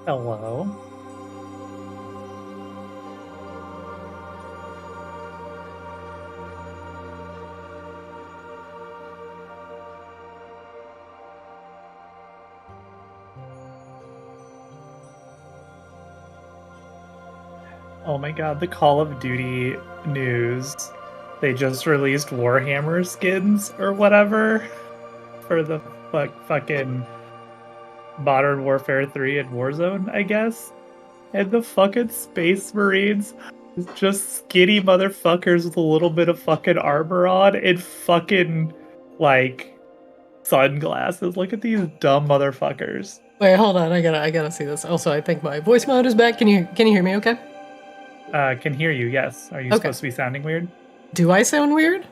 Hello. Oh my god, the Call of Duty news. They just released Warhammer skins or whatever for the fucking Modern Warfare 3 and Warzone, I guess. And the fucking Space Marines is just skinny motherfuckers with a little bit of fucking armor on and fucking, like, sunglasses. Look at these dumb motherfuckers. Wait, hold on. I gotta see this. Also, I think my voice mode is back. Can you hear me okay? Can hear you, yes. Are you supposed to be sounding weird? Do I sound weird?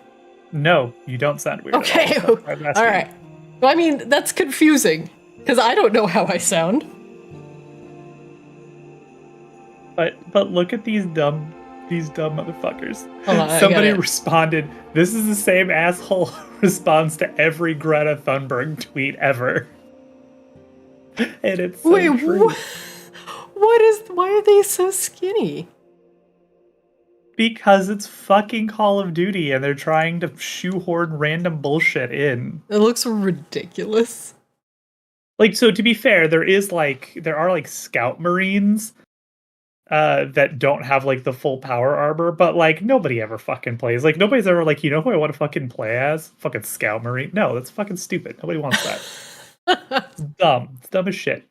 No, you don't sound weird. Okay. All right. Well, I mean, that's confusing because I don't know how I sound. But look at these dumb motherfuckers. Hold on, Somebody responded, "This is the same asshole response to every Greta Thunberg tweet ever." And it's so true. Why are they so skinny? Because it's fucking Call of Duty and they're trying to shoehorn random bullshit in. It looks ridiculous. Like, so to be fair, there are like scout marines that don't have like the full power armor, but like nobody ever fucking plays. Like nobody's ever like, you know who I want to fucking play as? Fucking scout marine. No, that's fucking stupid. Nobody wants that. It's dumb. It's dumb as shit.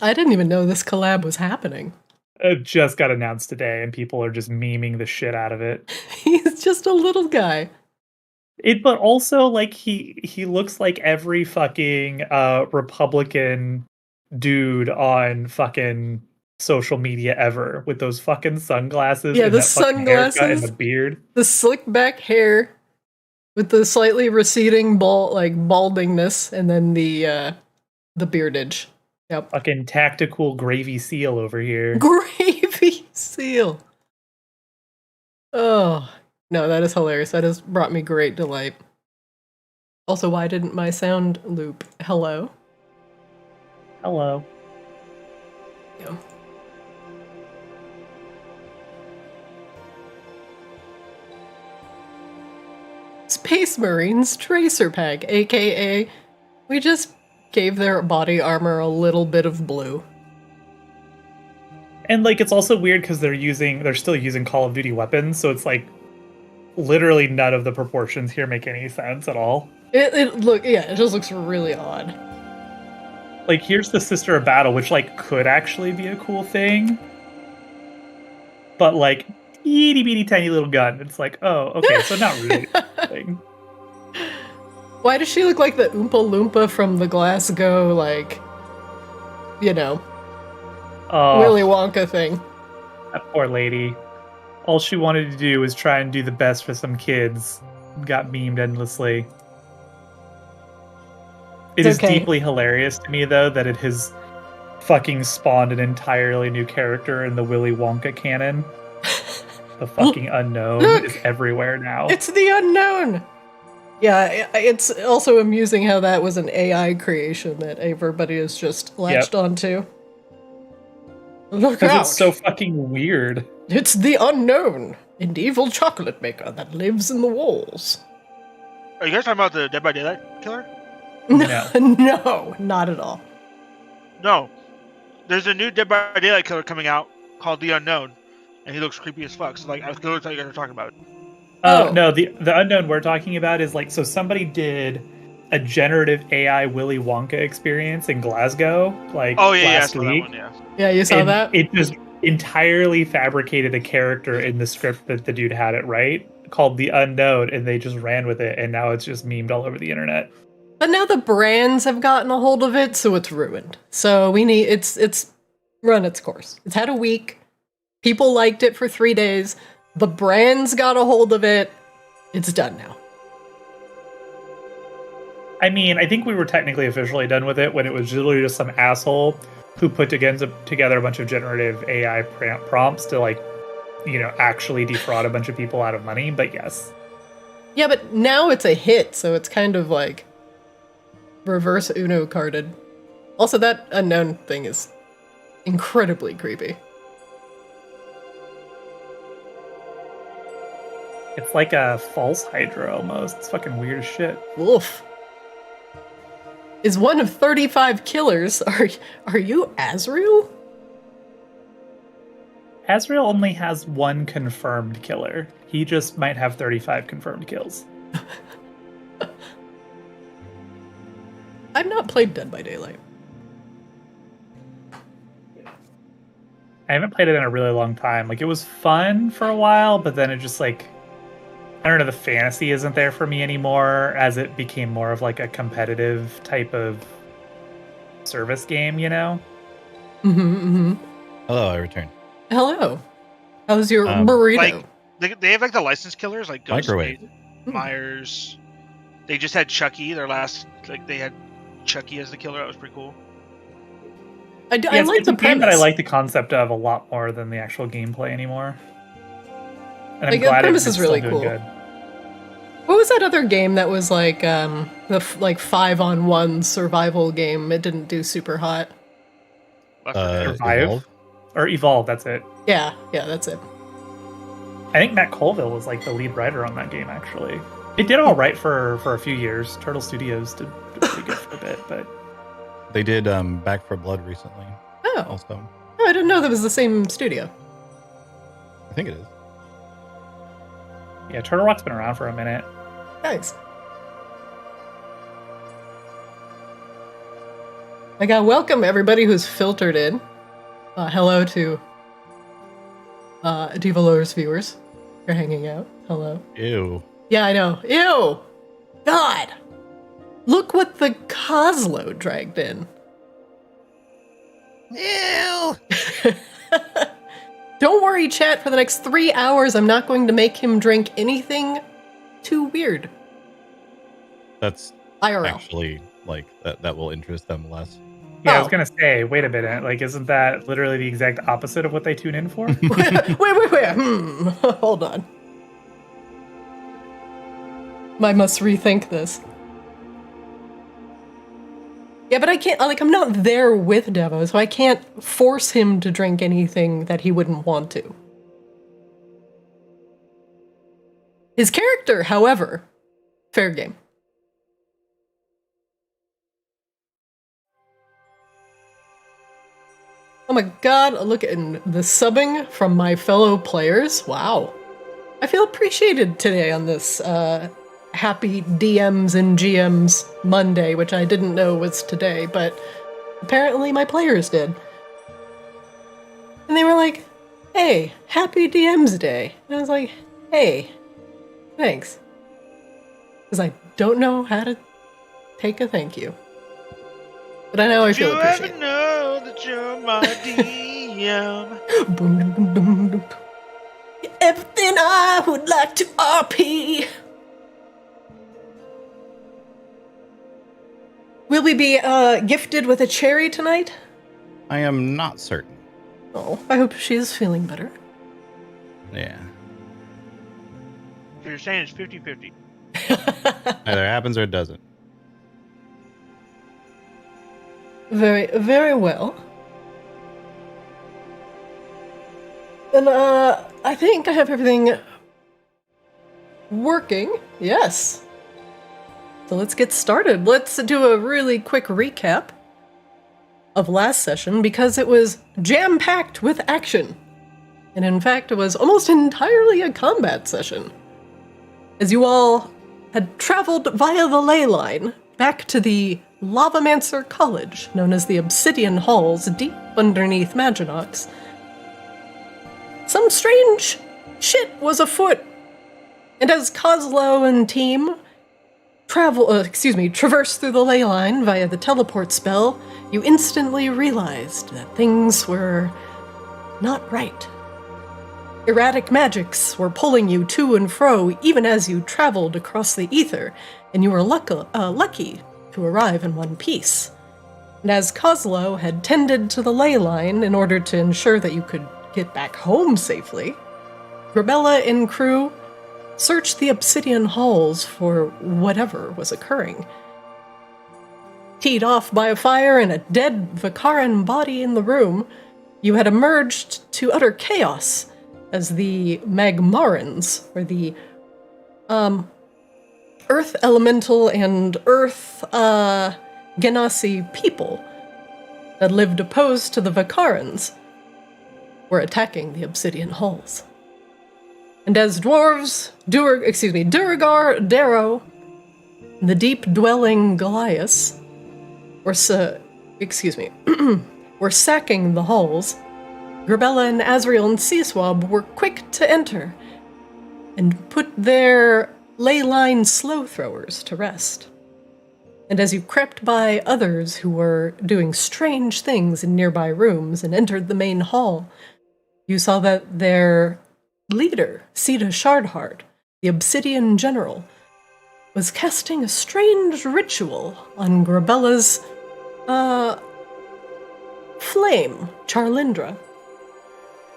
I didn't even know this collab was happening. It just got announced today, and people are just memeing the shit out of it. He's just a little guy. But also, like, he looks like every fucking Republican dude on fucking social media ever, with those fucking sunglasses. Yeah, and the sunglasses and the beard, the slick back hair, with the slightly receding baldingness, and then the beardage. Yep. Fucking tactical gravy seal over here. Gravy seal. Oh, no, that is hilarious. That has brought me great delight. Also, why didn't my sound loop? Hello? Hello. Yeah. Space Marines Tracer Pack, aka we just gave their body armor a little bit of blue. And like it's also weird because they're still using Call of Duty weapons, so it's like literally none of the proportions here make any sense at all. It just looks really odd. Like here's the Sister of Battle, which like could actually be a cool thing. But like itty bitty tiny little gun. It's like, oh, okay, so not really a thing. Why does she look like the Oompa Loompa from the Glasgow, like, you know, Willy Wonka thing? That poor lady. All she wanted to do was try and do the best for some kids. Got memed endlessly. It is deeply hilarious to me, though, that it has fucking spawned an entirely new character in the Willy Wonka canon. The fucking unknown is everywhere now. It's the unknown! Yeah, it's also amusing how that was an AI creation that everybody is just latched onto. Look out! It's so fucking weird. It's the unknown, an evil chocolate maker that lives in the walls. Are you guys talking about the Dead by Daylight killer? No. No, not at all. No. There's a new Dead by Daylight killer coming out called The Unknown, and he looks creepy as fuck. So like, I was going to tell you guys are talking about it. Oh no, the unknown we're talking about is like, so somebody did a generative AI Willy Wonka experience in Glasgow, like last week. That one, yeah, you saw that? It just entirely fabricated a character in the script that the dude had it right, called The Unknown, and they just ran with it, and now it's just memed all over the internet. But now the brands have gotten a hold of it, so it's ruined. So it's run its course. It's had a week. People liked it for 3 days. The brands got a hold of it. It's done now. I mean, I think we were technically officially done with it when it was literally just some asshole who put together a bunch of generative AI prompts to, like, you know, actually defraud a bunch of people out of money. But yes. Yeah, but now it's a hit, so it's kind of like reverse Uno carded. Also, that unknown thing is incredibly creepy. It's like a false Hydra almost. It's fucking weird as shit. Wolf. Is one of 35 killers. Are you Azrael? Azrael only has one confirmed killer. He just might have 35 confirmed kills. I've not played Dead by Daylight. I haven't played it in a really long time. Like, it was fun for a while, but then it just, like, I don't know, the fantasy isn't there for me anymore as it became more of, like, a competitive type of service game, you know? Hello, I returned. Hello. How's your burrito? Like, they have, like, the licensed killers, like Microwave. Myers. They just had Chucky, their last, like, they had Chucky as the killer. That was pretty cool. I like it's the a game premise. that I like the concept of a lot more than the actual gameplay anymore. And I'm Like, the glad premise it's is really still doing cool. good. What was that other game that was like the 5-on-1 survival game? It didn't do super hot. Survive? Evolve? Or Evolve, that's it. Yeah, that's it. I think Matt Colville was like the lead writer on that game, actually. It did all right for a few years. Turtle Studios did pretty good for a bit, but They did Back for Blood recently. Oh. Also, Oh, I didn't know that was the same studio. I think it is. yeah, Turtle Rock's been around for a minute. Nice. I gotta welcome everybody who's filtered in. Hello to Diva Lowers viewers. You're hanging out. Hello. Ew. Yeah, I know. Ew! God! Look what the Coslo dragged in. Ew. Don't worry, chat. For the next 3 hours, I'm not going to make him drink anything too weird. That's IRL. actually like that will interest them less. Yeah, I Oh. was gonna say, wait a minute, like, isn't that literally the exact opposite of what they tune in for? wait. Hold on. I must rethink this. Yeah, but I can't, like, I'm not there with Devo, so I can't force him to drink anything that he wouldn't want to. His character, however, fair game. Oh my god, look at the subbing from my fellow players. Wow. I feel appreciated today on this happy DMs and GMs Monday, which I didn't know was today, but apparently my players did. And they were like, hey, happy DMs day. And I was like, hey, thanks. Because I don't know how to take a thank you. But I know I feel appreciated. You ever know that you're my DM? Boom, boom, boom, boom, boom. Everything I would like to RP. Will we be gifted with a cherry tonight? I am not certain. Oh, I hope she is feeling better. Yeah. So you're saying it's 50-50. Either happens or it doesn't. Very, very well. And I think I have everything working. Yes. So let's get started. Let's do a really quick recap of last session because it was jam-packed with action. And in fact, it was almost entirely a combat session. As you all had traveled via the ley line back to the Lavamancer College, known as the Obsidian Halls, deep underneath Maginox, some strange shit was afoot. And as Kozlo and team traverse through the ley line via the teleport spell, you instantly realized that things were not right. Erratic magics were pulling you to and fro even as you traveled across the ether, and you were lucky to arrive in one piece. And as Kozlo had tended to the ley line in order to ensure that you could get back home safely, Grabella and crew searched the Obsidian Halls for whatever was occurring. Teed off by a fire and a dead Vicaran body in the room, you had emerged to utter chaos as the Magmarans, or the Earth Elemental and Earth Genasi people that lived opposed to the Vicarans, were attacking the Obsidian Halls. And as dwarves, Duragar, Darrow, and the deep-dwelling Goliaths were were sacking the halls, Grabella and Azrael and Seaswab were quick to enter and put their ley-line slow-throwers to rest. And as you crept by others who were doing strange things in nearby rooms and entered the main hall, you saw that their leader, Sita Shardhard, the Obsidian General, was casting a strange ritual on Grabella's, flame, Charlindra.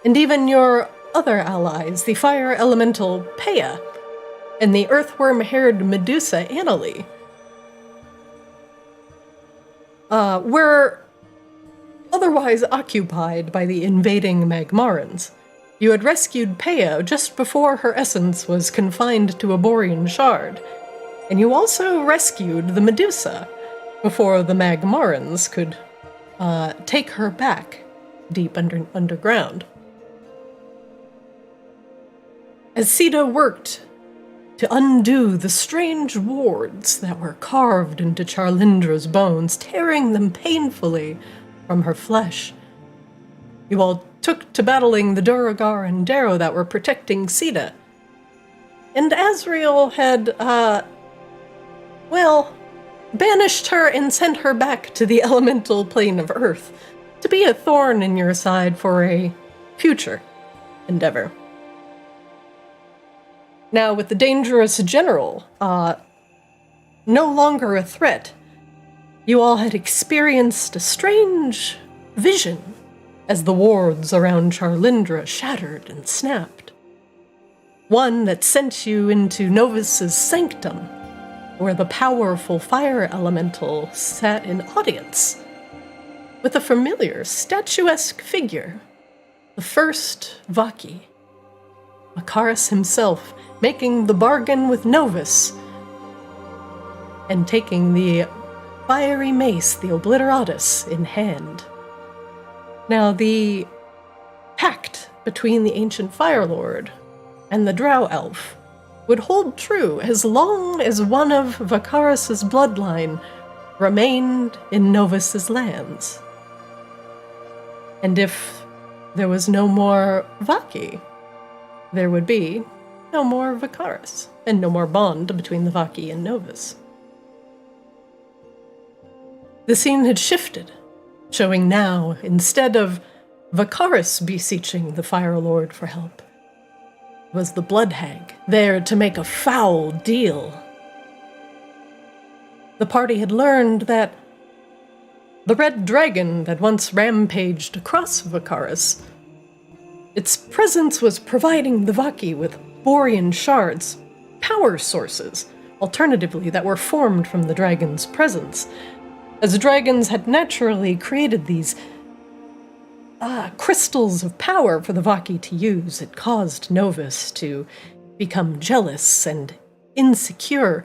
And even your other allies, the fire elemental Peya, and the earthworm-haired Medusa Annalie, were otherwise occupied by the invading Magmarans. You had rescued Peya just before her essence was confined to a Borean shard, and you also rescued the Medusa before the Magmarans could take her back deep underground. As Sita worked to undo the strange wards that were carved into Charlindra's bones, tearing them painfully from her flesh, you all took to battling the Duragar and Darrow that were protecting Sita. And Azrael had, banished her and sent her back to the elemental plane of Earth to be a thorn in your side for a future endeavor. Now, with the dangerous general no longer a threat, you all had experienced a strange vision as the wards around Charlindra shattered and snapped. One that sent you into Novus's sanctum, where the powerful fire elemental sat in audience with a familiar statuesque figure, the first Vaki, Vicarus himself, making the bargain with Novus and taking the fiery mace, the Obliteratus, in hand. Now, the pact between the ancient Fire Lord and the Drow Elf would hold true as long as one of Vicarus's bloodline remained in Novus's lands. And if there was no more Vaki, there would be no more Vicarus, and no more bond between the Vaki and Novus. The scene had shifted, showing now, instead of Vicarus beseeching the Fire Lord for help, was the Blood Hag there to make a foul deal. The party had learned that the red dragon that once rampaged across Vicarus, its presence was providing the Vaki with Borean shards, power sources, alternatively, that were formed from the dragon's presence, as dragons had naturally created these crystals of power for the Vaki to use. It caused Novus to become jealous and insecure,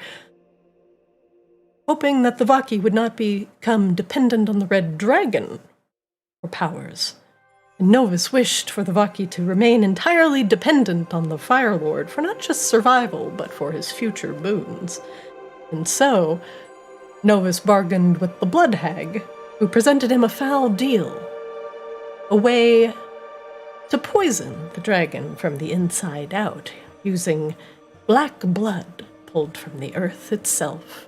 hoping that the Vaki would not become dependent on the red dragon for powers. And Novus wished for the Vaki to remain entirely dependent on the Fire Lord for not just survival, but for his future boons. And so, Novus bargained with the Blood Hag, who presented him a foul deal, a way to poison the dragon from the inside out, using black blood pulled from the earth itself.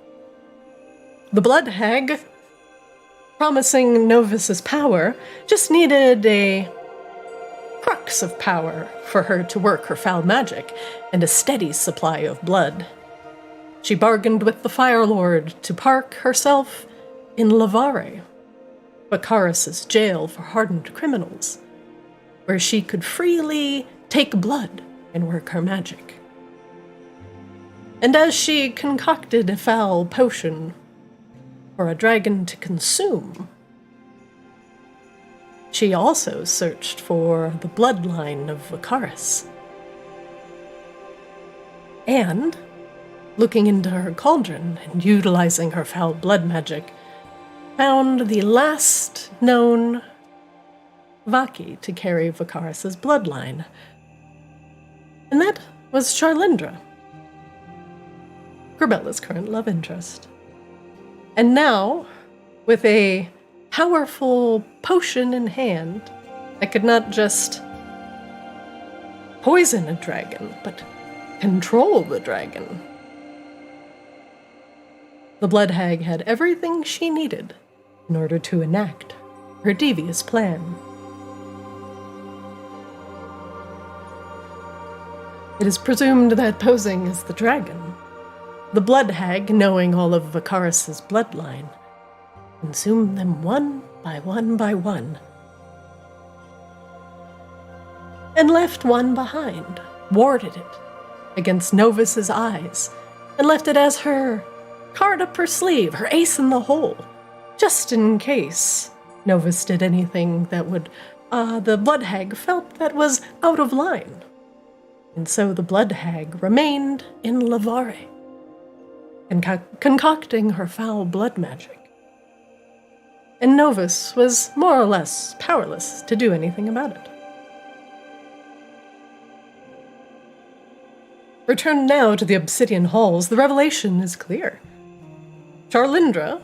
The Blood Hag, promising Novus's power, just needed a crux of power for her to work her foul magic, and a steady supply of blood. She bargained with the Fire Lord to park herself in Lavare, Vicarus's jail for hardened criminals, where she could freely take blood and work her magic. And as she concocted a foul potion for a dragon to consume, she also searched for the bloodline of Vicarus. And, looking into her cauldron and utilizing her foul blood magic, found the last known Vaki to carry Vicarus's bloodline. And that was Charlindra, Grabella's current love interest. And now, with a powerful potion in hand that could not just poison a dragon, but control the dragon, the Blood Hag had everything she needed in order to enact her devious plan. It is presumed that posing as the dragon, the Blood Hag, knowing all of Vicarus's bloodline, consumed them one by one, and left one behind, warded it against Novus's eyes, and left it as her card up her sleeve, her ace in the hole, just in case Novus did anything that would, the Blood Hag felt that was out of line. And so the Blood Hag remained in Lavare, concocting her foul blood magic. And Novus was more or less powerless to do anything about it. Returned now to the Obsidian Halls, the revelation is clear. Charlindra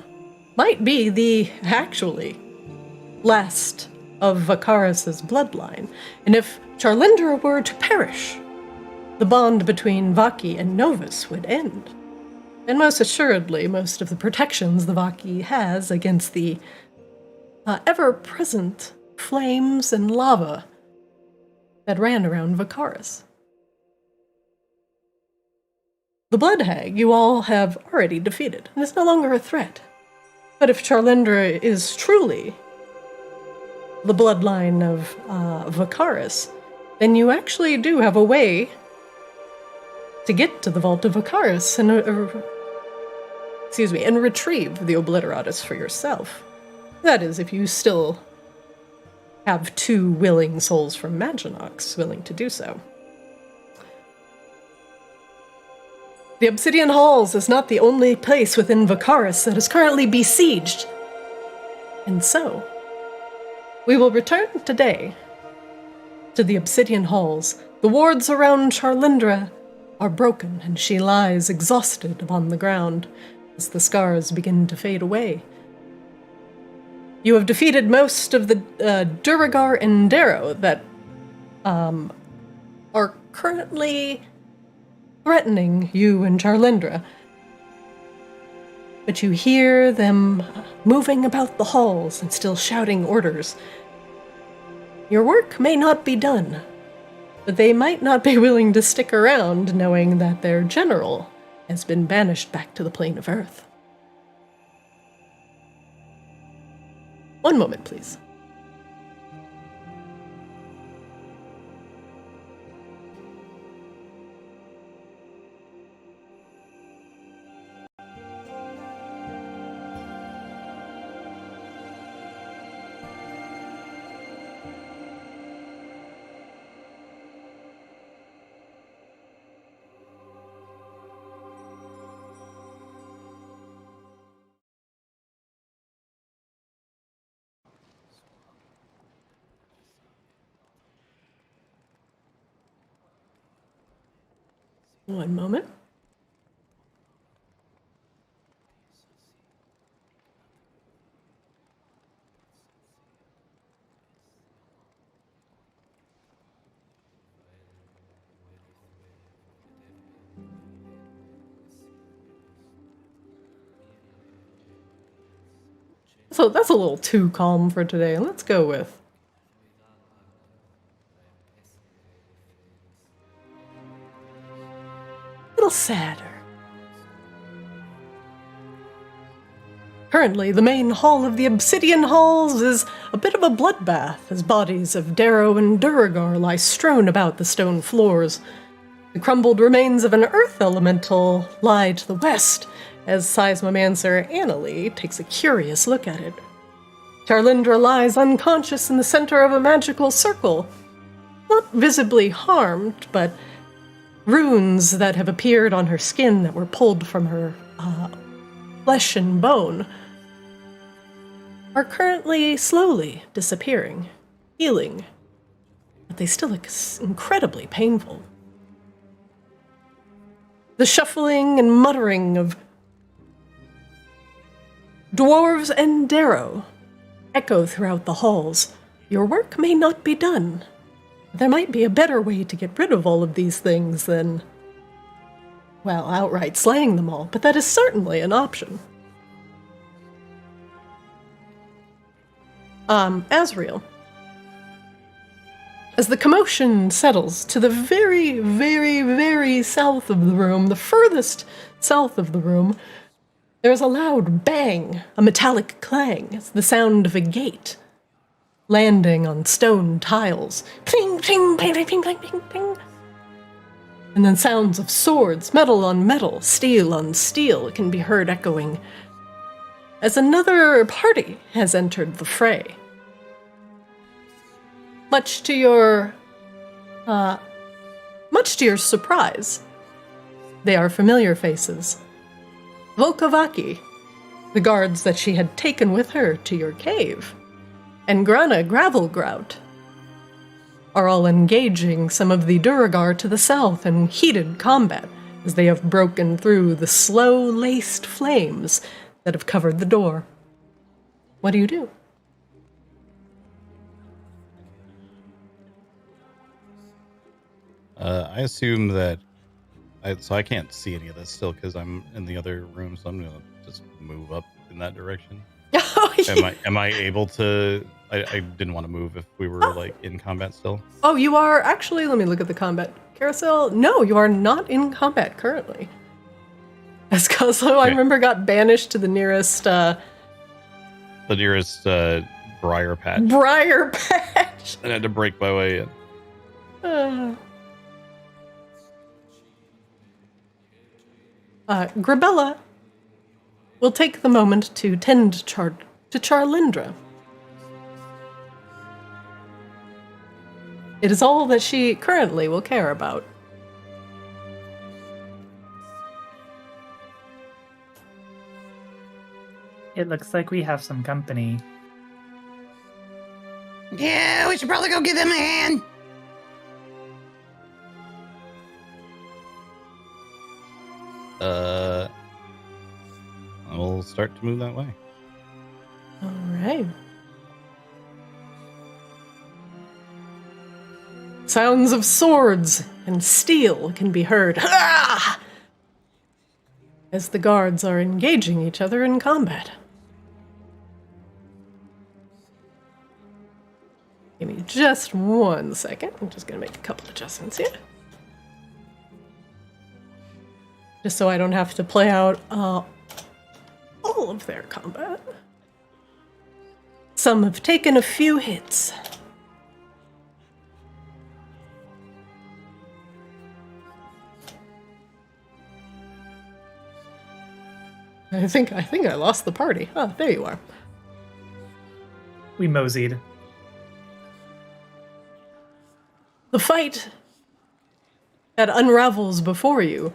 might be the actually last of Vicarus's bloodline, and if Charlindra were to perish, the bond between Vaki and Novus would end. And most assuredly, most of the protections the Vaki has against the ever-present flames and lava that ran around Vicarus. The Blood Hag you all have already defeated, and is no longer a threat. But if Charlindra is truly the bloodline of Vicarus, then you actually do have a way to get to the Vault of Vicarus and and retrieve the Obliteratus for yourself. That is, if you still have 2 willing souls from Maginox willing to do so. The Obsidian Halls is not the only place within Vicarus that is currently besieged. And so, we will return today to the Obsidian Halls. The wards around Charlindra are broken, and she lies exhausted upon the ground as the scars begin to fade away. You have defeated most of the Duragar and Darrow that are currently threatening you and Charlindra. But you hear them moving about the halls and still shouting orders. Your work may not be done, but they might not be willing to stick around knowing that their general has been banished back to the plane of Earth. One moment, please. One moment. So that's a little too calm for today. Let's go with a little sadder. Currently, the main hall of the Obsidian Halls is a bit of a bloodbath, as bodies of Darrow and Duragar lie strewn about the stone floors. The crumbled remains of an earth elemental lie to the west, as Seismomancer Annalie takes a curious look at it. Charlindra lies unconscious in the center of a magical circle. Not visibly harmed, but runes that have appeared on her skin that were pulled from her flesh and bone are currently slowly disappearing, healing, but they still look incredibly painful. The shuffling and muttering of dwarves and Darrow echo throughout the halls. Your work may not be done. There might be a better way to get rid of all of these things than, well, outright slaying them all, but that is certainly an option. Asriel. As the commotion settles to the very, very, very south of the room, the furthest south of the room, there is a loud bang, a metallic clang. It's the sound of a gate landing on stone tiles. Ping, ping, ping, ping, ping, ping, ping, ping. And then sounds of swords, metal on metal, steel on steel can be heard echoing as another party has entered the fray. Much to your surprise, they are familiar faces. Volkovaki, the guards that she had taken with her to your cave, and Grana Gravelgrout are all engaging some of the Duragar to the south in heated combat as they have broken through the slow-laced flames that have covered the door. What do you do? I assume that I can't see any of this still because I'm in the other room, so I'm gonna just move up in that direction. Oh, yeah. Am I able to? I didn't want to move if we were like in combat still. Oh, you are actually. Let me look at the combat carousel. No, you are not in combat currently. As Cosmo, I remember, got banished to the nearest. The nearest briar patch. Briar patch. And I had to break my way in. Grabella will take the moment to tend to Charlindra. It is all that she currently will care about. It looks like we have some company. Yeah, we should probably go give them a hand. I'll start to move that way. All right. Sounds of swords and steel can be heard. Ah! As the guards are engaging each other in combat. Give me just 1 second. I'm just going to make a couple adjustments here. Just so I don't have to play out all of their combat. Some have taken a few hits. I think I lost the party. Oh, there you are. We moseyed. The fight that unravels before you.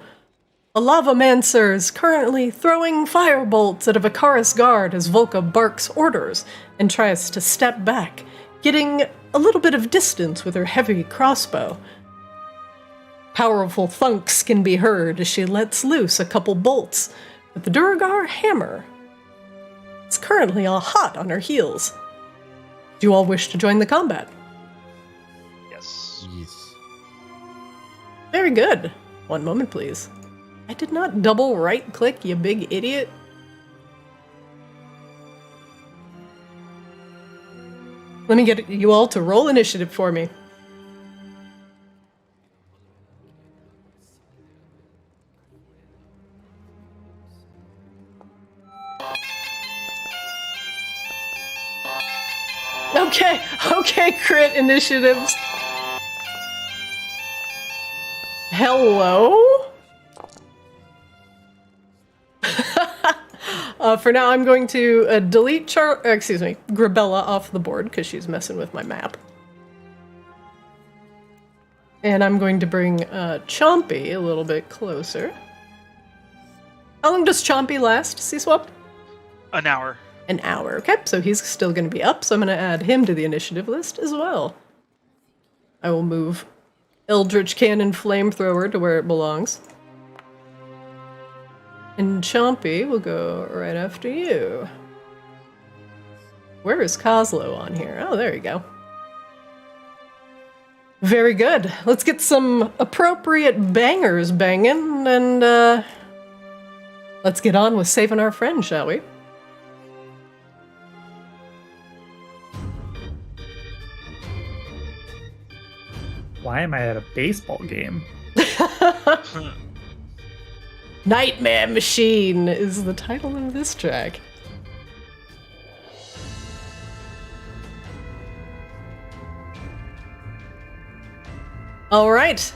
A lavamancer is currently throwing firebolts at a Vicarus guard as Volka barks orders and tries to step back, getting a little bit of distance with her heavy crossbow. Powerful thunks can be heard as she lets loose a couple bolts, but the Duragar hammer is currently all hot on her heels. Do you all wish to join the combat? Yes. Yes. Very good. 1 moment, please. I did not double right-click, you big idiot. Let me get you all to roll initiative for me. Okay, crit initiatives. Hello? For now, I'm going to delete Grabella off the board because she's messing with my map. And I'm going to bring Chompy a little bit closer. How long does Chompy last, C-Swap? An hour. An hour. Okay, so he's still going to be up, so I'm going to add him to the initiative list as well. I will move Eldritch Cannon Flamethrower to where it belongs. And Chompy will go right after you. Where is Kozlo on here? Oh, there you go. Very good. Let's get some appropriate bangers banging, and let's get on with saving our friend, shall we? Why am I at a baseball game? Nightmare Machine is the title of this track. All right.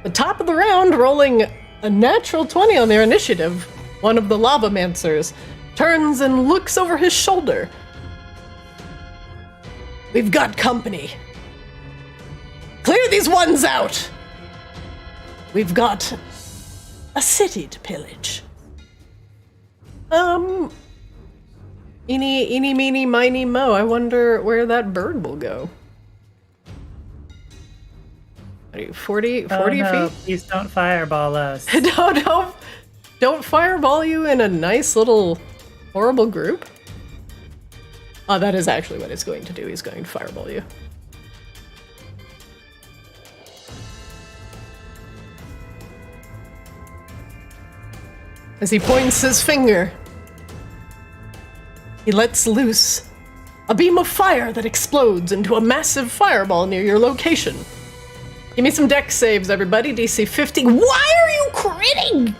The top of the round, rolling a natural 20 on their initiative, one of the Lavamancers turns and looks over his shoulder. We've got company. Clear these ones out! We've got a city to pillage. Eeny, meeny, miny, mo. I wonder where that bird will go. What are you, 40 no, feet? Please don't fireball us. Don't fireball you in a nice little horrible group. Oh, that is actually what it's going to do. He's going to fireball you. As he points his finger, he lets loose a beam of fire that explodes into a massive fireball near your location. Give me some dex saves, everybody. DC 50. Why are you critting?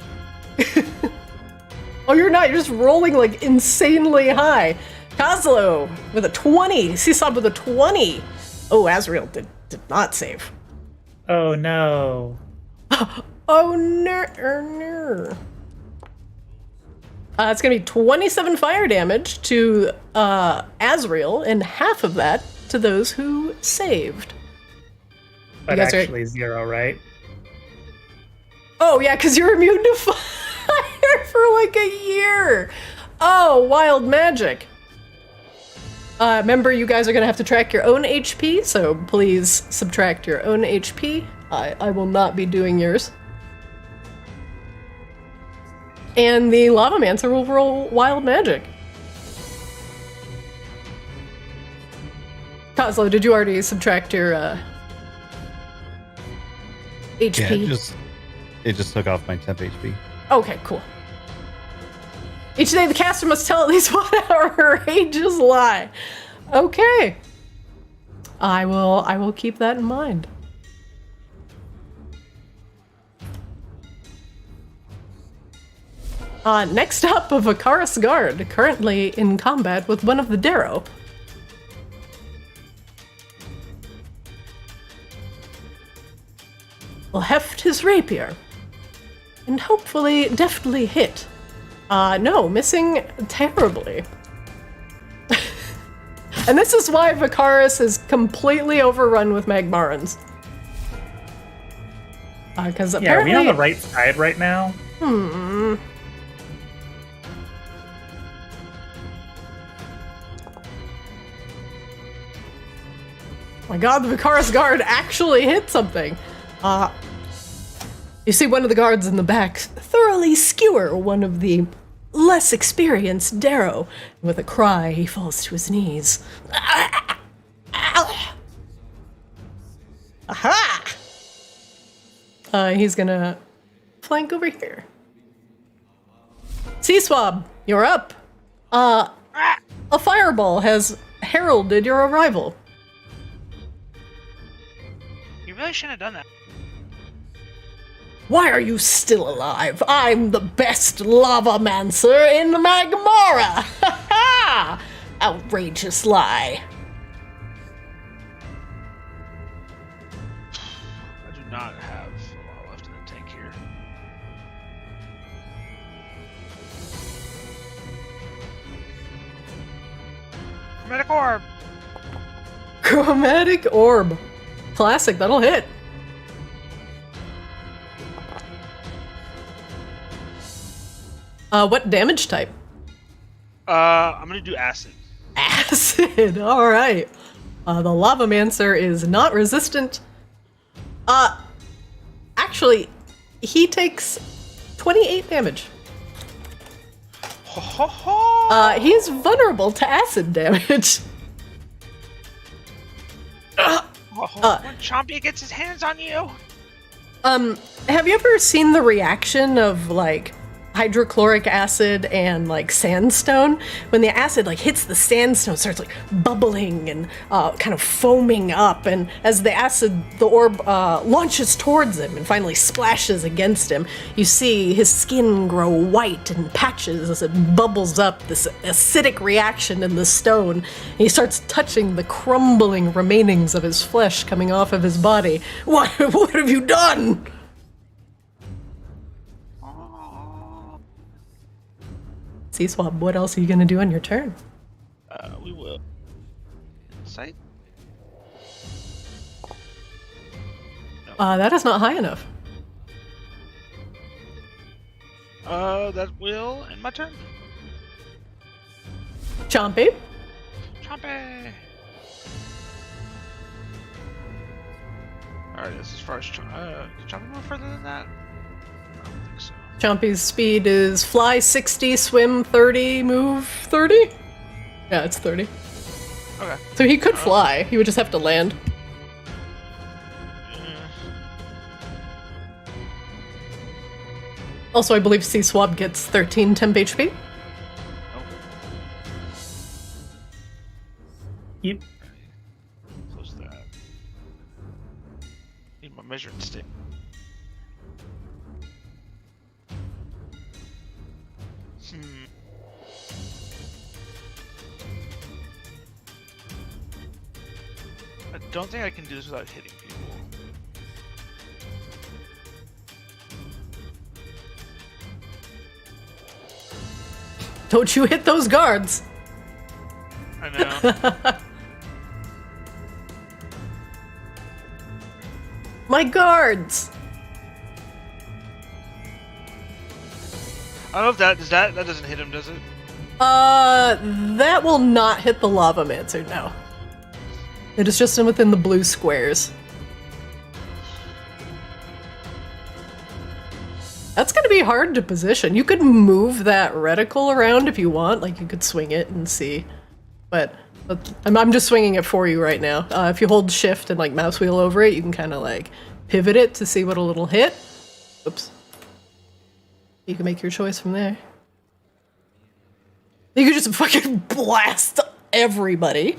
Oh, you're not. You're just rolling like insanely high. Kozlo with a 20. Seesaw with a 20. Oh, Azrael did not save. Oh no. Oh no. It's going to be 27 fire damage to Azrael, and half of that to those who saved. But actually 0, right? Oh, yeah, because you're immune to fire for like a year. Oh, wild magic. Remember, you guys are going to have to track your own HP, so please subtract your own HP. I will not be doing yours. And the Lavamancer will roll wild magic. Kozlo, did you already subtract your HP? Yeah, it just took off my temp HP. Okay, cool. Each day the caster must tell at least 1 hour her ages lie. Okay. I will keep that in mind. Next up, a Vicarus guard, currently in combat with one of the Darrow. Will heft his rapier, and hopefully deftly hit. No, missing terribly. And this is why Vicarus is completely overrun with Magmarans. Because apparently... Yeah, are we on the right side right now? My god, the Vicarus guard actually hit something. You see one of the guards in the back thoroughly skewer one of the less experienced Darrow. With a cry, he falls to his knees. Aha! He's gonna flank over here. C-Swab, you're up. A fireball has heralded your arrival. You really shouldn't have done that. Why are you still alive? I'm the best Lavamancer in Magmara! Ha ha! Outrageous lie. I do not have a lot left in the tank here. Chromatic orb. Chromatic orb. Classic, that'll hit. What damage type? I'm gonna do acid. Acid, alright. The Lavamancer is not resistant. Actually, he takes 28 damage. Ho ho ho! He's vulnerable to acid damage. When Chompy gets his hands on you. Have you ever seen the reaction of, like, hydrochloric acid and, like, sandstone? When the acid, like, hits the sandstone, it starts, like, bubbling and kind of foaming up, and as the orb launches towards him and finally splashes against him, you see his skin grow white in patches as it bubbles up, this acidic reaction in the stone. He starts touching the crumbling remainings of his flesh coming off of his body. What have you done? Swab, what else are you gonna do on your turn? We will. Insight? No. That is not high enough. That will end my turn. Chompy. Chompy! Alright, this is as far as can Chompy move further than that? I don't think so. Chompy's speed is fly 60, swim 30, move 30? Yeah, it's 30. Okay. So he could fly, he would just have to land. Also, I believe C-Swab gets 13 temp HP. Yep. Close that. Need my measuring stick. I don't think I can do this without hitting people. Don't you hit those guards! I know. My guards! I don't know if that doesn't hit him, does it? That will not hit the Lavamancer, no. It is just within the blue squares. That's gonna be hard to position. You could move that reticle around if you want, like you could swing it and see. But I'm just swinging it for you right now. If you hold shift and like mouse wheel over it, you can kind of like pivot it to see what it'll hit. Oops. You can make your choice from there. You could just fucking blast everybody.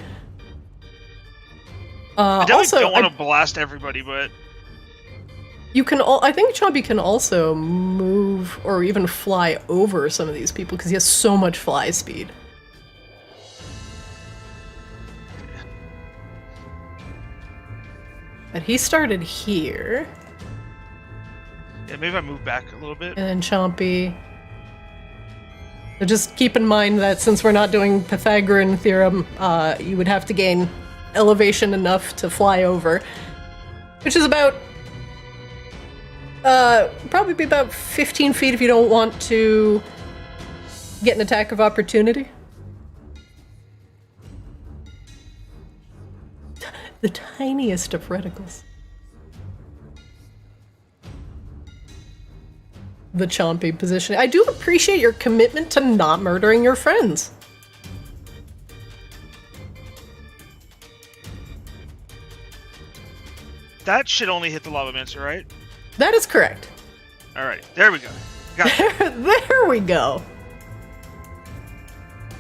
I definitely also, don't want to blast everybody, but you can. I think Chompy can also move or even fly over some of these people because he has so much fly speed. But he started here. yeah, maybe I move back a little bit. And then Chompy. So just keep in mind that since we're not doing Pythagorean theorem, you would have to gain elevation enough to fly over, which is about probably be about 15 feet if you don't want to get an attack of opportunity. The tiniest of reticles. The Chompy position. I do appreciate your commitment to not murdering your friends. That should only hit the Lavamancer, right? That is correct. Alright, there we go. Got it. There we go.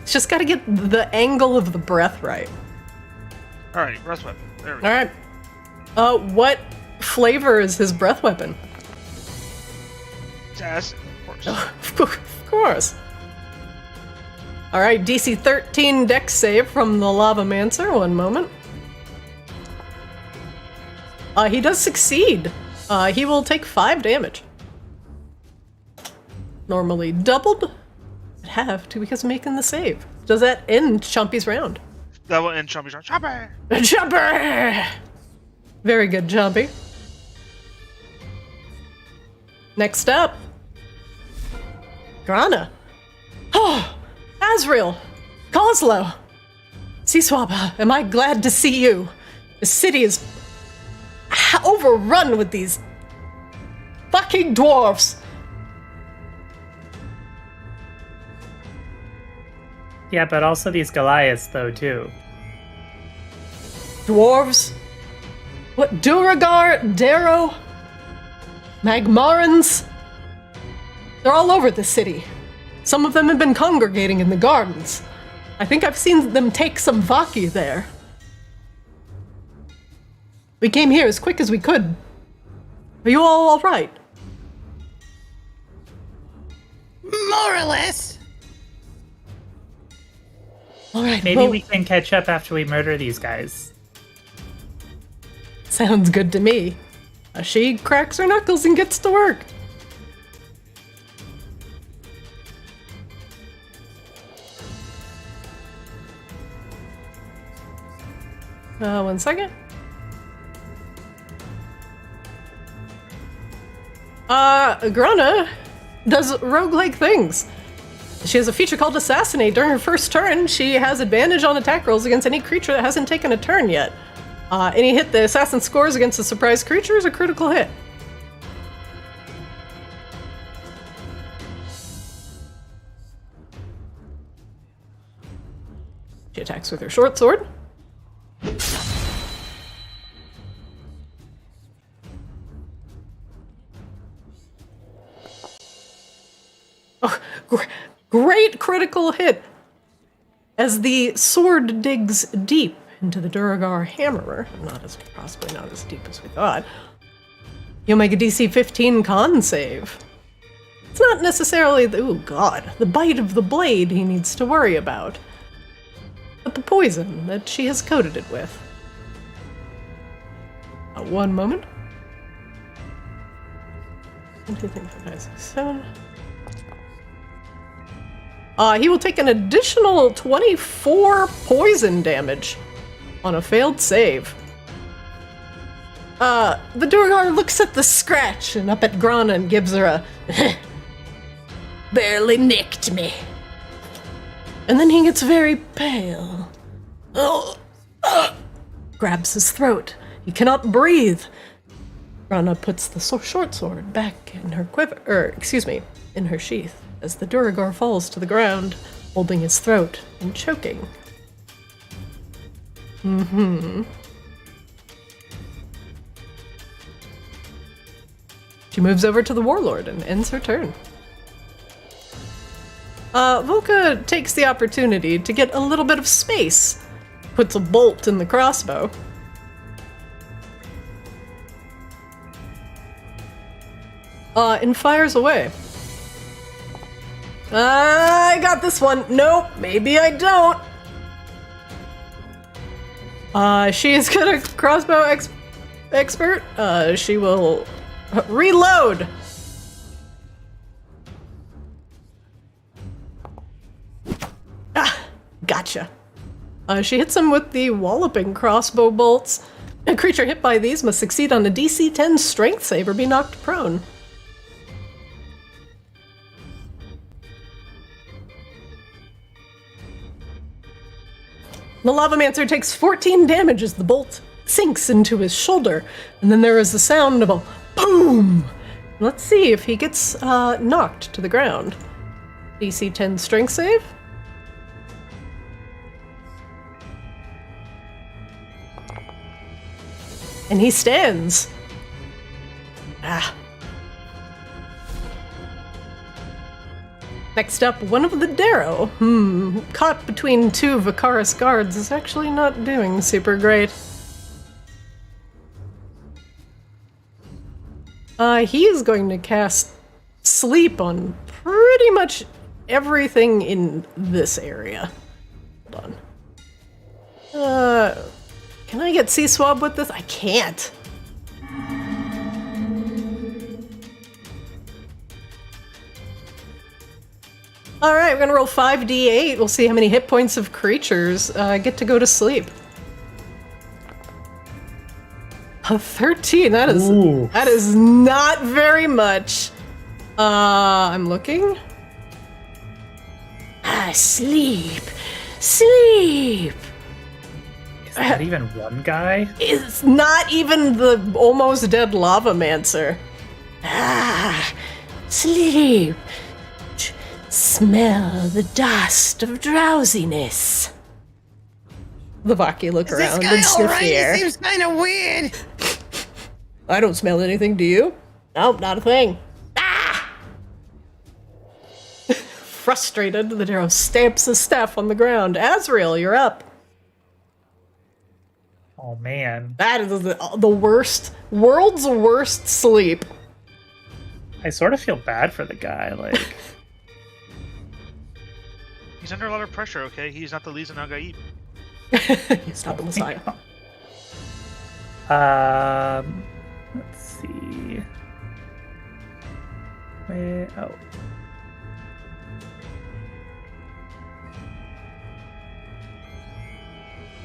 It's just gotta get the angle of the breath right. Alright, breath weapon. There we go. Alright. What flavor is his breath weapon? It's acid, of course. Of course. Alright, DC 13 dex save from the Lavamancer. One moment. He does succeed. He will take 5 damage. Normally doubled. But have to because of making the save. Does that end Chompy's round? That will end Chompy's on Chompy. Jumper! Very good, Jumpy. Next up, Grana. Oh, Azrael, Coslow, Seaswab, am I glad to see you? The city is overrun with these fucking dwarves. Yeah, but also these Goliaths, though, too. Dwarves? What, Duragar, Darrow, Magmarans? They're all over the city. Some of them have been congregating in the gardens. I think I've seen them take some Vaki there. We came here as quick as we could. Are you all right? More or less. All right, Maybe well, we can catch up after we murder these guys. sounds good to me. She cracks her knuckles and gets to work. One second. Grana does roguelike things. She has a feature called Assassinate. During her first turn, she has advantage on attack rolls against any creature that hasn't taken a turn yet. Any hit the assassin scores against a surprise creature is a critical hit. She attacks with her short sword. Oh, great critical hit! As the sword digs deep into the Duragar hammerer, possibly not as deep as we thought, you'll make a DC 15 con save. It's not necessarily the bite of the blade he needs to worry about, but the poison that she has coated it with. One moment. 1, 2, 3, 4, 5, 6, 7. He will take an additional 24 poison damage on a failed save. The Duragar looks at the scratch and up at Grana and gives her a barely nicked me. And then he gets very pale. Grabs his throat. He cannot breathe. Grana puts the short sword back in her in her sheath, as the Duragar falls to the ground, holding his throat and choking. She moves over to the Warlord and ends her turn. Volka takes the opportunity to get a little bit of space, puts a bolt in the crossbow. And fires away. I got this one. Nope, maybe I don't. She is good at crossbow expert. She will reload. Gotcha. She hits him with the walloping crossbow bolts. A creature hit by these must succeed on a DC 10 strength save or be knocked prone. The Lavamancer takes 14 damage as the bolt sinks into his shoulder, and then there is the sound of a boom. Let's see if he gets knocked to the ground. DC 10 strength save. And he stands. Next up, one of the Darrow. Caught between two Vicarus guards is actually not doing super great. He is going to cast Sleep on pretty much everything in this area. Hold on. Can I get C-Swab with this? I can't. All right, we're gonna roll 5d8. We'll see how many hit points of creatures get to go to sleep. A 13. That is not very much. I'm looking. Sleep. Sleep. Is that even one guy? It's not even the almost dead lavamancer. Sleep. Smell the dust of drowsiness. The Vaki look around and sniff the air. It seems kind of weird. I don't smell anything, do you? Nope, not a thing. Frustrated, the Darrow stamps his staff on the ground. Azrael, you're up. Oh man. That is the worst, world's worst sleep. I sort of feel bad for the guy, like... He's under a lot of pressure, okay? He's not the Liza Nagaib. He's not the Messiah. Let's see. Wait, oh.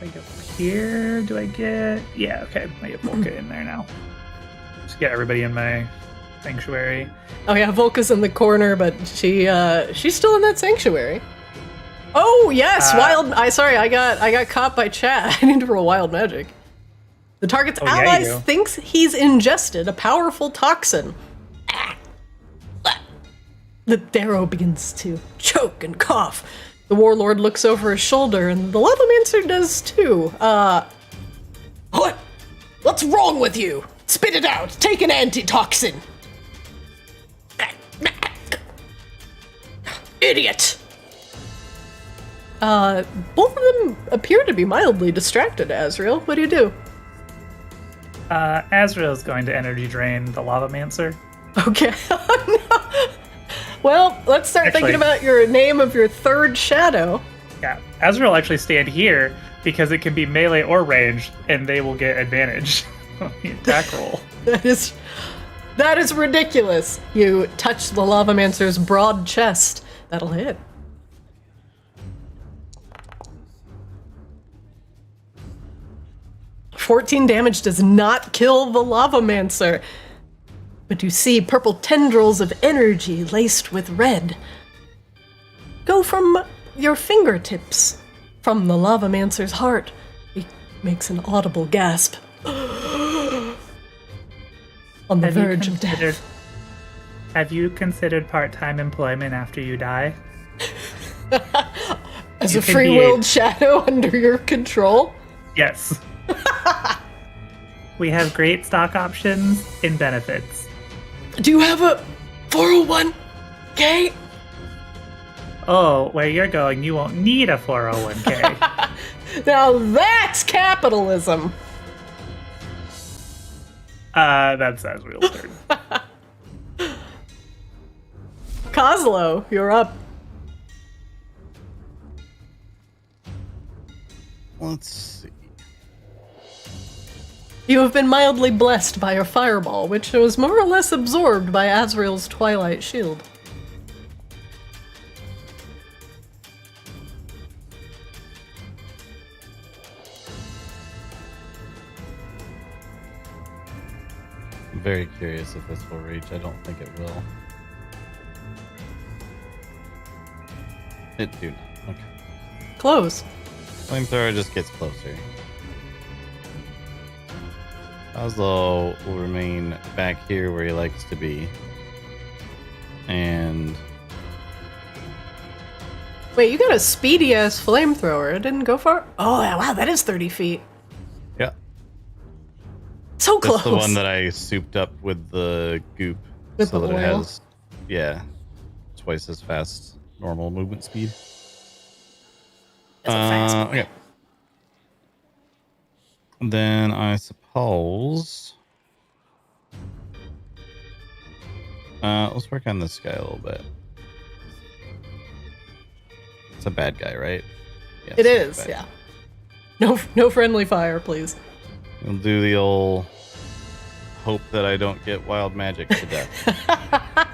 I go here, do I get... Yeah, okay, I get Volca in there now. Just get everybody in my sanctuary. Oh yeah, Volka's in the corner, but she's still in that sanctuary. Oh yes, I got caught by chat. I need to roll wild magic. The target's ally thinks he's ingested a powerful toxin. The Darrow begins to choke and cough. The warlord looks over his shoulder, and the lavamancer does too. What? What's wrong with you? Spit it out. Take an antitoxin. Idiot. Both of them appear to be mildly distracted, Azrael. What do you do? Azrael's going to energy drain the lavamancer. Okay. No. Well, let's start thinking about your name of your third shadow. Yeah, Azrael actually stand here because it can be melee or ranged, and they will get advantage on the attack roll. That is ridiculous. You touch the lavamancer's broad chest. That'll hit. $14 damage does not kill the lavamancer. But you see purple tendrils of energy laced with red go from your fingertips, from the lavamancer's heart. He makes an audible gasp. On the verge of death. Have you considered part-time employment after you die? As a free-willed shadow under your control? Yes. We have great stock options and benefits. Do you have a 401k? Oh, where you're going, you won't need a 401k. Now that's capitalism. That's Azrael's turn. Kozlo, you're up. Let's see. You have been mildly blessed by your fireball, which was more or less absorbed by Azrael's twilight shield. I'm very curious if this will reach. I don't think it will. It do not. Okay. Close. Flamethrower just gets closer. Oslo will remain back here where he likes to be. And... Wait, you got a speedy-ass flamethrower. It didn't go far? Oh, wow, that is 30 feet. yeah. So close. That's the one that I souped up with the goop. With so the that oil? it has, yeah, twice as fast normal movement speed. That's a fast boy. Okay. Then I suppose... let's work on this guy a little bit. It's a bad guy, right? Yes, It is, yeah. No friendly fire, please. We'll do the old hope that I don't get wild magic to death.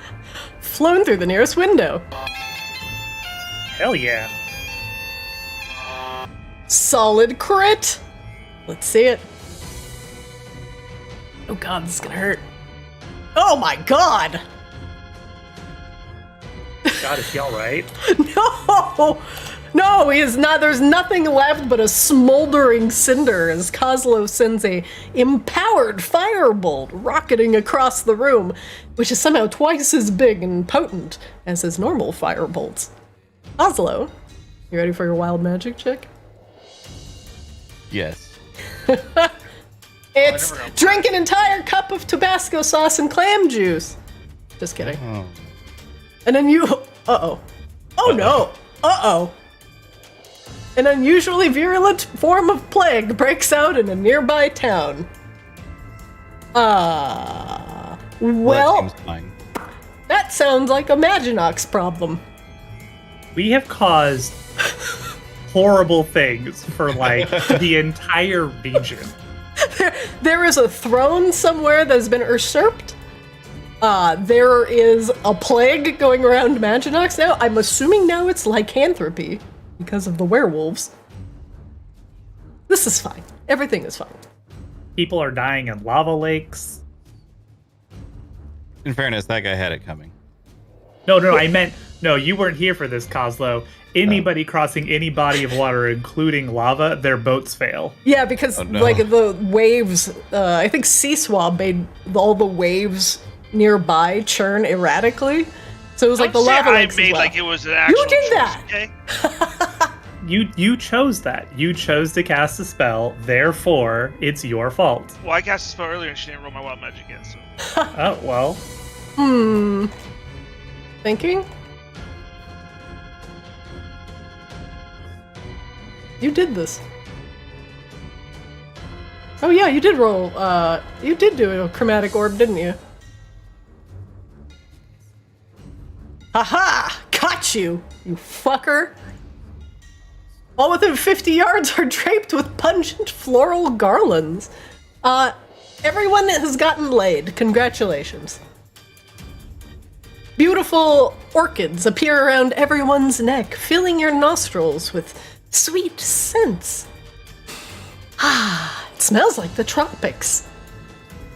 Flown through the nearest window. Hell yeah. Solid crit. Let's see it. Oh god, this is gonna hurt. Oh my god! God, is he alright? No! No, he is not. There's nothing left but a smoldering cinder as Kozlo sends a empowered firebolt rocketing across the room, which is somehow twice as big and potent as his normal firebolts. Kozlo, you ready for your wild magic check? Yes. It's drink an entire cup of Tabasco sauce and clam juice. Just kidding. Oh. And then you... Uh-oh. Oh no! Uh-oh. An unusually virulent form of plague breaks out in a nearby town. Well, Well, that seems fine. that sounds like a Maginox problem. We have caused horrible things for, like, the entire region. There is a throne somewhere that has been usurped. There is a plague going around Maginox now. I'm assuming now it's lycanthropy because of the werewolves. This is fine. Everything is fine. People are dying in lava lakes. In fairness, that guy had it coming. No, I meant... No, you weren't here for this, Kozlo. Anybody crossing any body of water, including lava, their boats fail. Yeah, because Oh, no. like the waves, I think Sea Swab made all the waves nearby churn erratically. So it was like the Don't say lava I lakes as made well. like it was an actual did choice, that! Okay? You chose that. You chose to cast a spell, therefore, it's your fault. Well, I cast a spell earlier and she didn't roll my wild magic yet, so. Oh, well. Thinking? You did this. Oh yeah, you did roll, you did do a chromatic orb, didn't you? Haha! Got you, you fucker! All within 50 yards are draped with pungent floral garlands. Everyone has gotten laid. Congratulations. Beautiful orchids appear around everyone's neck, filling your nostrils with sweet scents. Ah, it smells like the tropics.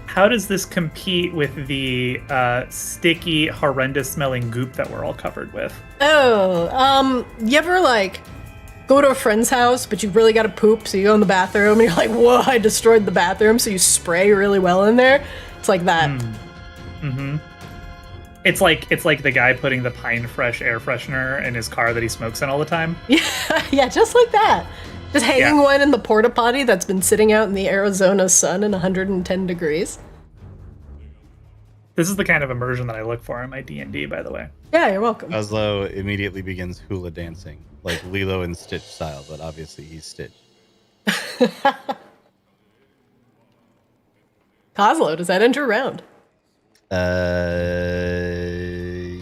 How does this compete with the sticky, horrendous-smelling goop that we're all covered with? Oh, you ever, like, go to a friend's house, but you really gotta poop, so you go in the bathroom, and you're like, whoa, I destroyed the bathroom, so you spray really well in there? It's like that. Mm-hmm. It's like the guy putting the Pine Fresh air freshener in his car that he smokes in all the time. Yeah, just like that. Just hanging one in the porta potty that's been sitting out in the Arizona sun in 110 degrees. This is the kind of immersion that I look for in my D&D, by the way. Yeah, you're welcome. Oslo immediately begins hula dancing, like Lilo and Stitch style, but obviously he's Stitch. Kozlo, does that enter round?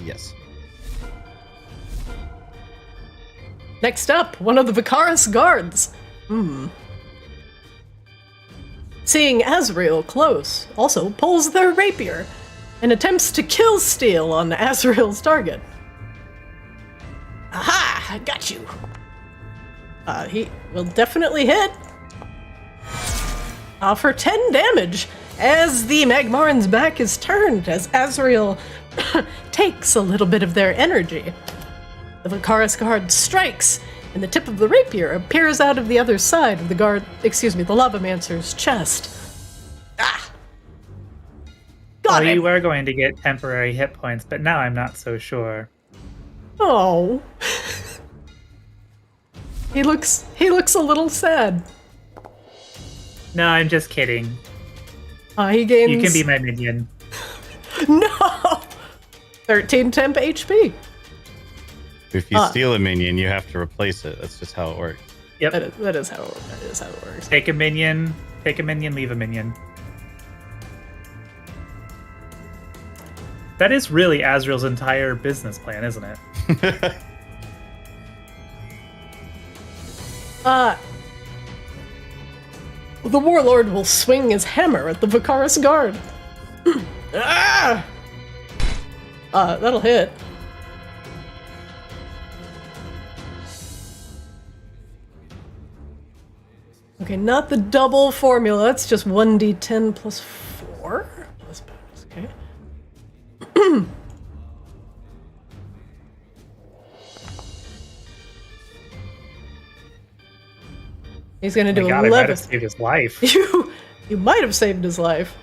Yes. Next up, one of the Vicarus guards. Seeing Azrael close, also pulls their rapier and attempts to kill steal on Azrael's target. Aha! I got you. He will definitely hit. For 10 damage, as the Magmarin's back is turned, as Azrael takes a little bit of their energy. The Vicarus guard strikes, and the tip of the rapier appears out of the other side of the the Lavamancer's chest. Ah! Got Oh, him! you were going to get temporary hit points, but now I'm not so sure. Oh. He looks a little sad. No, I'm just kidding. He gains... You can be my minion. No! 13 temp HP. If you steal a minion, you have to replace it. That's just how it works. Yep. That is how it works. Take a minion, leave a minion. That is really Azrael's entire business plan, isn't it? The Warlord will swing his hammer at the Vicarus guard. Ah! That'll hit. Okay, not the double formula. It's just 1d10 plus 4. Plus bonus, okay. He's gonna do Oh my God, I 11. might have saved his life. You might have saved his life.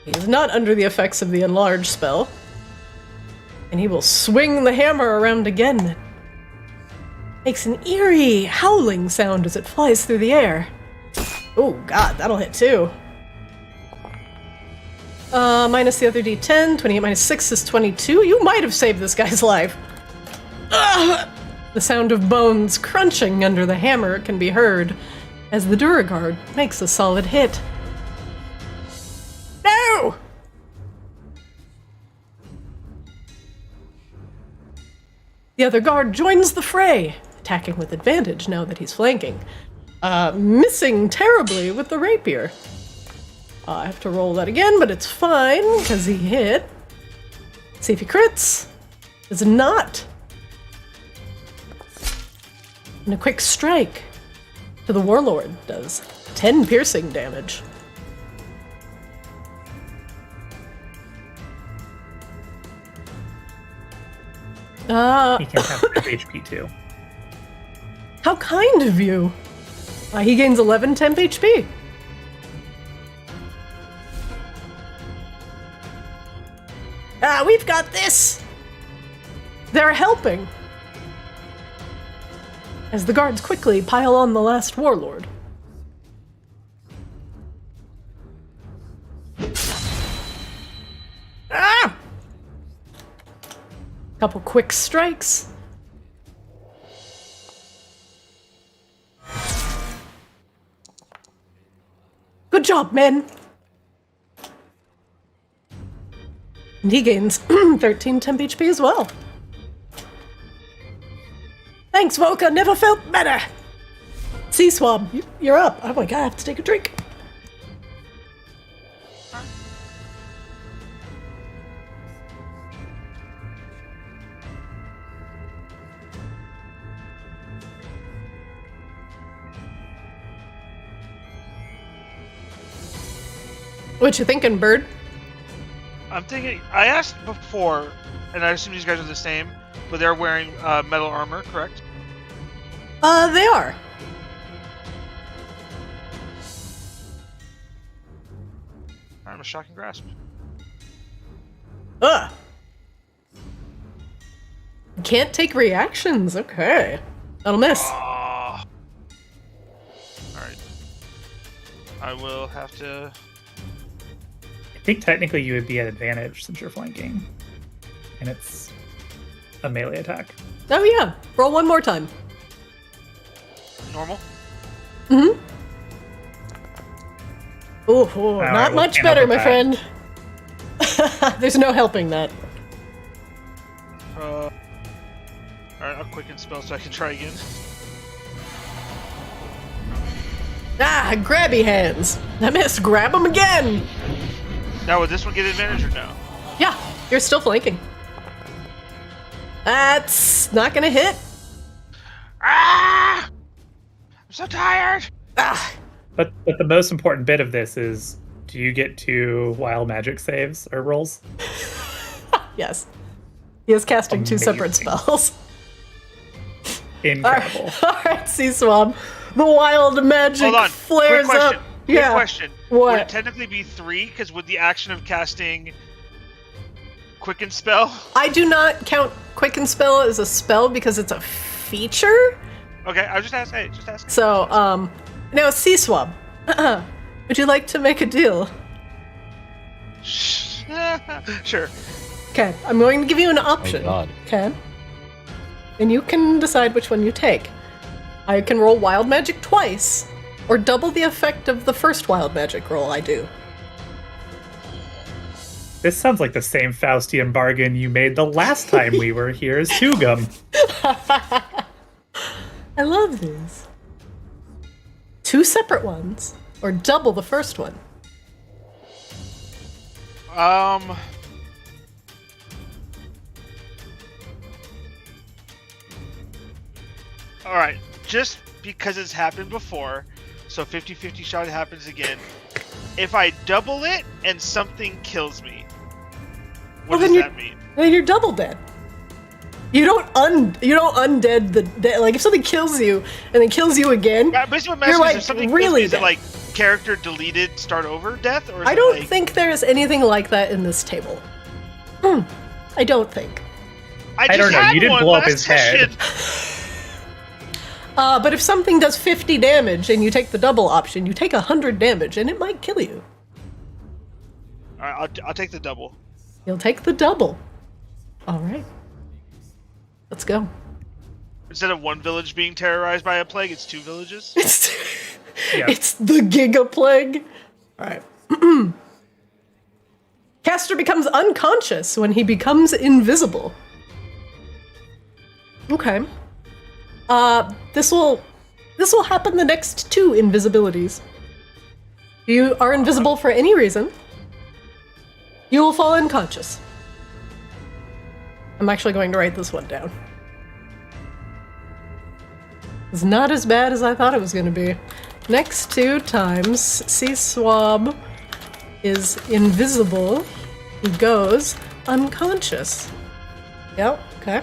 He's not under the effects of the enlarge spell. And he will swing the hammer around again. Makes an eerie howling sound as it flies through the air. Oh god, that'll hit too. Minus the other d10, 28 minus 6 is 22. You might have saved this guy's life. Ugh! The sound of bones crunching under the hammer can be heard as the Duragard makes a solid hit. No! The other guard joins the fray, attacking with advantage now that he's flanking. Missing terribly with the rapier. I have to roll that again, but it's fine, because he hit. See if he crits. Does not. And a quick strike to the Warlord does 10 piercing damage. He can have HP too. How kind of you. He gains 11 temp HP. We've got this! They're helping. As the guards quickly pile on the last warlord. Ah! Couple quick strikes. Good job, men! And he gains 13 temp HP as well. Thanks, Volka. Never felt better. Sea Swab, you're up. Oh my god, I have to take a drink. What you thinking, Bird? I'm thinking. I asked before, and I assume these guys are the same, but they're wearing metal armor, correct? They are. I'm a shocking grasp. Ugh. Can't take reactions. Okay. That'll miss. Alright. I will have to. I think technically you would be at advantage since you're flanking. And it's a melee attack. Oh yeah. Roll one more time. Normal? Mm-hmm. Ooh, right, not well, much can't better, help my with friend. There's no helping that. Alright, I'll quicken spell so I can try again. Ah, grabby hands. I missed. Grab him again. Now, would this one get advantage or no? Yeah, you're still flanking. That's not gonna hit. Ah! I'm so tired! Ah, But the most important bit of this is, do you get 2 wild magic saves or rolls? yes. He is casting 2 separate Amazing. spells. Incredible. All right, Sea Swab. The wild magic Hold on. flares Quick question. up. Quick Yeah. question. What? Would it technically be 3? Because with the action of casting Quicken Spell? I do not count Quicken Spell as a spell because it's a feature. Okay, I was just asking. Hey, just asking. So, now Sea Swab. Would you like to make a deal? Sure. Okay, I'm going to give you an option. Oh, God. Okay. And you can decide which one you take. I can roll wild magic twice, or double the effect of the first wild magic roll I do. This sounds like the same Faustian bargain you made the last time we were here as Tugum. I love these. 2 separate ones, or double the first one. Alright. just because it's happened before, so 50-50 shot happens again. If I double it and something kills me, what does that mean? Then you're double dead. You don't undead the dead. Like if something kills you and then kills you again, basically what you're like is if something really kills me, is it like character deleted, start over death, or is I don't it like... think there's anything like that in this table. I don't think. I don't know. You didn't blow up his head. But if something does 50 damage and you take the double option, you take 100 damage and it might kill you. All right, I'll take the double. You'll take the double. All right. Let's go. Instead of one village being terrorized by a plague, it's 2 villages. It's the Giga Plague. All right. Caster becomes unconscious when he becomes invisible. Okay. This will happen the next 2 invisibilities. If you are invisible for any reason, you will fall unconscious. I'm actually going to write this one down. It's not as bad as I thought it was going to be. Next 2 times, C-Swab is invisible. He goes unconscious. Yep, okay.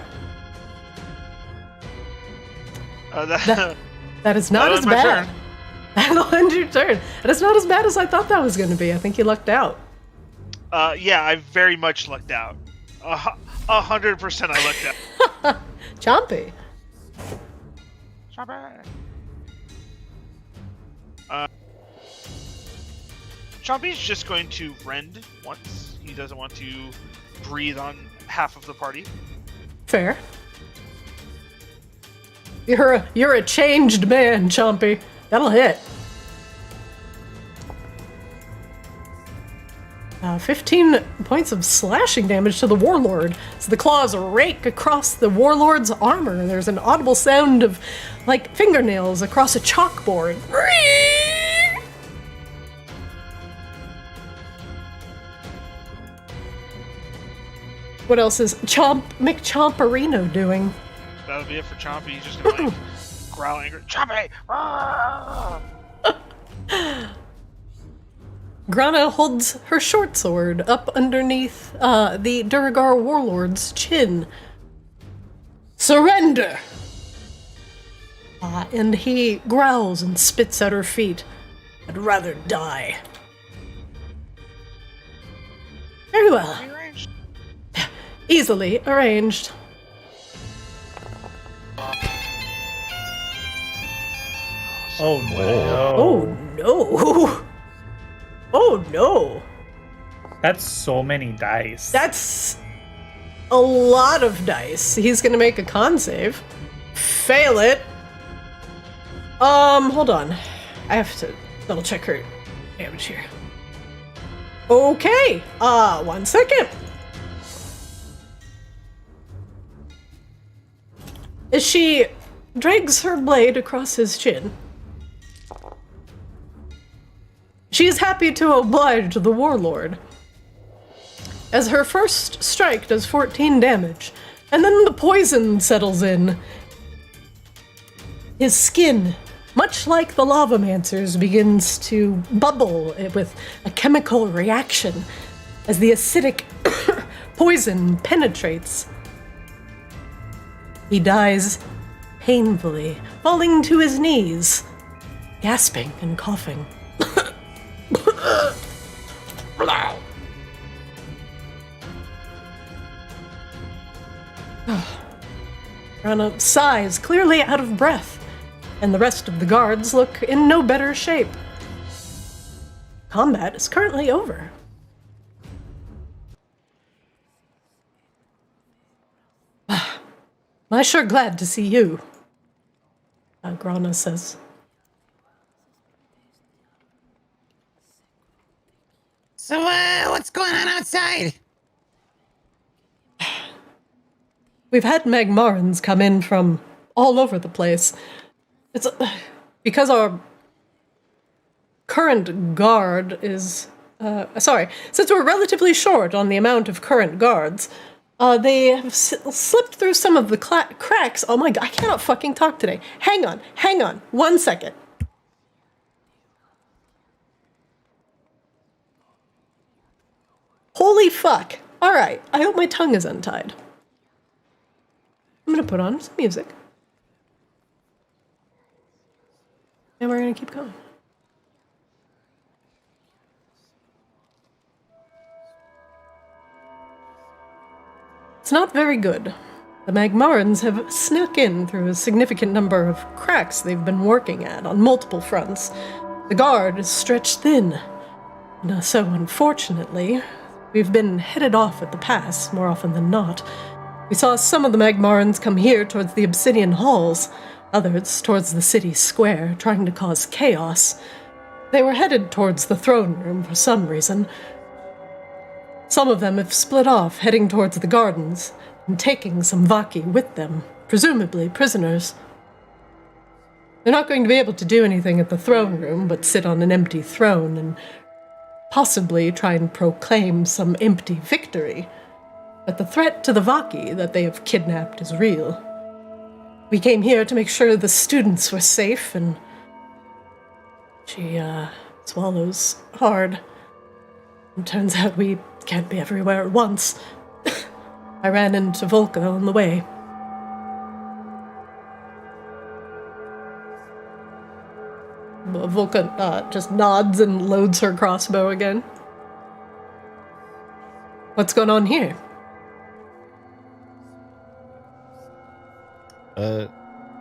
That is not as bad. That'll end your turn. And it's not as bad as I thought that was going to be. I think you lucked out. Yeah, I very much lucked out. 100% I lucked out. Chompy. Chompy's just going to rend once. He doesn't want to breathe on half of the party. Fair. You're a changed man, Chompy. That'll hit. 15 points of slashing damage to the Warlord. So the claws rake across the Warlord's armor. There's an audible sound of, like, fingernails across a chalkboard. What else is McChomperino doing? That'll be it for Chompy. He's just gonna, like, growl angry. Chompy! Ah! Grana holds her short sword up underneath the Duragar Warlord's chin. Surrender! And he growls and spits at her feet. I'd rather die. Very well. Easily arranged. Oh no. Oh no. Oh no. That's so many dice. That's a lot of dice. He's gonna make a con save. Fail it. Hold on. I have to double check her damage here. Okay. 1 second. As she drags her blade across his chin, she is happy to oblige the Warlord. As her first strike does 14 damage, and then the poison settles in. His skin, much like the Lavamancer's, begins to bubble with a chemical reaction as the acidic poison penetrates. He dies painfully, falling to his knees, gasping and coughing. Rana sighs, clearly out of breath, and the rest of the guards look in no better shape. Combat is currently over. I'm sure glad to see you, Grana says. So, what's going on outside? We've had Magmarans come in from all over the place. It's because our current guard is... since we're relatively short on the amount of current guards, They have slipped through some of the cracks. Oh my god, I cannot fucking talk today. Hang on, 1 second. Holy fuck. Alright, I hope my tongue is untied. I'm gonna put on some music. And we're gonna keep going. It's not very good. The Magmarans have snuck in through a significant number of cracks they've been working at on multiple fronts. The guard is stretched thin. So unfortunately, we've been headed off at the pass more often than not. We saw some of the Magmarans come here towards the Obsidian Halls, others towards the city square, trying to cause chaos. They were headed towards the throne room for some reason. Some of them have split off, heading towards the gardens, and taking some Vaki with them, presumably prisoners. They're not going to be able to do anything at the throne room but sit on an empty throne and possibly try and proclaim some empty victory. But the threat to the Vaki that they have kidnapped is real. We came here to make sure the students were safe, and she swallows hard. It turns out we can't be everywhere at once. I ran into Volka on the way. Volka just nods and loads her crossbow again. What's going on here?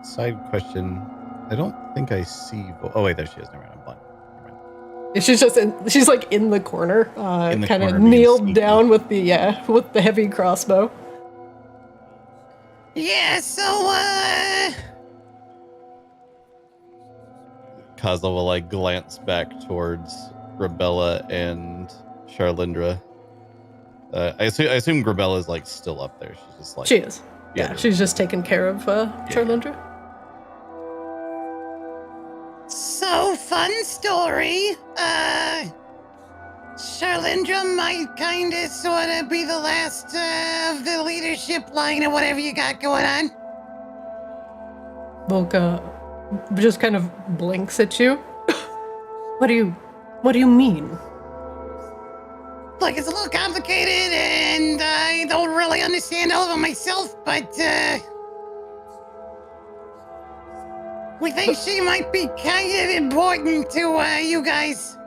Side question. I don't think I see. Oh wait, there she is. Never mind. I'm blind. She's like in the corner, kind of being kneeled sneaky. down with the heavy crossbow. Yeah, so, Kaza will like glance back towards Grabella and Charlindra. I assume Grabella's like still up there. She's just like She is. Yeah, Yeah. she's just taking care of Charlindra. so fun story. Charlindra might kinda sorta be the last of the leadership line or whatever you got going on. Volka just kind of blinks at you. What do you mean? Look, it's a little complicated and I don't really understand all of it myself, but we think she might be kind of important to you guys.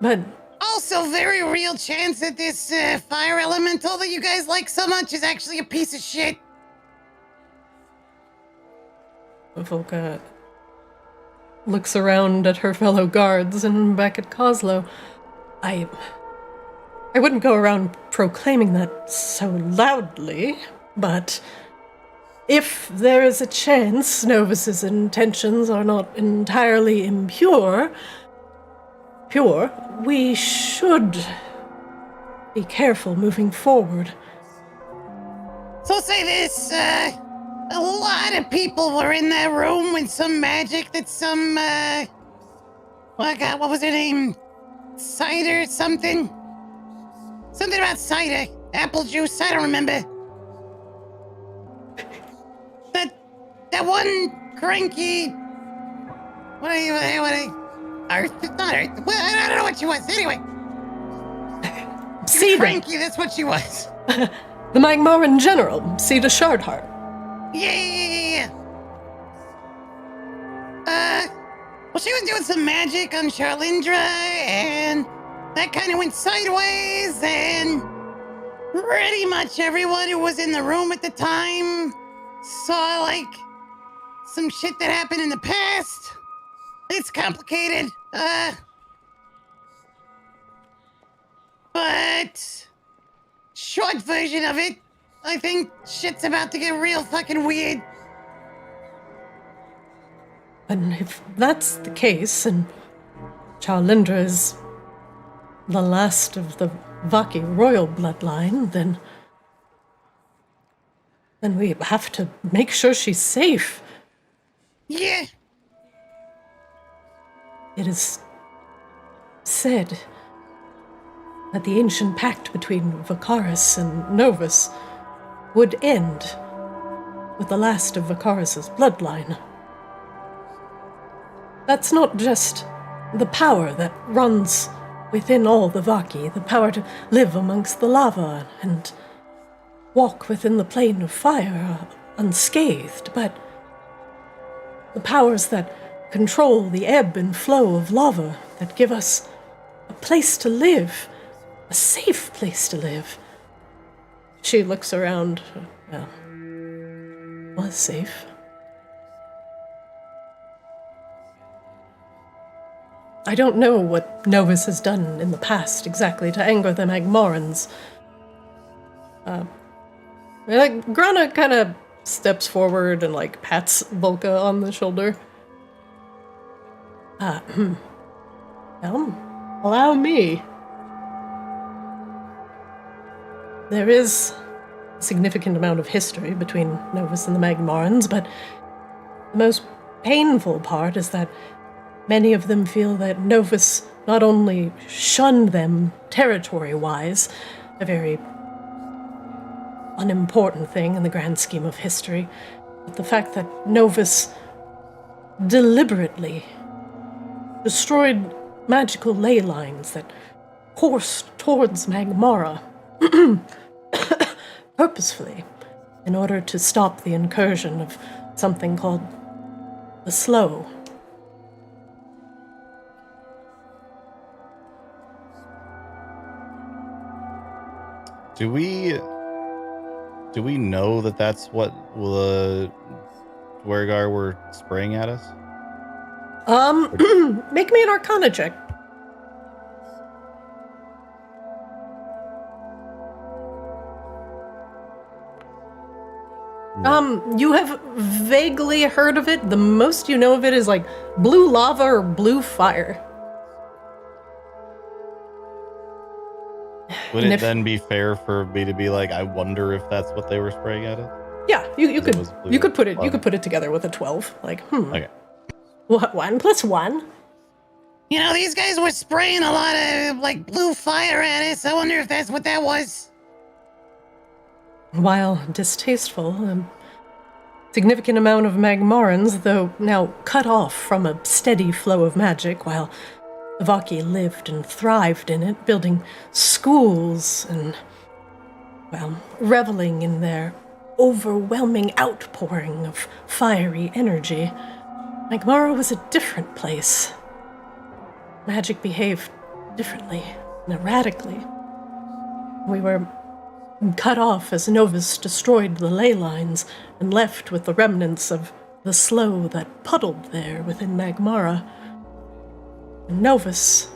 But Also, very real chance that this fire elemental that you guys like so much is actually a piece of shit. Volka looks around at her fellow guards and back at Kozlo. I wouldn't go around proclaiming that so loudly, but if there is a chance Novus's intentions are not entirely impure, we should be careful moving forward. So I'll say this, a lot of people were in that room with some magic that some, oh god, what was her name? Cider something? Something about cider. Apple juice, I don't remember. That one cranky... What are you, Earth? It's not Earth. Well, I don't know what she was. Anyway. Cedar, Cranky, that's what she was. the Magmaran General, Cedar Shardheart. Yeah. Well, she was doing some magic on Charlindra, and that kind of went sideways, and pretty much everyone who was in the room at the time saw, like, some shit that happened in the past. It's complicated, but short version of it, I think shit's about to get real fucking weird. And if that's the case, and Charlindra is the last of the Vaki royal bloodline, then we have to make sure she's safe. Yeah. It is said that the ancient pact between Vicarus and Novus would end with the last of Vicarus's bloodline. That's not just the power that runs within all the Vaki, the power to live amongst the lava and walk within the plane of fire unscathed, but the powers that control the ebb and flow of lava that give us a place to live, a safe place to live. She looks around. Well, was safe. I don't know what Novus has done in the past exactly to anger the Magmorans. Grana kind of steps forward and, pats Volka on the shoulder. Allow me. There is a significant amount of history between Novus and the Magmorans, but the most painful part is that many of them feel that Novus not only shunned them territory-wise, a very unimportant thing in the grand scheme of history, but the fact that Novus deliberately destroyed magical ley lines that coursed towards Magmara purposefully in order to stop the incursion of something called the Slow. Do we know that that's what the Dwergar were spraying at us? Make me an Arcana check. You have vaguely heard of it. The most you know of it is blue lava or blue fire. Would it then be fair for me to be I wonder if that's what they were spraying at it? Yeah, you could put it together with a 12. Okay. What, 1 + 1? You know, these guys were spraying a lot of blue fire at us. I wonder if that's what that was. While distasteful, a significant amount of Magmorans, though now cut off from a steady flow of magic, while the Vaki lived and thrived in it, building schools and, reveling in their overwhelming outpouring of fiery energy. Magmara was a different place. Magic behaved differently and erratically. We were cut off as Novus destroyed the ley lines and left with the remnants of the slow that puddled there within Magmara. And Novus,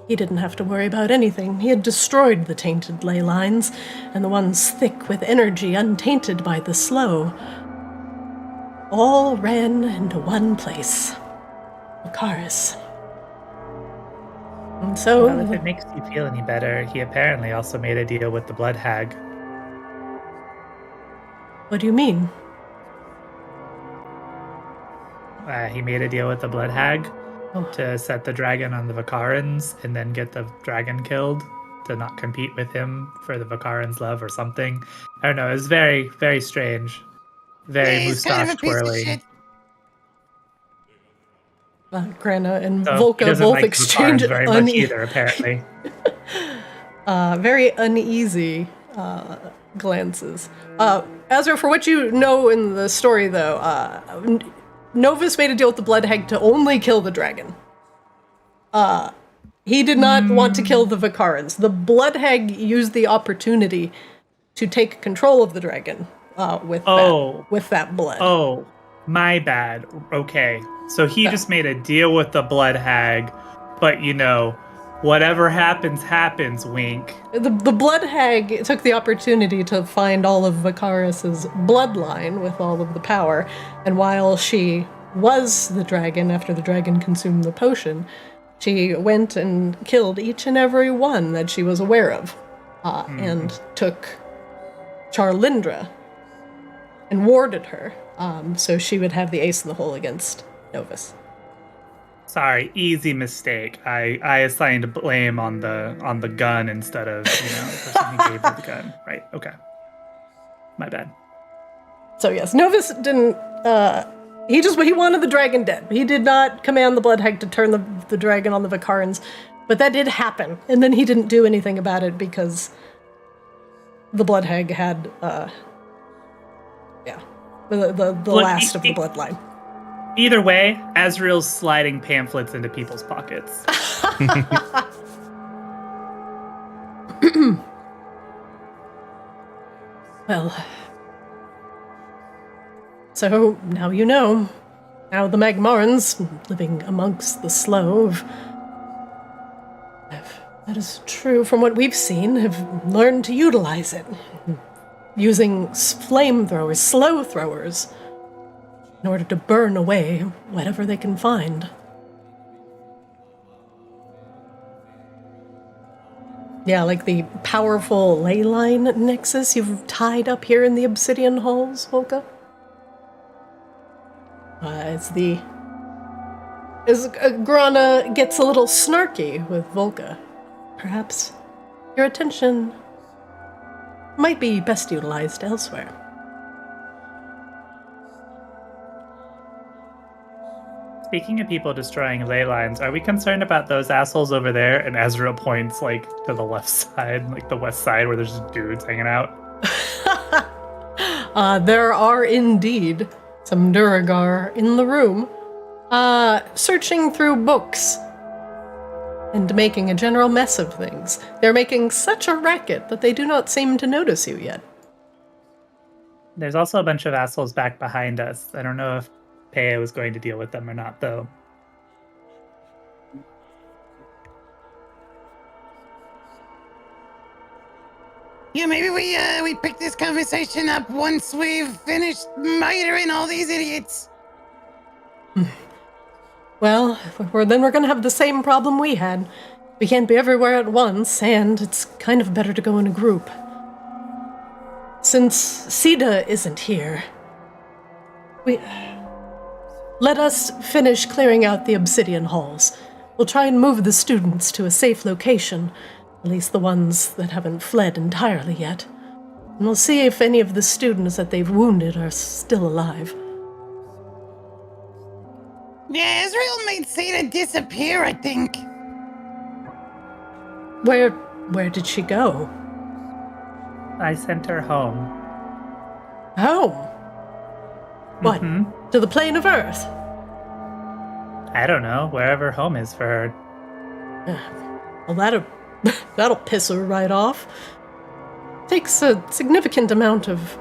he didn't have to worry about anything. He had destroyed the tainted ley lines, and the ones thick with energy untainted by the slow all ran into one place, Vicarus. And so, Well, if it makes you feel any better, he apparently also made a deal with the Blood Hag. what do you mean? He made a deal with the Blood Hag Oh. to set the dragon on the Vicarans and then get the dragon killed to not compete with him for the Vicarans' love or something. I don't know. It was very, very strange. Very He's kind of mustache a piece of twirling. shit. Grana and So he Volka doesn't both like exchange Vicarans very much either, apparently. very uneasy glances. Ezra, for what you know in the story, though, Novus made a deal with the Blood Hag to only kill the dragon. He did not want to kill the Vicarans. The Blood Hag used the opportunity to take control of the dragon with that blood. Oh, my bad. Okay. So he just made a deal with the Blood Hag, but whatever happens, wink. The Blood Hag took the opportunity to find all of Vicarus's bloodline with all of the power, and while she was the dragon after the dragon consumed the potion, she went and killed each and every one that she was aware of, and took Charlindra and warded her, so she would have the ace in the hole against Novus. Sorry, easy mistake. I assigned blame on the gun instead of, the person who gave her the gun. Right, okay. My bad. So yes, Novus didn't, he wanted the dragon dead. He did not command the Blood Hag to turn the dragon on the Vicarans, but that did happen. And then he didn't do anything about it because the Blood Hag had, the last of the bloodline. Either way, Azrael's sliding pamphlets into people's pockets. Well, so now you know. Now the Magmarans, living amongst the Slove, that is true from what we've seen, have learned to utilize it. Using flamethrowers, slow throwers, in order to burn away whatever they can find. Yeah, like the powerful ley line nexus you've tied up here in the obsidian halls, Volka. As Grana gets a little snarky with Volka, perhaps your attention might be best utilized elsewhere. Speaking of people destroying ley lines, are we concerned about those assholes over there? And Azrael points, to the left side, the west side, where there's just dudes hanging out. There are indeed some Duragar in the room, searching through books and making a general mess of things. They're making such a racket that they do not seem to notice you yet. There's also a bunch of assholes back behind us. I don't know if Pea was going to deal with them or not, though. Yeah, maybe we pick this conversation up once we've finished murdering all these idiots. Well, then we're gonna have the same problem we had. We can't be everywhere at once, and it's kind of better to go in a group. Since Sida isn't here, let us finish clearing out the obsidian halls. We'll try and move the students to a safe location, at least the ones that haven't fled entirely yet. And we'll see if any of the students that they've wounded are still alive. Yeah, Israel made Sita disappear, I think. Where did she go? I sent her home. Home? What? Mm-hmm. To the plane of Earth? I don't know, wherever home is for her. Well, that'll piss her right off. Takes a significant amount of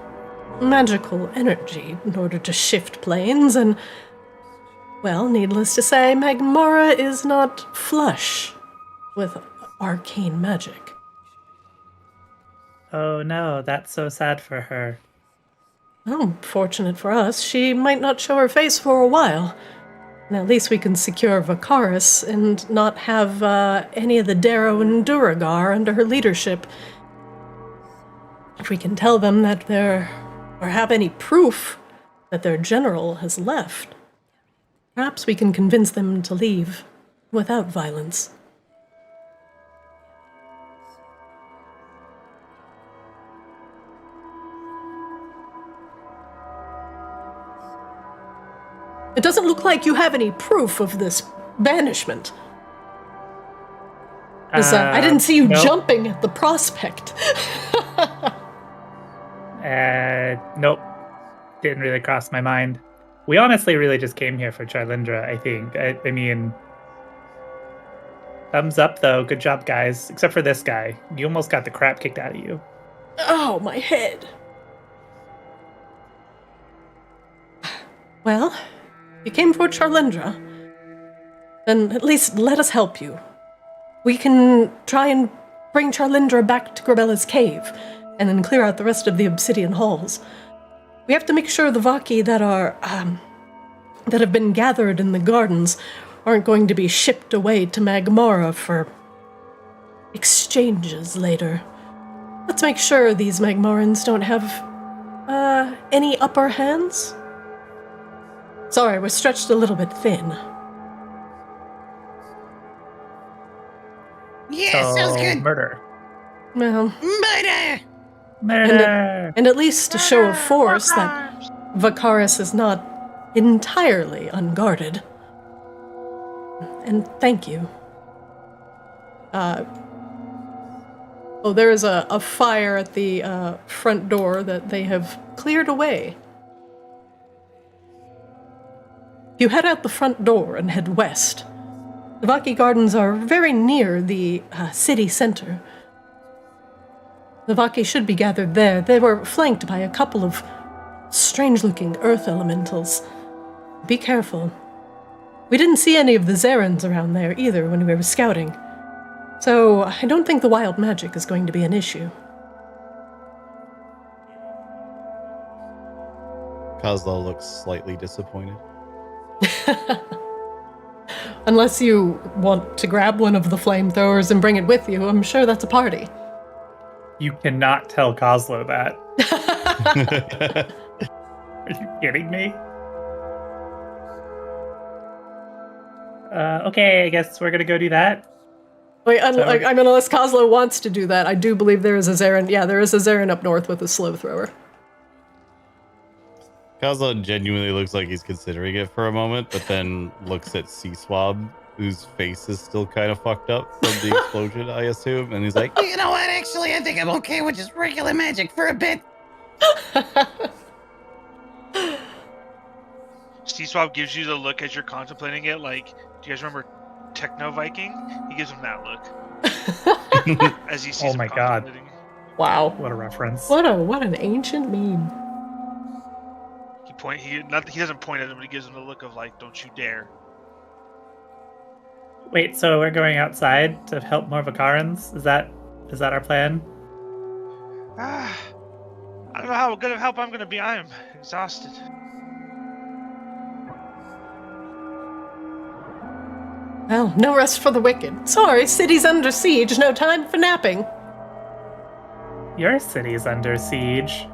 magical energy in order to shift planes, and, well, needless to say, Magmora is not flush with arcane magic. Oh no, that's so sad for her. Well, fortunate for us, she might not show her face for a while. And at least we can secure Vicarus and not have any of the Darrow and Duragar under her leadership. If we can tell them that or have any proof that their general has left, perhaps we can convince them to leave without violence. It doesn't look like you have any proof of this banishment. I didn't see you jumping at the prospect. Nope. Didn't really cross my mind. We honestly really just came here for Charlindra, I think. I mean, thumbs up, though. Good job, guys. Except for this guy. You almost got the crap kicked out of you. Oh, my head. Well, you came for Charlindra. Then at least let us help you. We can try and bring Charlindra back to Grabella's cave, and then clear out the rest of the obsidian halls. We have to make sure the Vaki that have been gathered in the gardens aren't going to be shipped away to Magmora for exchanges later. Let's make sure these Magmorans don't have any upper hands. Sorry, we're stretched a little bit thin. Yeah, sounds good. Murder. Well, Murder! Murder! and at least a show of force that Vicarus is not entirely unguarded. And thank you. There is a fire at the front door that they have cleared away. You head out the front door and head west. The Vaki Gardens are very near the city center. The Vaki should be gathered there. They were flanked by a couple of strange-looking earth elementals. Be careful. We didn't see any of the Zarans around there either when we were scouting. So I don't think the wild magic is going to be an issue. Kozlo looks slightly disappointed. Unless you want to grab one of the flamethrowers and bring it with you, I'm sure that's a party. You cannot tell Kozlo that. Are you kidding me? Okay, I guess we're gonna go do that. Wait, unless Kozlo wants to do that, I do believe there is a Zarin. Yeah, there is a Zarin up north with a slow thrower. Kozlo genuinely looks like he's considering it for a moment, but then looks at C-Swab, whose face is still kind of fucked up from the explosion, I assume, and he's like, You know what? Actually, I think I'm okay with just regular magic for a bit. C-Swab gives you the look as you're contemplating it, like, do you guys remember Techno Viking? He gives him that look. As he sees Oh him my god. contemplating. Wow. What a reference. What an ancient meme. He doesn't point at him, but he gives him the look of like, don't you dare. Wait, so we're going outside to help more Vicarans? Is that our plan? I don't know how good of help I'm going to be. I am exhausted. Well, no rest for the wicked. Sorry, city's under siege. No time for napping. Your city's under siege.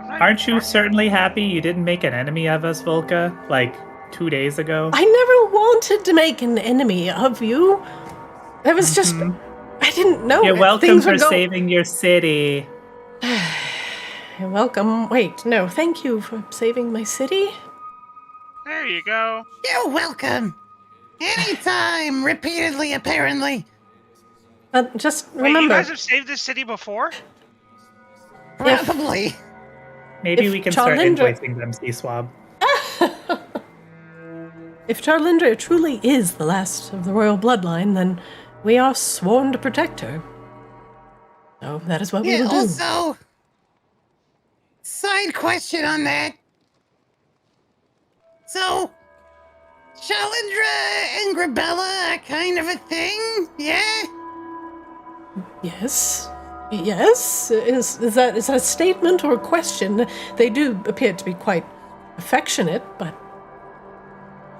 I'm not Aren't you even certainly happy you didn't make an enemy of us, Volka? Like 2 days ago? I never wanted to make an enemy of you. I was just... I didn't know. You're welcome Things for were saving your city. You're welcome. Wait, no, thank you for saving my city. There you go. You're welcome. Anytime, repeatedly, apparently. But just Wait, remember... you guys have saved this city before? Probably. Maybe If we can start Charlindra- invoicing them, C-Swab. If Charlindra truly is the last of the royal bloodline, then we are sworn to protect her. So that is what we will do. Also, side question on that. So, Charlindra and Grabella are kind of a thing, yeah? Yes. Yes? Is that a statement or a question? They do appear to be quite affectionate, but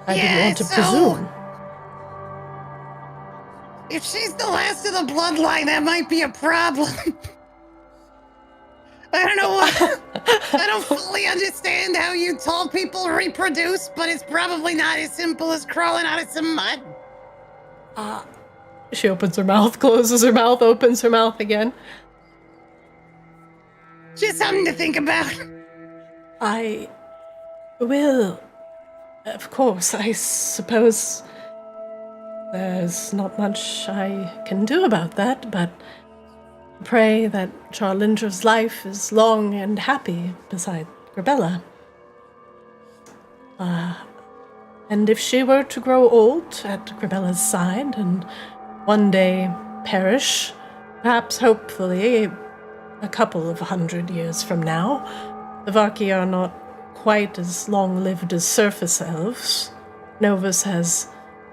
I didn't want to presume. If she's the last of the bloodline, that might be a problem. I don't know what. I don't fully understand how you tall people reproduce, but it's probably not as simple as crawling out of some mud. She opens her mouth, closes her mouth, opens her mouth again. Just something to think about. I will. Of course, I suppose there's not much I can do about that, but pray that Charlindra's life is long and happy beside Grabella. And if she were to grow old at Grabella's side and one day perish, perhaps hopefully a couple of 100 years from now, the Vaki are not quite as long-lived as surface elves. Novus has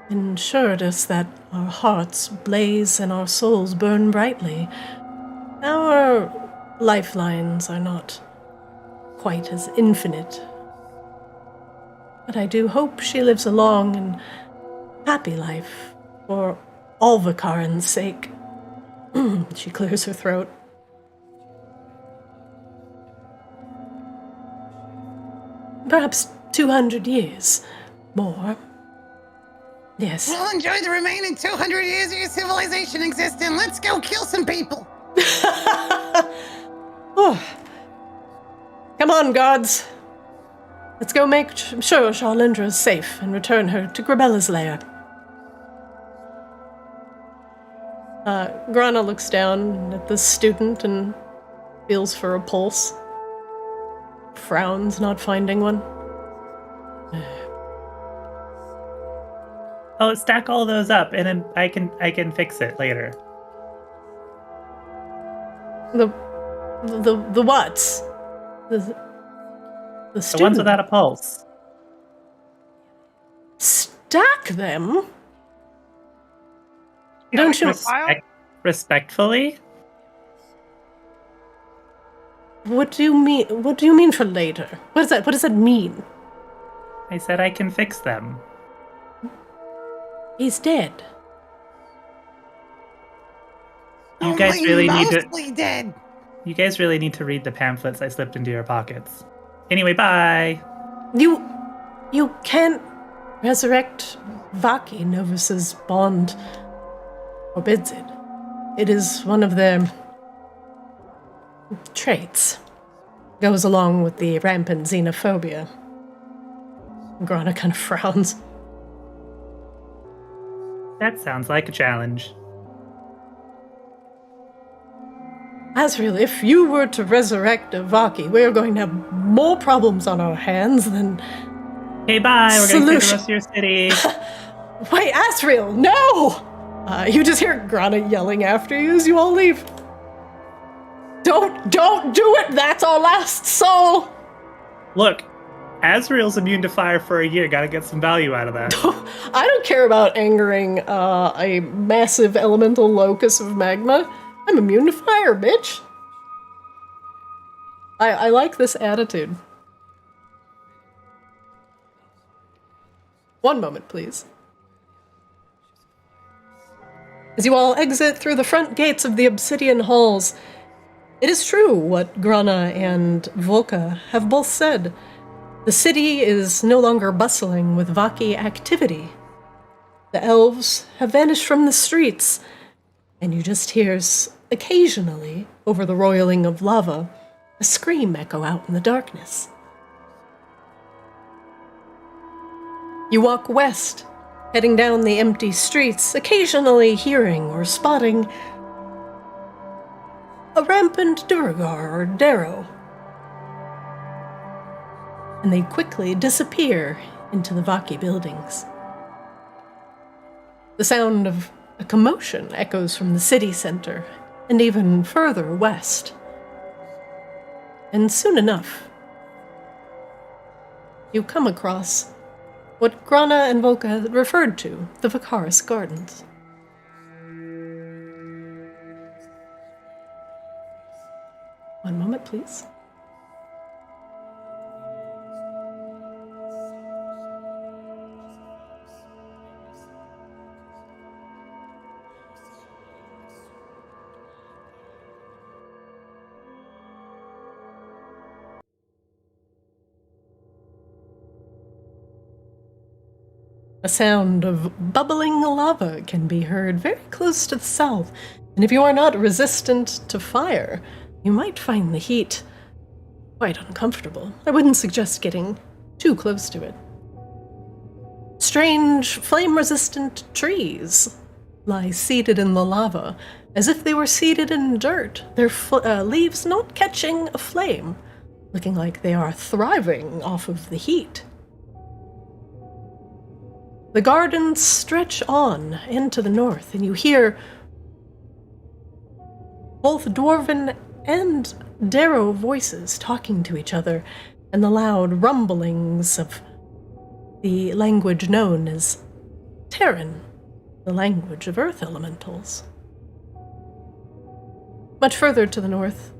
ensured us that our hearts blaze and our souls burn brightly. Our lifelines are not quite as infinite. But I do hope she lives a long and happy life for all Vicaran's sake. She clears her throat. Perhaps 200 years more. Yes. We'll enjoy the remaining 200 years of your civilization existing. Let's go kill some people. Oh. Come on, gods. Let's go make sure Charlindra is safe and return her to Grabella's lair. Grana looks down at the student and feels for a pulse. Frowns, not finding one. Oh, stack all those up, and then I can fix it later. The what? The The ones without a pulse. Stack them? Yeah, Don't you... Respectfully? What do you mean? What do you mean for later? What is that? What does that mean? I said I can fix them. He's dead. You guys really need to. Mostly dead. You guys really need to read the pamphlets I slipped into your pockets. Anyway, bye. You can't resurrect Vaki. Novus's bond forbids it. It is one of their traits. Goes along with the rampant xenophobia. Grana kind of frowns. That sounds like a challenge. Asriel, if you were to resurrect a Vaki, we are going to have more problems on our hands than... Okay, bye. We're going to Solution. see the rest of your city. Wait, Asriel, no! You just hear Grana yelling after you as you all leave. Don't do it! That's our last soul! Look, Asriel's immune to fire for a year. Gotta get some value out of that. I don't care about angering a massive elemental locus of magma. I'm immune to fire, bitch. I like this attitude. One moment, please. As you all exit through the front gates of the Obsidian Halls, it is true what Grana and Volka have both said. The city is no longer bustling with Vaki activity. The elves have vanished from the streets, and you just hear occasionally, over the roiling of lava, a scream echo out in the darkness. You walk west, heading down the empty streets, occasionally hearing or spotting a rampant Duragar or Darrow, and they quickly disappear into the Vaki buildings. The sound of a commotion echoes from the city center and even further west. And soon enough, you come across what Grana and Volka referred to, the Vicarus Gardens. One moment, please. A sound of bubbling lava can be heard very close to the south, and if you are not resistant to fire, you might find the heat quite uncomfortable. I wouldn't suggest getting too close to it. Strange, flame-resistant trees lie seated in the lava, as if they were seated in dirt, their leaves not catching a flame, looking like they are thriving off of the heat. The gardens stretch on into the north, and you hear both Dwarven and Darrow voices talking to each other, and the loud rumblings of the language known as Terran, the language of earth elementals. Much further to the north,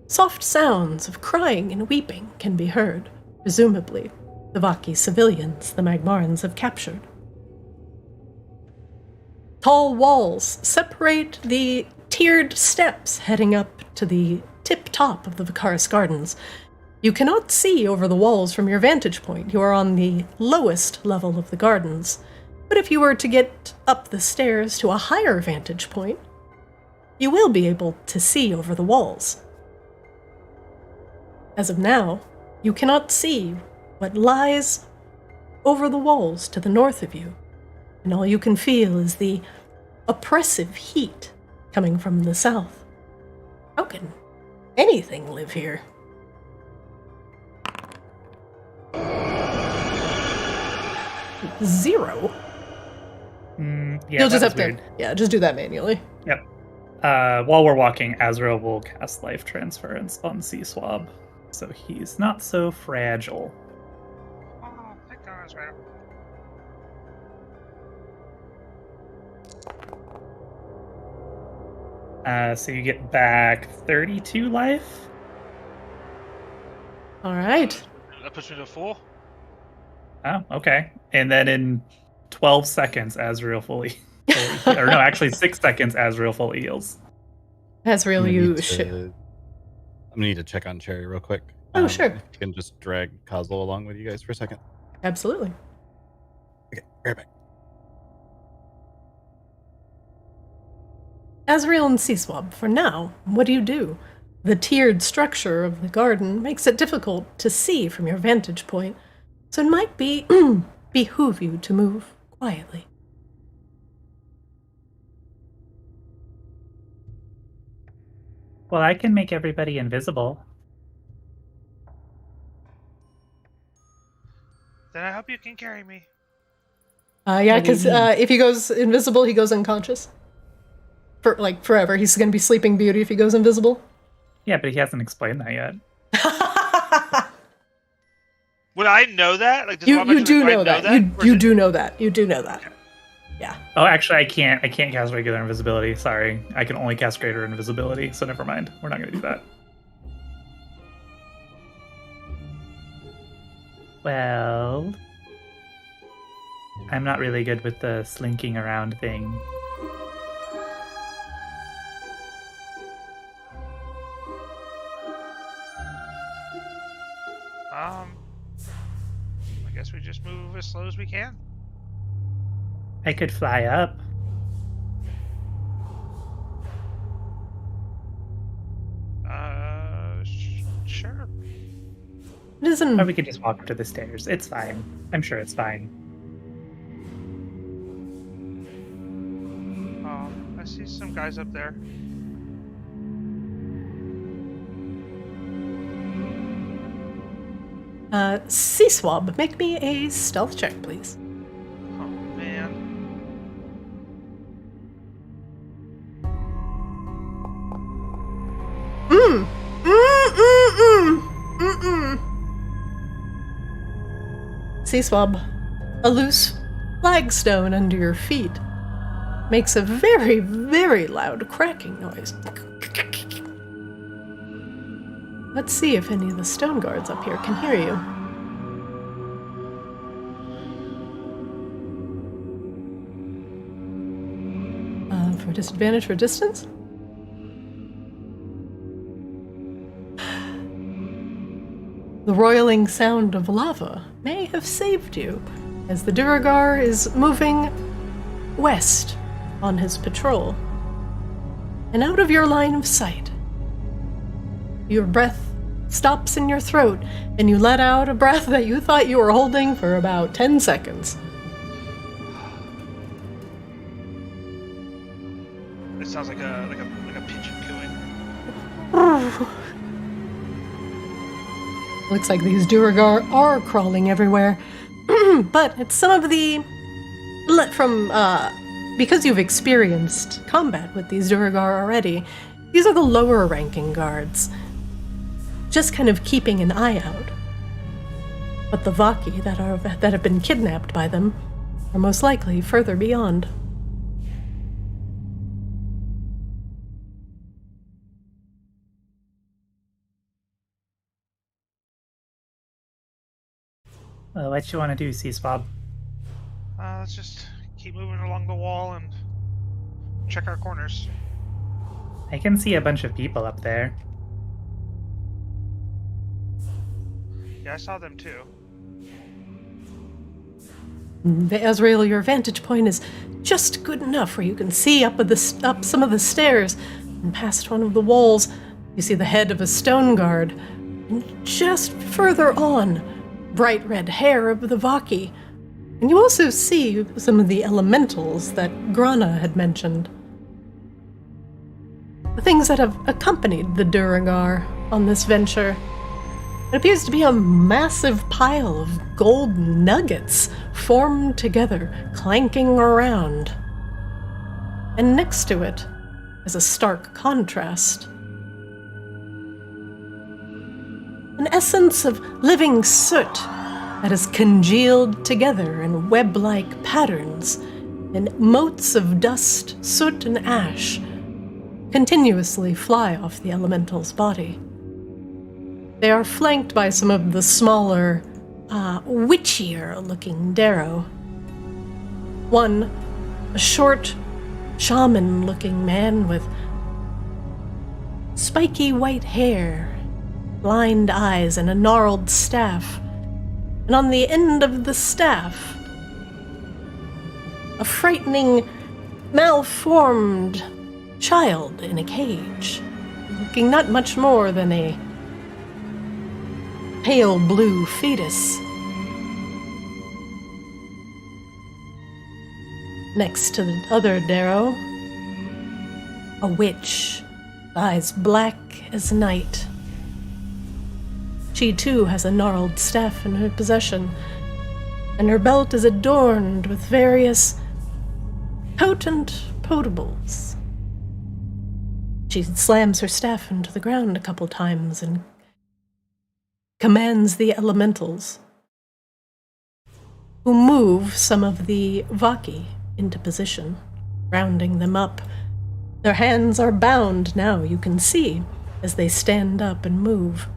soft sounds of crying and weeping can be heard, presumably the Vaki civilians the Magmarans have captured. Tall walls separate the tiered steps heading up to the tip-top of the Vicarus Gardens. You cannot see over the walls from your vantage point. You are on the lowest level of the gardens, But if you were to get up the stairs to a higher vantage point, you will be able to see over the walls. As of now, you cannot see what lies over the walls to the north of you, and all you can feel is the oppressive heat coming from the south. How can anything live here? Zero? Yeah, You'll just have weird. to, yeah, just do that manually. Yep. While we're walking, Azrael will cast Life Transference on C-Swab, so he's not so fragile. Oh, thank God, Azrael. So you get back 32 life. All right. That puts me to 4. Oh, okay. And then in 12 seconds, Azrael fully or no, actually 6 seconds, Azrael fully heals. Azrael, I'm you gonna should. need to check on Cherry real quick. Oh, sure. If you can just drag Kozlo along with you guys for a second. Absolutely. Okay, right back. Azrael and C-Swab, for now, what do? The tiered structure of the garden makes it difficult to see from your vantage point, so it might be behoove you to move quietly. Well, I can make everybody invisible. Then I hope you can carry me. Yeah, What do you because mean? if he goes invisible, he goes unconscious. For, like, forever. He's going to be Sleeping Beauty if he goes invisible. Yeah, but he hasn't explained that yet. Would I know that? Like, does You Bob actually do know know that. Or You is it- do know that. You do know that. Yeah. Oh, actually, I can't cast regular invisibility. Sorry, I can only cast greater invisibility. So never mind. We're not going to do that. Well, I'm not really good with the slinking around thing. I guess we just move as slow as we can. I could fly up. Sure. It isn't. Or we could just walk up to the stairs. It's fine. I'm sure it's fine. I see some guys up there. C-Swab, make me a stealth check, please. Oh, man. C-Swab, a loose flagstone under your feet makes a very, very loud cracking noise. Let's see if any of the stone guards up here can hear you. For disadvantage for distance? The roiling sound of lava may have saved you, as the Duragar is moving west on his patrol. And out of your line of sight, your breath stops in your throat, and you let out a breath that you thought you were holding for about 10 seconds. It sounds like a pigeon cooing. Looks like these Duragar are crawling everywhere. But it's some of the... because you've experienced combat with these Duragar already, these are the lower ranking guards. Just kind of keeping an eye out. But the Vaki that have been kidnapped by them are most likely further beyond. Well, what you want to do, C-Swab? Let's just keep moving along the wall and check our corners. I can see a bunch of people up there. Yeah, I saw them too. Azrael, your vantage point is just good enough where you can see up some of the stairs, and past one of the walls, you see the head of a stone guard, and just further on, bright red hair of the Vaki. And you also see some of the elementals that Grana had mentioned. The things that have accompanied the Duragar on this venture. It appears to be a massive pile of gold nuggets formed together, clanking around. And next to it is a stark contrast. An essence of living soot that is congealed together in web-like patterns, and motes of dust, soot, and ash continuously fly off the elemental's body. They are flanked by some of the smaller, witchier-looking Darrow. One, a short, shaman-looking man with spiky white hair, blind eyes, and a gnarled staff. And on the end of the staff, a frightening, malformed child in a cage, looking not much more than a pale blue fetus. Next to the other Darrow, a witch, eyes black as night. She too has a gnarled staff in her possession, and her belt is adorned with various potent potables. She slams her staff into the ground a couple times and commands the elementals, who move some of the Vaki into position, rounding them up. Their hands are bound now, you can see, as they stand up and move.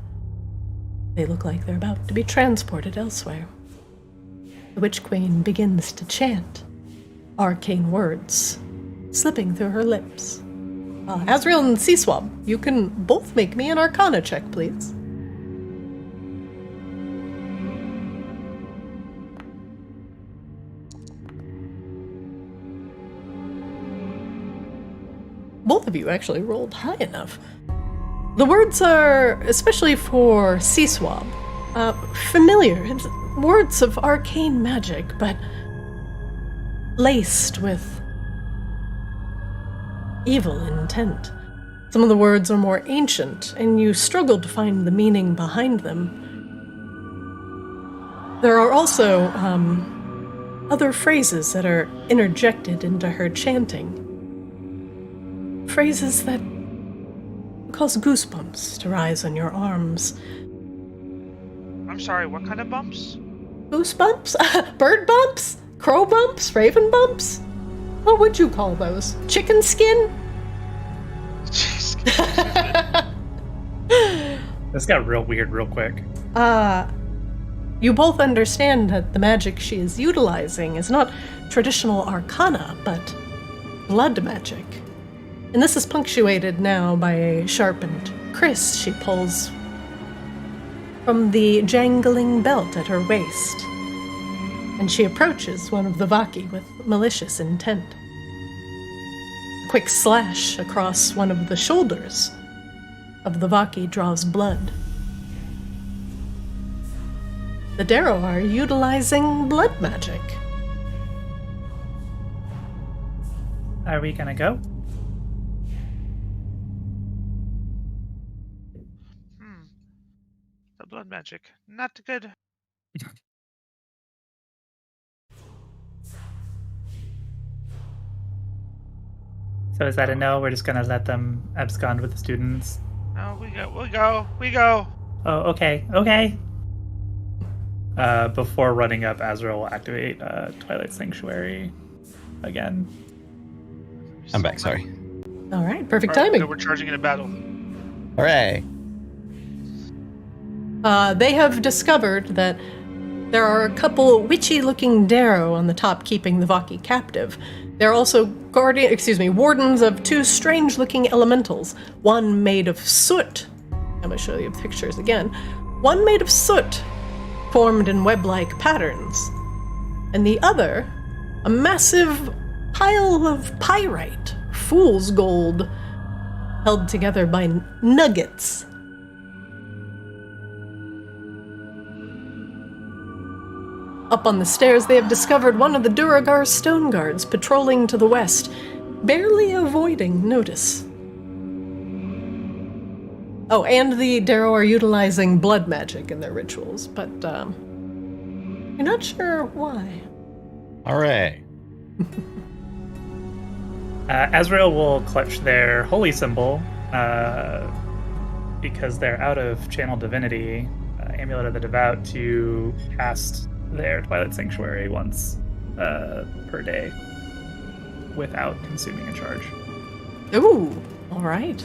They look like they're about to be transported elsewhere. The Witch Queen begins to chant, arcane words slipping through her lips. Azrael and Seaswab, you can both make me an Arcana check, please. Both of you actually rolled high enough. The words are, especially for Seaswab, familiar. It's words of arcane magic, but laced with evil intent. Some of the words are more ancient, and you struggle to find the meaning behind them. There are also other phrases that are interjected into her chanting. Phrases that cause goosebumps to rise on your arms. I'm sorry, what kind of bumps? Goosebumps? Bird bumps? Crow bumps? Raven bumps? What would you call those? Chicken skin? Jeez. This got real weird real quick. You both understand that the magic she is utilizing is not traditional arcana, but blood magic. And this is punctuated now by a sharpened kriss she pulls from the jangling belt at her waist. And she approaches one of the Vaki with malicious intent. A quick slash across one of the shoulders of the Vaki draws blood. The Darrow are utilizing blood magic. Are we gonna go? The blood magic. Not good. So is that a no? We're just gonna let them abscond with the students? No, we go. Oh, okay. Before running up, Azrael will activate Twilight Sanctuary again. I'm back, sorry. All right, perfect Alright, timing. so we're charging in a battle. Hooray! They have discovered that there are a couple witchy-looking Darrow on the top keeping the Vaki captive. They're also wardens of two strange-looking elementals. One made of soot. I'm going to show you pictures again. One made of soot, formed in web-like patterns. and the other, a massive pile of pyrite, fool's gold, held together by nuggets. Up on the stairs, they have discovered one of the Duragar stone guards patrolling to the west, barely avoiding notice. Oh, and the Darrow are utilizing blood magic in their rituals, but you're not sure why. All right. Azrael will clutch their holy symbol because they're out of channel divinity, Amulet of the Devout, to cast their Twilight Sanctuary once per day without consuming a charge. Ooh, all right.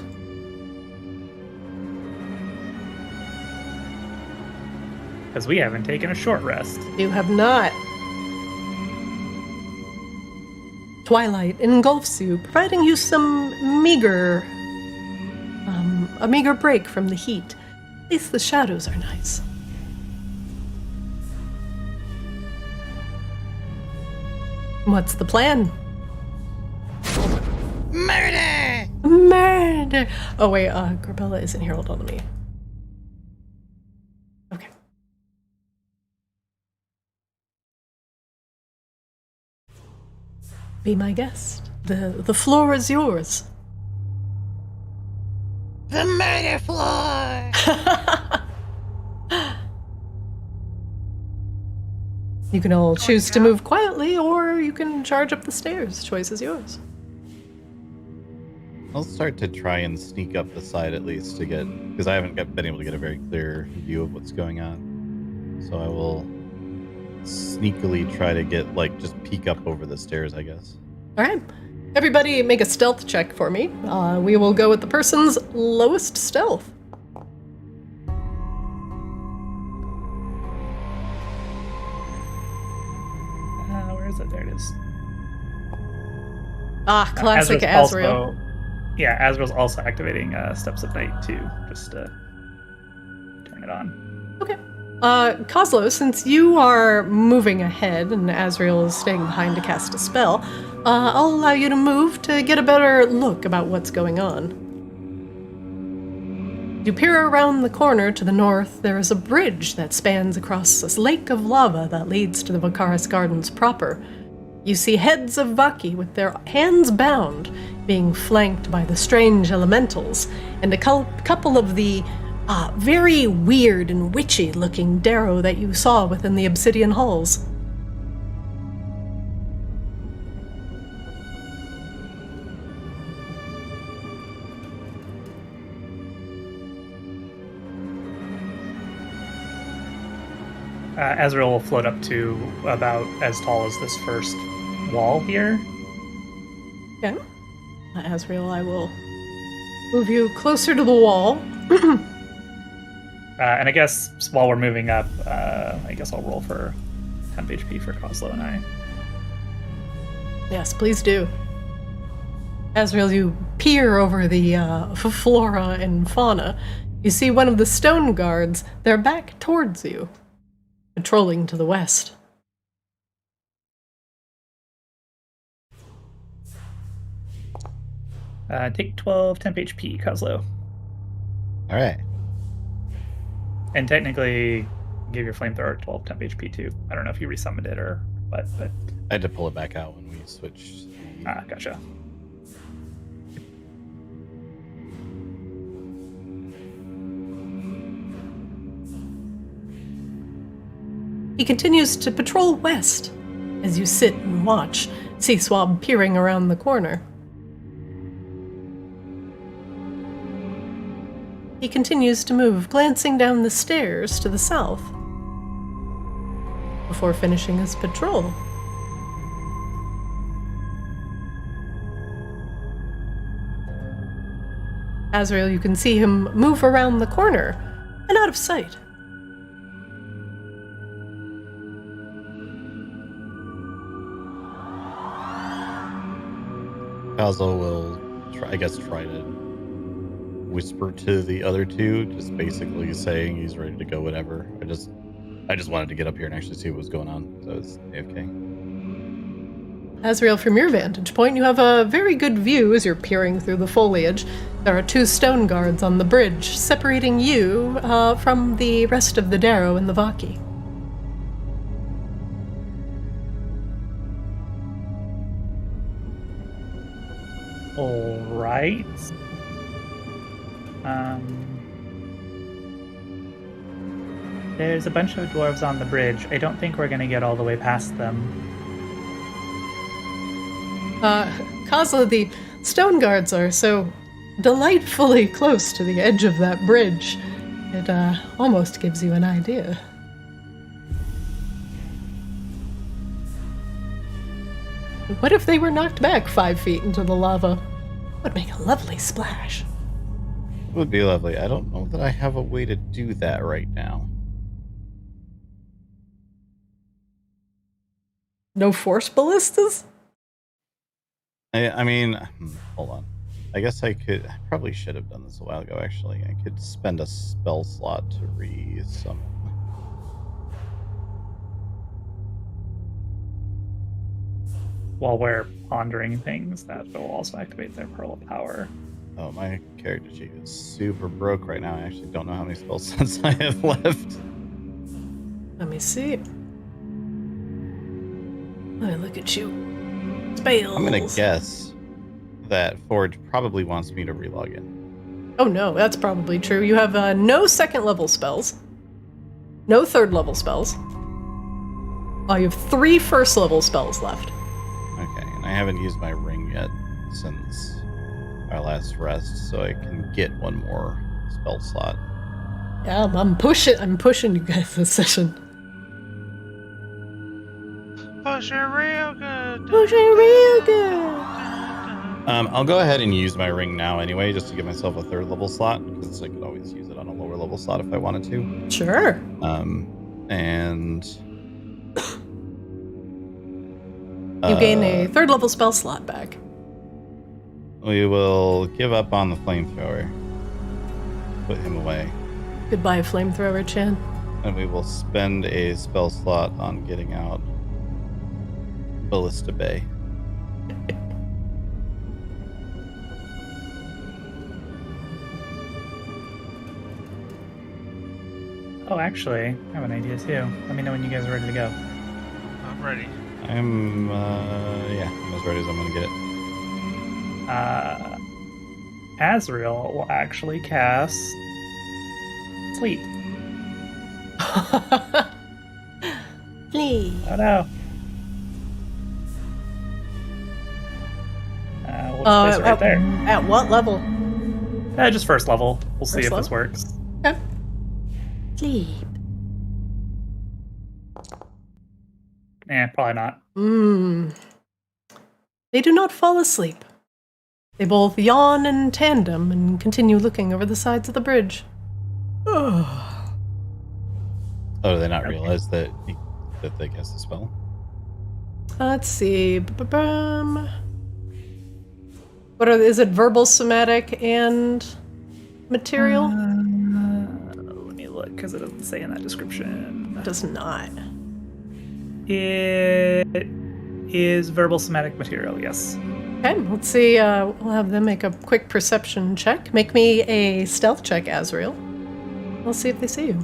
Because we haven't taken a short rest. You have not. Twilight engulfs you, providing you some meager, a meager break from the heat. At least the shadows are nice. What's the plan? Murder! Murder! Oh wait, Grabella isn't here. Hold on to me. Okay. Be my guest. The floor is yours. The murder floor! You can all choose to move quietly, or you can charge up the stairs. Choice is yours. I'll start to try and sneak up the side at least to get, because I haven't been able to get a very clear view of what's going on. So I will sneakily try to get, like, just peek up over the stairs, I guess. All right. Everybody make a stealth check for me. We will go with the person's lowest stealth. Where is it? There it is. Ah, classic Azrael's Azrael. Also, yeah, Azrael's also activating Steps of Night too, just to turn it on. Okay. Kozlo, since you are moving ahead and Azrael is staying behind to cast a spell, I'll allow you to move to get a better look about what's going on. You peer around the corner to the north. There is a bridge that spans across this lake of lava that leads to the Vicarus Gardens proper. You see heads of Vaki with their hands bound, being flanked by the strange elementals, and a couple of the very weird and witchy-looking Darrow that you saw within the obsidian halls. Azrael will float up to about as tall as this first wall here. Okay. Azrael, I will move you closer to the wall. And I guess while we're moving up, I guess I'll roll for temp HP for Kozlo and I. Yes, please do. Azrael, you peer over the flora and fauna. You see one of the stone guards. They're back towards you, patrolling to the west. Take 12 temp HP, Kozlo. All right. And technically, give your flamethrower 12 temp HP too. I don't know if you resummoned it or what, but... I had to pull it back out when we switched. Gotcha. He continues to patrol west as you sit and watch, Seaswab peering around the corner. He continues to move, glancing down the stairs to the south, before finishing his patrol. Azrael, you can see him move around the corner and out of sight. Kozlo will, try to whisper to the other two, just basically saying he's ready to go whenever. I I just wanted to get up here and actually see what was going on. So it's AFK. Azrael, from your vantage point, you have a very good view as you're peering through the foliage. There are 2 stone guards on the bridge, separating you from the rest of the Darrow and the Vaki. Alright. There's a bunch of dwarves on the bridge. I don't think we're gonna get all the way past them. Kazla, the stone guards are so delightfully close to the edge of that bridge. It almost gives you an idea. What if they were knocked back 5 feet into the lava? Would make a lovely splash. It would be lovely. I don't know that I have a way to do that right now. No force ballistas? I mean, hold on. I guess I probably should have done this a while ago, actually. I could spend a spell slot to re-summon. While we're pondering things, that will also activate their Pearl of Power. Oh, my character sheet is super broke right now. I actually don't know how many spell slots I have left. Let me see. Let me look at you. Spells. I'm gonna guess that Forge probably wants me to relog in. Oh no, that's probably true. You have no 2nd level spells. No 3rd level spells. Oh, you have 3 1st level spells left. Okay, and I haven't used my ring yet since our last rest, so I can get one more spell slot. Yeah, I'm pushing you guys this session. Pushing real good. Pushing real good. I'll go ahead and use my ring now anyway, just to give myself a 3rd level slot, because I could always use it on a lower level slot if I wanted to. Sure. And You gain a 3rd level spell slot back. we will give up on the flamethrower. Put him away. Goodbye, flamethrower Chan. And we will spend a spell slot on getting out Ballista Bay. Oh, actually, I have an idea too. Let me know when you guys are ready to go. I'm ready. I'm as ready as I'm gonna get it. Azrael will actually cast Sleep. Please. Oh no. We'll just place it right there. At what level? Just 1st level. We'll see First if this level? works. Okay. Sleep. Probably not. They do not fall asleep. They both yawn in tandem and continue looking over the sides of the bridge. Oh, do they not realize that they cast the spell? Let's see. Is it verbal, somatic, and material? Let me look, because it doesn't say in that description. It does not. It is verbal somatic material, yes. Okay, let's see. We'll have them make a quick perception check. Make me a stealth check, Azrael. We'll see if they see you.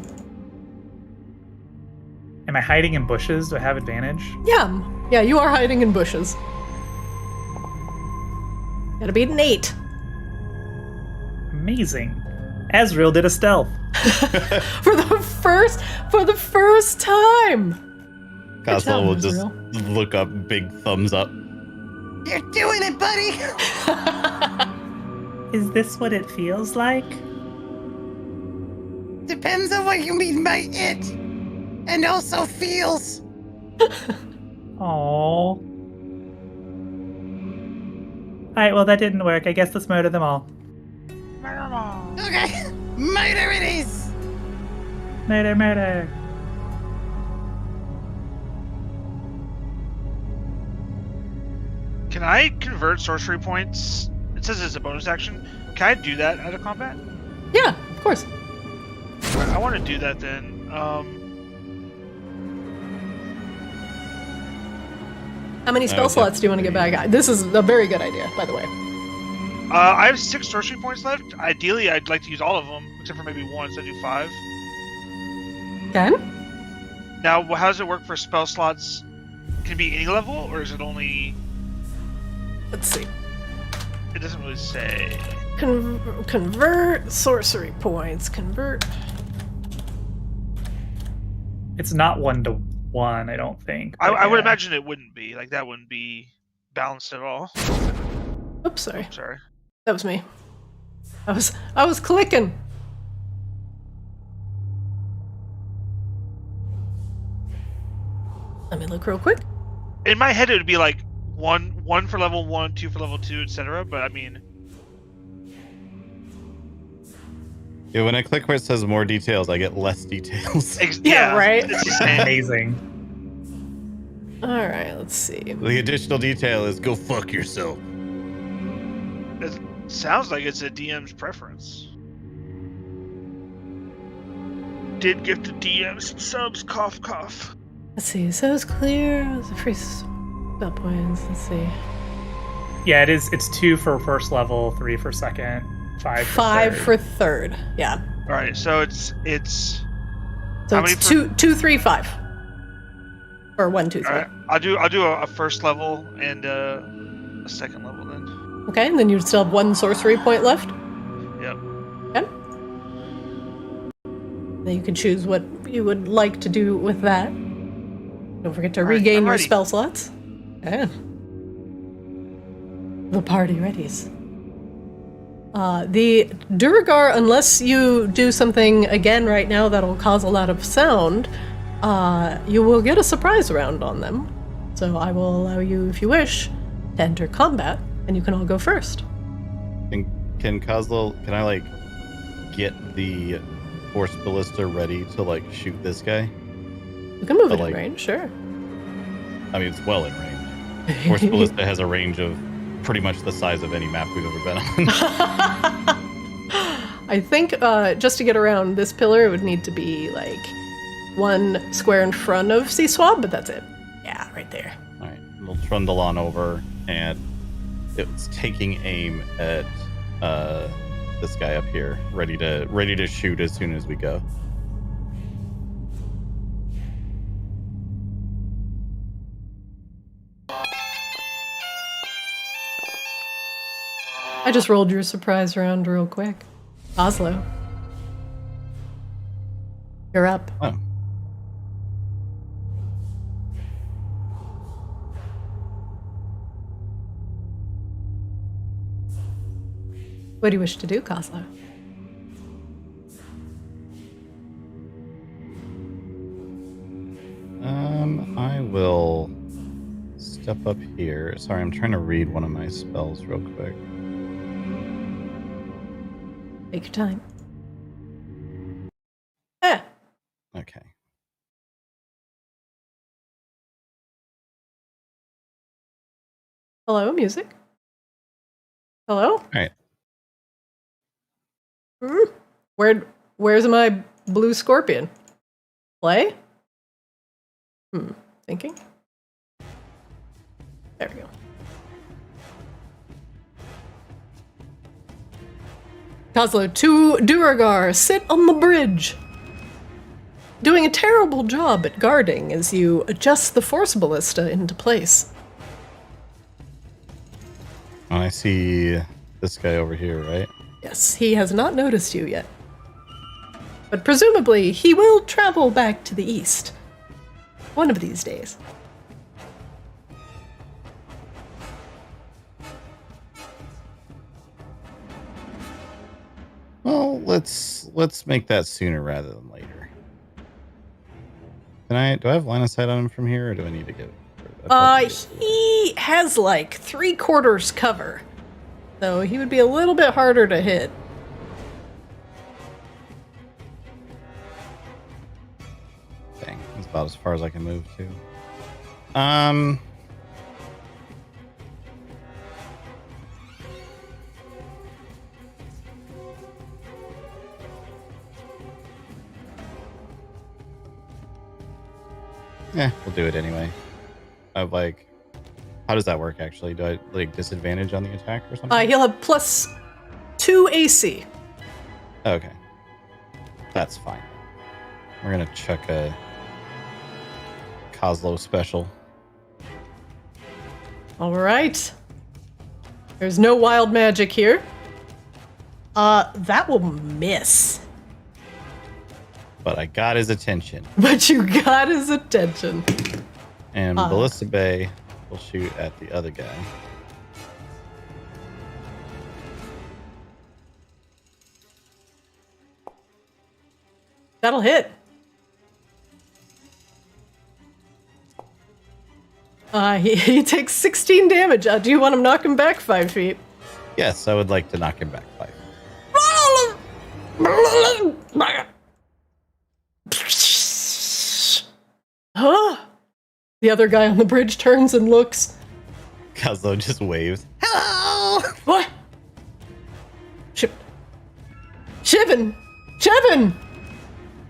Am I hiding in bushes? Do I have advantage? Yeah, you are hiding in bushes. Gotta beat an 8. Amazing. Azrael did a stealth. for the first time. Castle will just Azrael. look up, big thumbs up. You're doing it, buddy! Is this what it feels like? Depends on what you mean by it. And also feels. Aww. Alright, well that didn't work. I guess let's murder them all. Okay, murder it is! Murder, murder. Can I convert sorcery points? It says it's a bonus action. Can I do that out of combat? Yeah, of course. I want to do that then. How many spell slots do you want to get back? This is a very good idea, by the way. I have 6 sorcery points left. Ideally, I'd like to use all of them, except for maybe 1, so I do 5. Okay. Now, how does it work for spell slots? Can it be any level, or is it only... Let's see. It doesn't really say. Convert sorcery points. Convert. It's not 1-to-1, I don't think. I but would yeah. imagine it wouldn't be. Like, that wouldn't be balanced at all. Oops, sorry. I'm sorry. That was me. I was clicking. Let me look real quick. In my head, it would be like one for level 1, 2 for level 2, etc. But I mean, Yeah, when I click where it says more details, I get less details. Yeah, right? It's insane. Amazing. All right, let's see. The additional detail is go fuck yourself. It sounds like it's a DM's preference. Did give the DM some subs, cough, cough. Let's see. So it's clear. It's a free spell points. Let's see. Yeah, it is. It's 2 for first level, 3 for second, 5 for 5 third. for third. Yeah. All right, so it's. So How it's many 2, 3, 5. Or 1, 2, 3. All right, I'll do a first level and a second level then. Okay, and then you still have 1 sorcery point left. Yep. Okay. Then you can choose what you would like to do with that. Don't forget to All right, regain I'm your ready. spell slots. Okay. The party readies. The Duragar, unless you do something again right now that'll cause a lot of sound, you will get a surprise round on them. So I will allow you, if you wish, to enter combat, and you can all go first. Can Kozlo, can I like get the force ballista ready to like shoot this guy? You can move But, it like- in range, sure. I mean, it's well in range. Force ballista has a range of pretty much the size of any map we've ever been on. I think just to get around this pillar, it would need to be like 1 square in front of C-Swab, but that's it. Yeah, right there. All right, we'll trundle on over, and it's taking aim at this guy up here, ready to shoot as soon as we go. I just rolled your surprise round real quick. Oslo. You're up. Oh. What do you wish to do, Kozlo? I will step up here. Sorry, I'm trying to read one of my spells real quick. Take your time. Eh. Okay. Hello, music? Hello? All right. Where's my blue scorpion? Play? Thinking? There we go. Kozlo, to Duragar, sit on the bridge. Doing a terrible job at guarding as you adjust the force ballista into place. And I see this guy over here, right? Yes, he has not noticed you yet. But presumably, he will travel back to the east. One of these days. Well, let's make that sooner rather than later. Do I have line of sight on him from here, or do I need to get? He has like 3/4 cover, so he would be a little bit harder to hit. Dang, that's about as far as I can move to. Yeah, we'll do it anyway. I have like How does that work, actually? Do I, like, disadvantage on the attack or something? He'll have +2 AC. Okay. That's fine. We're gonna chuck a Kozlo special. All right. There's no wild magic here. That will miss. But I got his attention. But you got his attention. And Ballista Bay will shoot at the other guy. That'll hit. He takes 16 damage. Do you want to knock him back 5 feet? Yes, I would like to knock him back 5. Huh? The other guy on the bridge turns and looks. Kozlo just waves. Hello! What? Shivan! Shivan!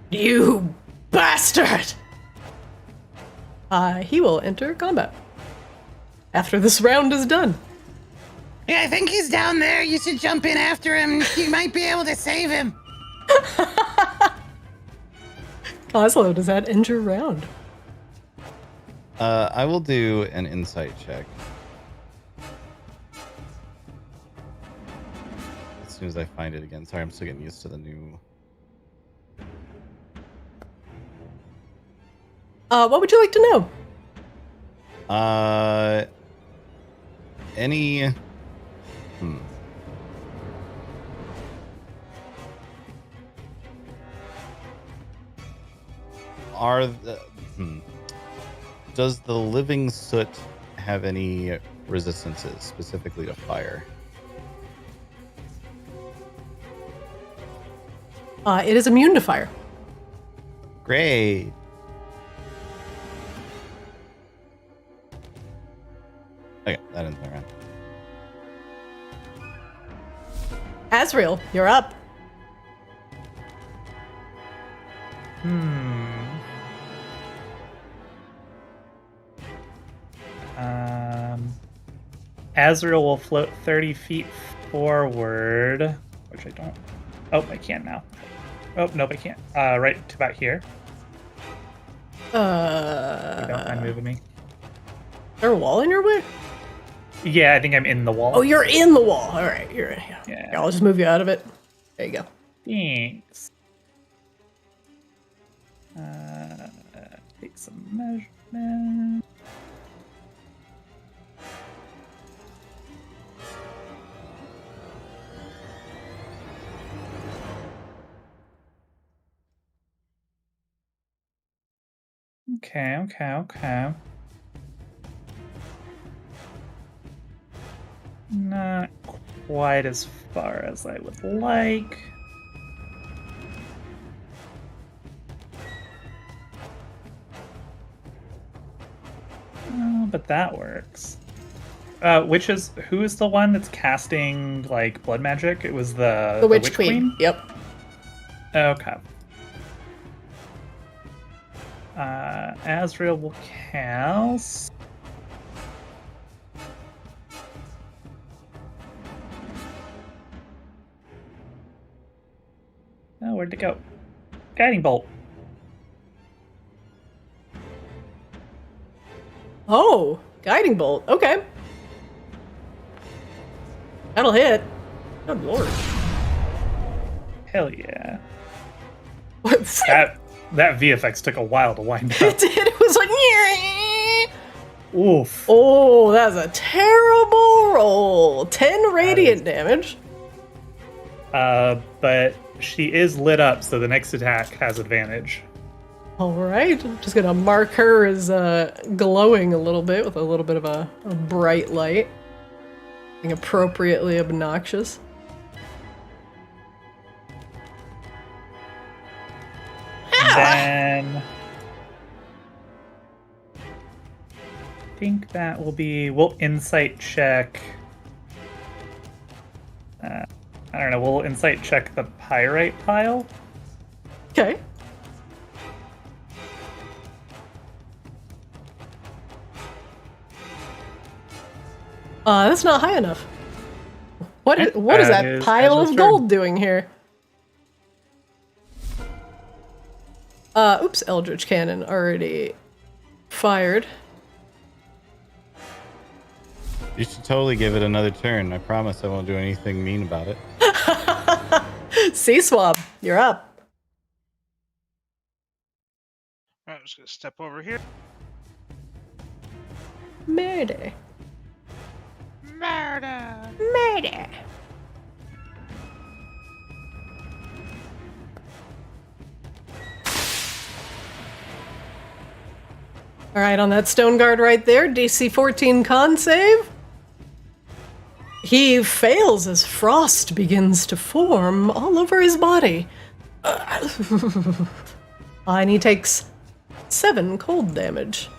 You bastard! He will enter combat after this round is done. Yeah, I think he's down there. You should jump in after him. You might be able to save him. Kozlo, does that end your round? I will do an insight check. As soon as I find it again. Sorry, I'm still getting used to the new... What would you like to know? Any... Does the living soot have any resistances, specifically to fire? It is immune to fire. Great. Okay, that ends my round. Azrael, you're up. Azrael will float 30 feet forward, which I don't... Oh, I can now. Oh, nope, I can't. Right to about here. You don't mind moving me? Is there a wall in your way? Yeah, I think I'm in the wall. Oh, you're in the wall. All right, you're in. Yeah. I'll just move you out of it. There you go. Thanks. Take some measurements. Okay. Not quite as far as I would like. Oh, but that works. Who is the one that's casting like blood magic? It was the Witch Queen. Yep. Okay. Azrael will cast. Oh, where'd it go? Guiding bolt. Oh, guiding bolt. Okay. That'll hit. Good lord. Hell yeah. What? That VFX took a while to wind It up. did. It was like. Nyeh. Oof. Oh, that's a terrible roll. 10 radiant damage. But she is lit up, so the next attack has advantage. All right. I'm just gonna mark her as glowing a little bit with a little bit of a bright light. Being appropriately obnoxious. Then I think that will be. We'll insight check. I don't know. We'll insight check the pyrite pile. Okay. That's not high enough. What is That that is pile Angel's of turn. gold doing here? Oops, Eldritch Cannon already fired. You should totally give it another turn. I promise I won't do anything mean about it. Sea Swab, you're up. I'm just gonna step over here. Murder. Murder. Murder. All right, on that stone guard right there, DC 14 con save. He fails as frost begins to form all over his body. And he takes 7 cold damage.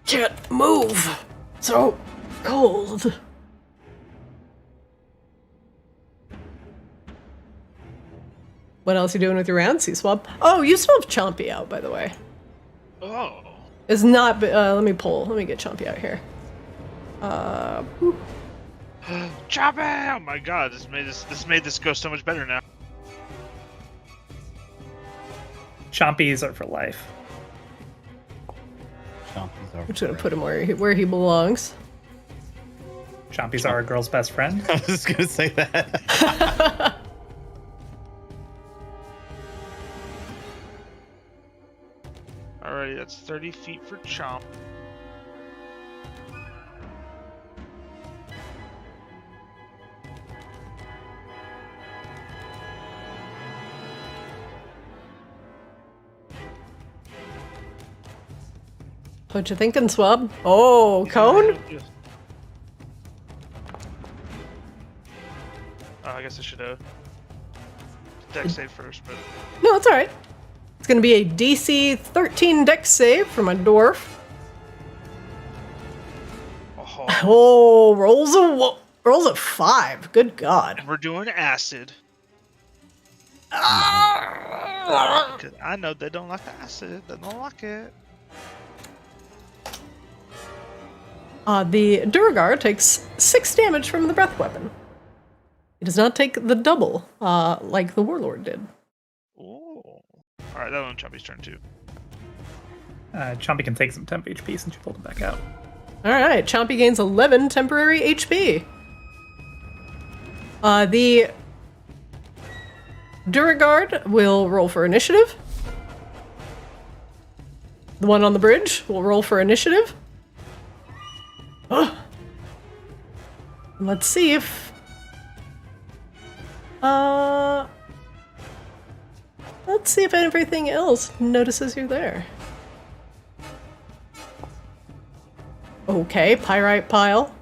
Can't move. So cold. What else are you doing with your round, Sea-Swab? Oh, you still have Chompy out, by the way. Oh. It's not, let me get Chompy out here. Chompy! Oh my god, this made this go so much better now. Chompies are for life. Chompies are I'm just gonna put him where he belongs. Chompies are a girl's best friend. I was just gonna say that. Alrighty, that's 30 feet for Chomp. What you thinking, Swab? Oh, cone? Oh, I guess I should have deck save first, but No, it's alright. It's gonna be a DC 13 dex save from a dwarf. oh, Oh, rolls a 5. Good God. we're doing acid. 'Cause I know they don't like the acid. They don't like it. The Durgar takes 6 damage from the breath weapon. He does not take the double, like the Warlord did. Oh. Alright, that one Chompy's turn too. Chompy can take some temp HP since you pulled him back out. Alright, Chompy gains 11 temporary HP. The Duragard will roll for initiative. The one on the bridge will roll for initiative. Let's see if... Let's see if everything else notices you're there. Okay, pyrite pile.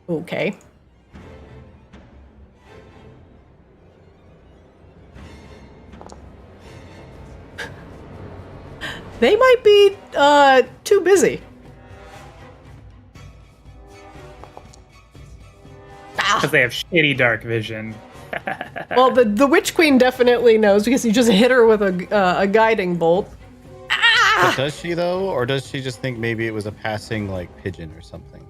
Okay. They might be, too busy. Because they have shitty dark vision. Well, the Witch Queen definitely knows because you just hit her with a guiding bolt. But does she though, or does she just think maybe it was a passing like pigeon or something?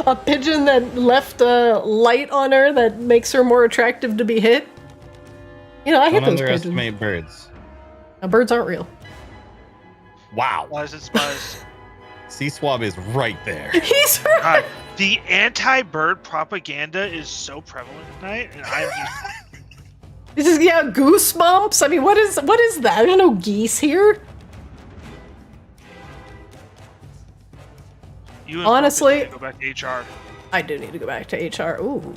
A pigeon that left a light on her that makes her more attractive to be hit. You know, I hit Don't those pigeons. underestimate birds. Birds aren't real. Wow, Spies and spies. Sea Swab is right there. He's right. God, the anti-bird propaganda is so prevalent tonight, and I'm just... This is, yeah, goosebumps. I mean, what is that? There's no geese here. You and Honestly- Purpose need to go back to HR. I do need to go back to HR. Ooh.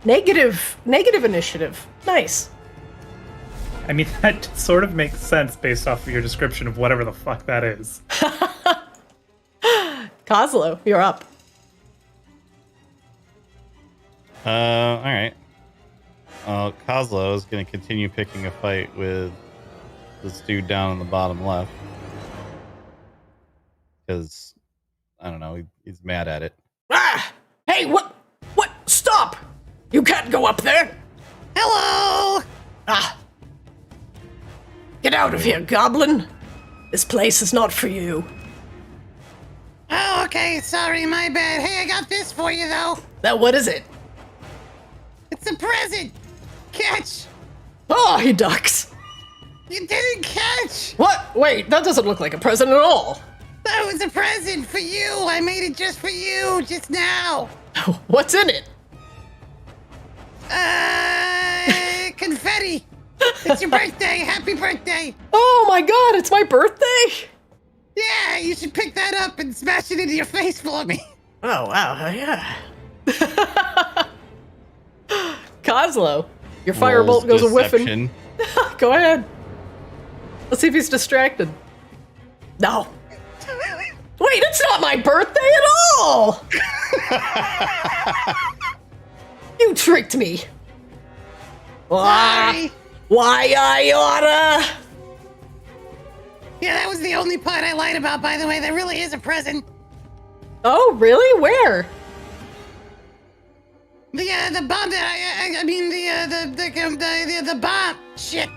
Negative initiative. Nice. I mean, that sort of makes sense based off of your description of whatever the fuck that is. Kozlo, you're up. All right. Kozlo is going to continue picking a fight with this dude down in the bottom left. Because, I don't know, he's mad at it. Ah! Hey, what? Stop! You can't go up there! Hello! Ah! Get out of here, goblin! This place is not for you. Oh, okay. Sorry, my bad. Hey, I got this for you, though. Now, what is it? It's a present. Catch. Oh, he ducks. You didn't catch. What? Wait, that doesn't look like a present at all. That was a present for you. I made it just for you, just now. What's in it? Confetti. It's your birthday. Happy birthday. Oh my god, it's my birthday? Yeah, you should pick that up and smash it into your face for me. Oh, wow, yeah. Kozlo, your firebolt goes a whiffing. Go ahead. Let's see if he's distracted. No. Wait, it's not my birthday at all! You tricked me. Sorry. Why I oughta? Yeah, that was the only part I lied about, by the way. That really is a present. Oh, really? Where? The bomb that I mean the bomb. Shit.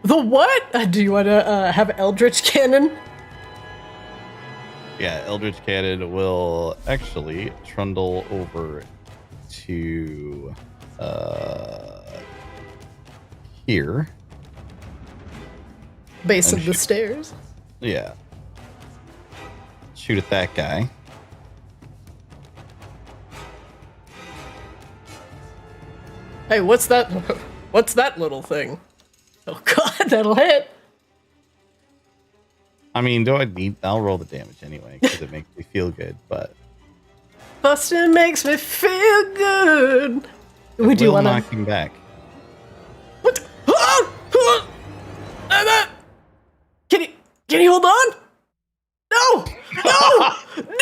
The what? Do you want to have Eldritch Cannon? Yeah, Eldritch Cannon will actually trundle over to here. Base And of the stairs. Yeah. Shoot at that guy. Hey, what's that? What's that little thing? Oh god, that'll hit. I mean, I'll roll the damage anyway, because it makes me feel good, but... Bustin' makes me feel good. Would you want to knock him back? What? Can you hold on? No! No! No!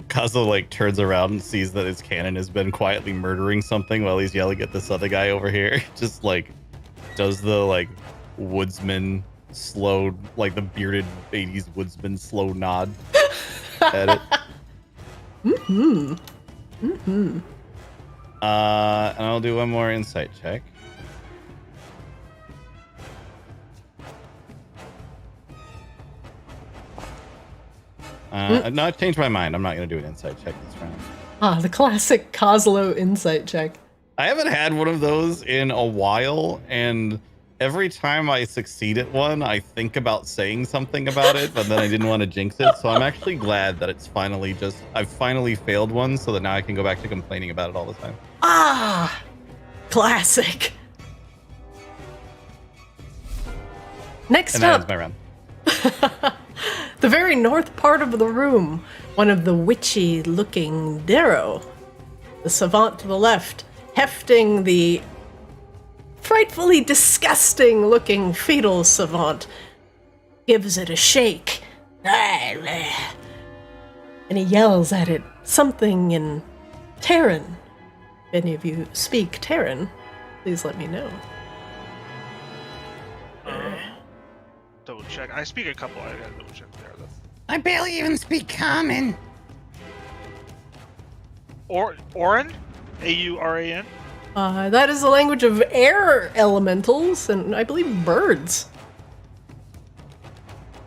Kazo like turns around and sees that his cannon has been quietly murdering something while he's yelling at this other guy over here. Just like does the like woodsman slow, like the bearded 80s woodsman slow nod at it. And I'll do one more insight check. No, I changed my mind. I'm not going to do an insight check this round. Ah, the classic Kozlo insight check. I haven't had one of those in a while, and every time I succeed at one, I think about saying something about it, but then I didn't want to jinx it. So I'm actually glad that I've finally failed one, so that now I can go back to complaining about it all the time. Ah, classic. Next And that up, ends my round. the very north part of the room, one of the witchy-looking Darrow. The savant to the left, hefting the frightfully disgusting-looking fetal savant, gives it a shake. And he yells at it something in Terran. If any of you speak Terran, please let me know. Double check. I speak a couple. I gotta double check there though. I barely even speak common. Auran? A-U-R-A-N? That is the language of air elementals, and I believe birds.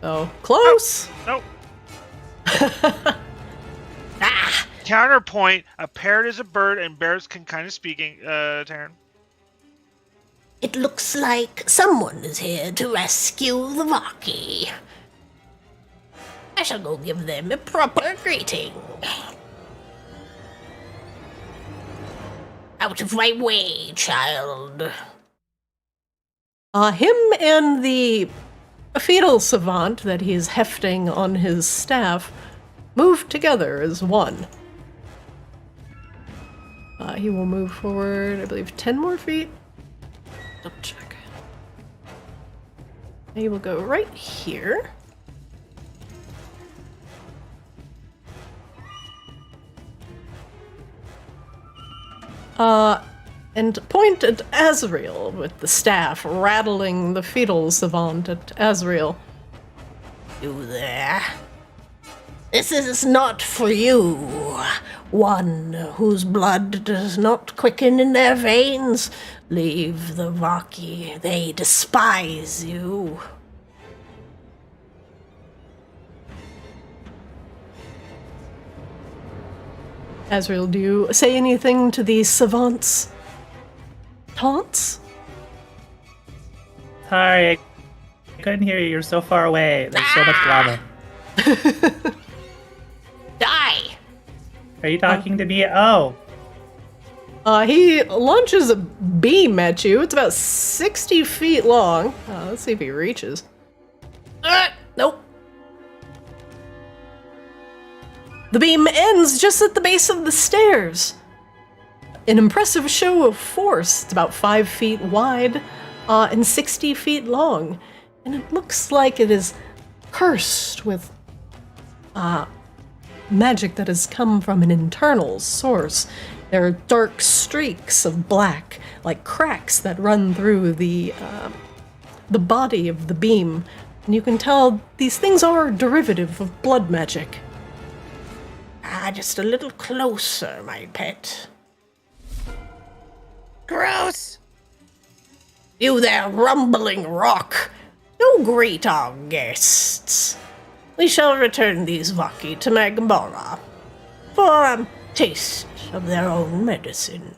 Oh, close! Nope. Counterpoint, a parrot is a bird, and bears can kind of speak, Taryn. It looks like someone is here to rescue the Vaki. I shall go give them a proper greeting. Out of my way, child. Him and the fetal savant that he's hefting on his staff move together as one. He will move forward, I believe, 10 more feet. Double check. He will go right here. And point at Azrael with the staff, rattling the fetal savant at Azrael. You there? This is not for you. one whose blood does not quicken in their veins. Leave the Vaki. They despise you. Azrael, do you say anything to these savants? Taunts? Sorry, I couldn't hear you. You're so far away. There's so much lava. Die! Are you talking to me? Oh. He launches a beam at you. It's about 60 feet long. Let's see if he reaches. Nope. The beam ends just at the base of the stairs. An impressive show of force. It's about 5 feet wide and 60 feet long. And it looks like it is cursed with magic that has come from an internal source. There are dark streaks of black, like cracks that run through the body of the beam. And you can tell these things are derivative of blood magic. Just a little closer, my pet. Gross. You there, rumbling rock. You greet our guests. We shall return these Vaki to Magambora for a taste of their own medicine.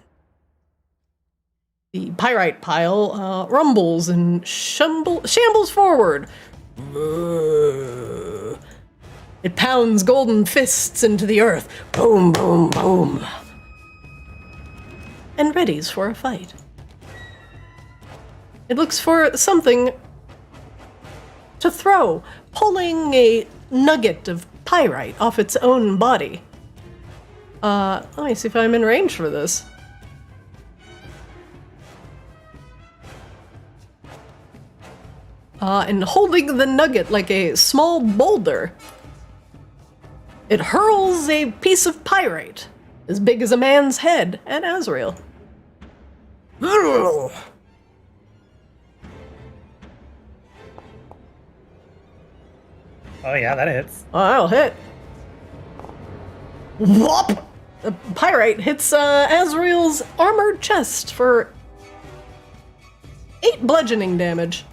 The pyrite pile rumbles and shambles forward. It pounds golden fists into the earth. Boom, boom, boom. And readies for a fight. It looks for something to throw, pulling a nugget of pyrite off its own body. Let me see if I'm in range for this. And holding the nugget like a small boulder, it hurls a piece of pyrite as big as a man's head at Azrael. Oh yeah, that hits. Oh, that'll hit. Whop! The pyrite hits Azrael's armored chest for 8 bludgeoning damage.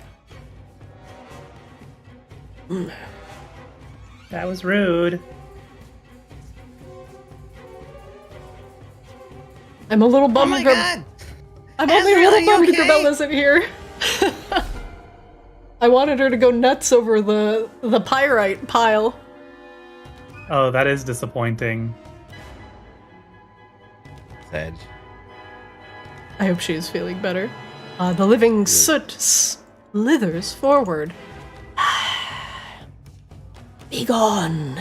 That was rude. I'm a little Oh bummed. my god! I'm only a Azrael, little are you bummed okay? Grabelle isn't here. I wanted her to go nuts over the pyrite pile. Oh, that is disappointing. Edge. I hope she is feeling better. The living soot slithers forward. Be gone.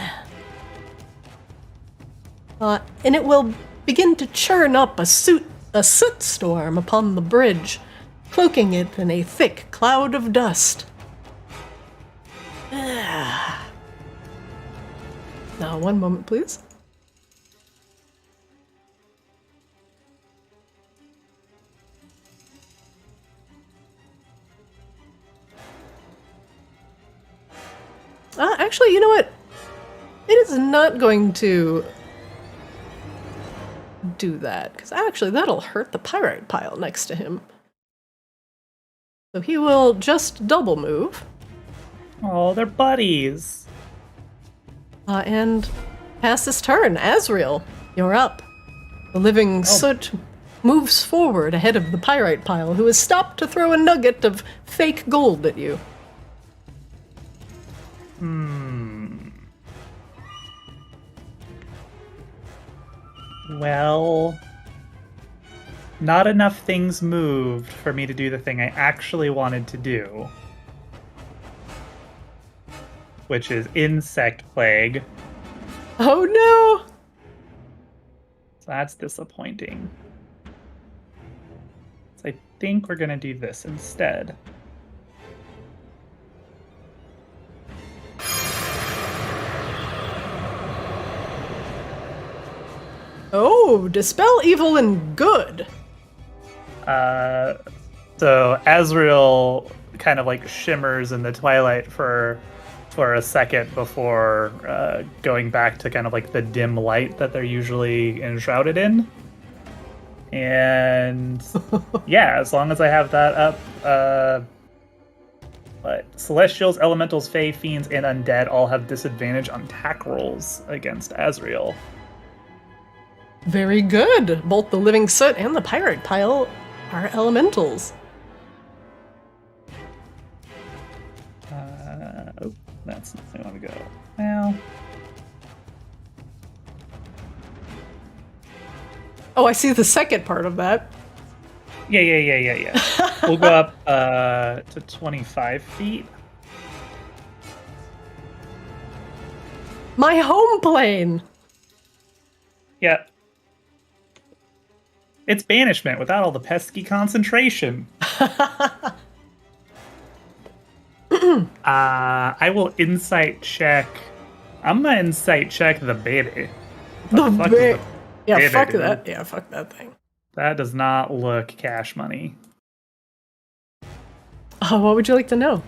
And it will begin to churn up a soot storm upon the bridge, cloaking it in a thick cloud of dust. Now, one moment, please. Actually, you know what? It is not going to do that, because actually that'll hurt the pyrite pile next to him. So he will just double move. Oh, they're buddies. And pass his turn. Azrael, you're up. The living soot moves forward ahead of the pyrite pile, who has stopped to throw a nugget of fake gold at you. Well, not enough things moved for me to do the thing I actually wanted to do, which is insect plague. Oh no! So that's disappointing. So I think we're gonna do this instead. Oh, dispel evil and good. So Azrael kind of like shimmers in the twilight for for a second before going back to kind of like the dim light that they're usually enshrouded in. And yeah, as long as I have that up, but Celestials, Elementals, Fae, Fiends, and Undead all have disadvantage on attack rolls against Azrael. Very good. Both the Living Soot and the Pirate Pile are elementals. Oh, that's not where I want to go. Well, Oh, I see the second part of that. yeah. We'll go up to 25 feet. My home plane! Yeah. It's Banishment without all the pesky concentration. I will insight check. I'm gonna insight check the baby. What the fuck is the Yeah, baby, fuck dude? that. Yeah, fuck that thing. That does not look cash money. What would you like to know?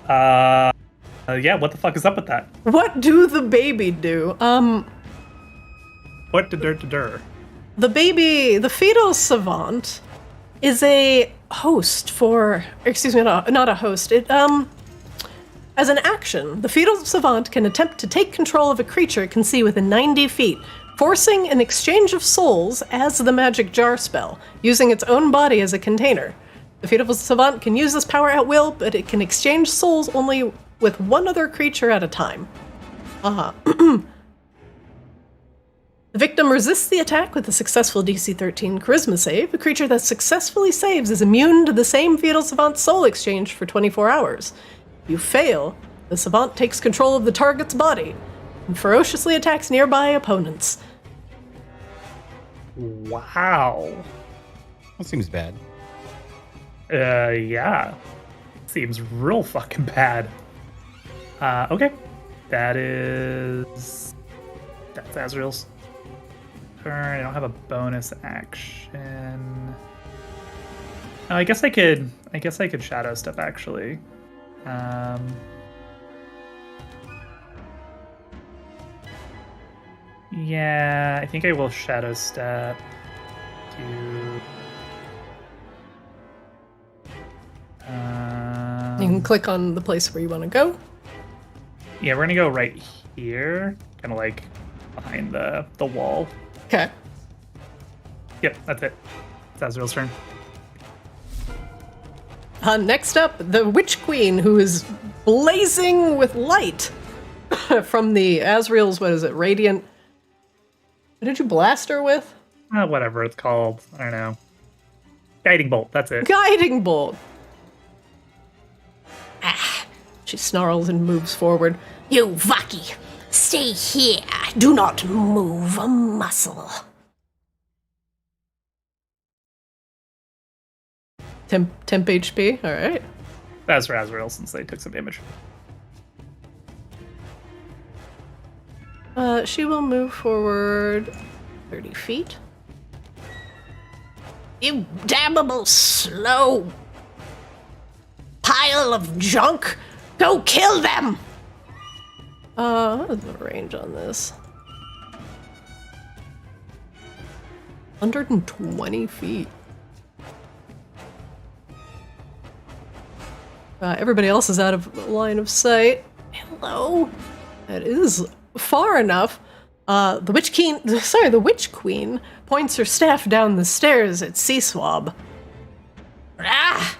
Yeah, what the fuck is up with that? What do the baby do? What the The baby, the fetal savant, is a host for, excuse me, not a host. It, as an action, the fetal savant can attempt to take control of a creature it can see within 90 feet, forcing an exchange of souls as the magic jar spell, using its own body as a container. The fetal savant can use this power at will, but it can exchange souls only with one other creature at a time. The victim resists the attack with a successful DC 13 Charisma save. A creature that successfully saves is immune to the same fetal savant soul exchange for 24 hours. If you fail, the savant takes control of the target's body and ferociously attacks nearby opponents. Wow. That seems bad. Yeah. Seems real fucking bad. Okay. That's Azrael's turn. I don't have a bonus action. Oh, I guess I could shadow step actually. Yeah, I think I will shadow step to You can click on the place where you want to go. yeah, we're gonna go right here, kind of like behind the wall. Okay. Yep, that's it. It's Azrael's turn. Next up, the Witch Queen, who is blazing with light from the Azrael's, what is it, Radiant? What did you blast her with? Whatever it's called. I don't know. Guiding bolt, that's it. Guiding Bolt. She snarls and moves forward. You Vaki, stay here. Do not move a muscle. Temp HP, alright. That's for Azrael since they took some damage. She will move forward 30 feet. You damnable slow pile of junk. Go kill them. What is the range on this? 120 feet. Everybody else is out of line of sight. Hello? That is far enough. The Witch Queen points her staff down the stairs at Sea Swab. Ah!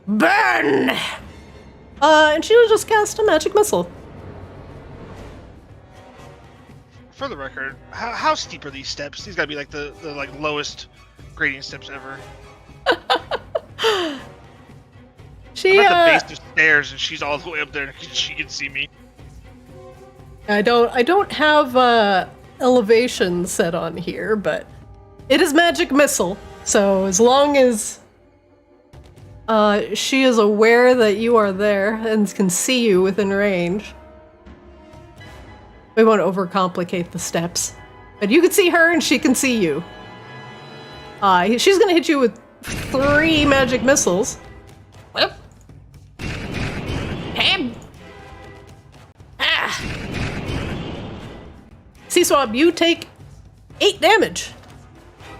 Burn! And she'll just cast a magic missile. For the record, how steep are these steps? These gotta be like the like lowest grading steps ever. She, I'm at the base of stairs, and she's all the way up there, and she can see me. I don't have elevation set on here, but it is magic missile. So as long as she is aware that you are there and can see you within range, we won't overcomplicate the steps. But you can see her and she can see you. She's gonna hit you with 3 magic missiles. Well, hey, C-Swab, you take 8 damage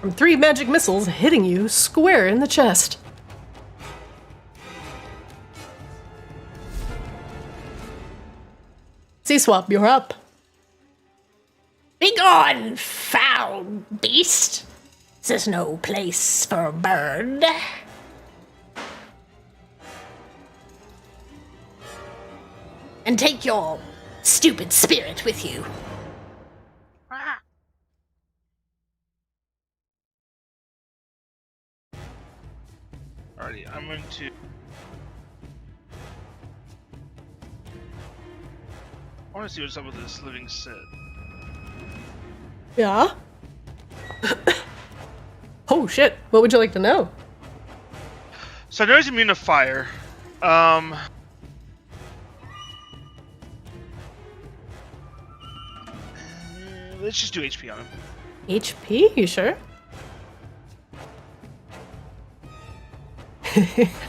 from 3 magic missiles hitting you square in the chest. C-Swab, you're up. Begone, foul beast! This is no place for a bird. And take your stupid spirit with you. Ah. Alrighty, I'm going to. I want to see what's up with this living Sid. Yeah? Oh shit, what would you like to know? So I know he's immune to fire. Let's just do HP on him. HP? You sure?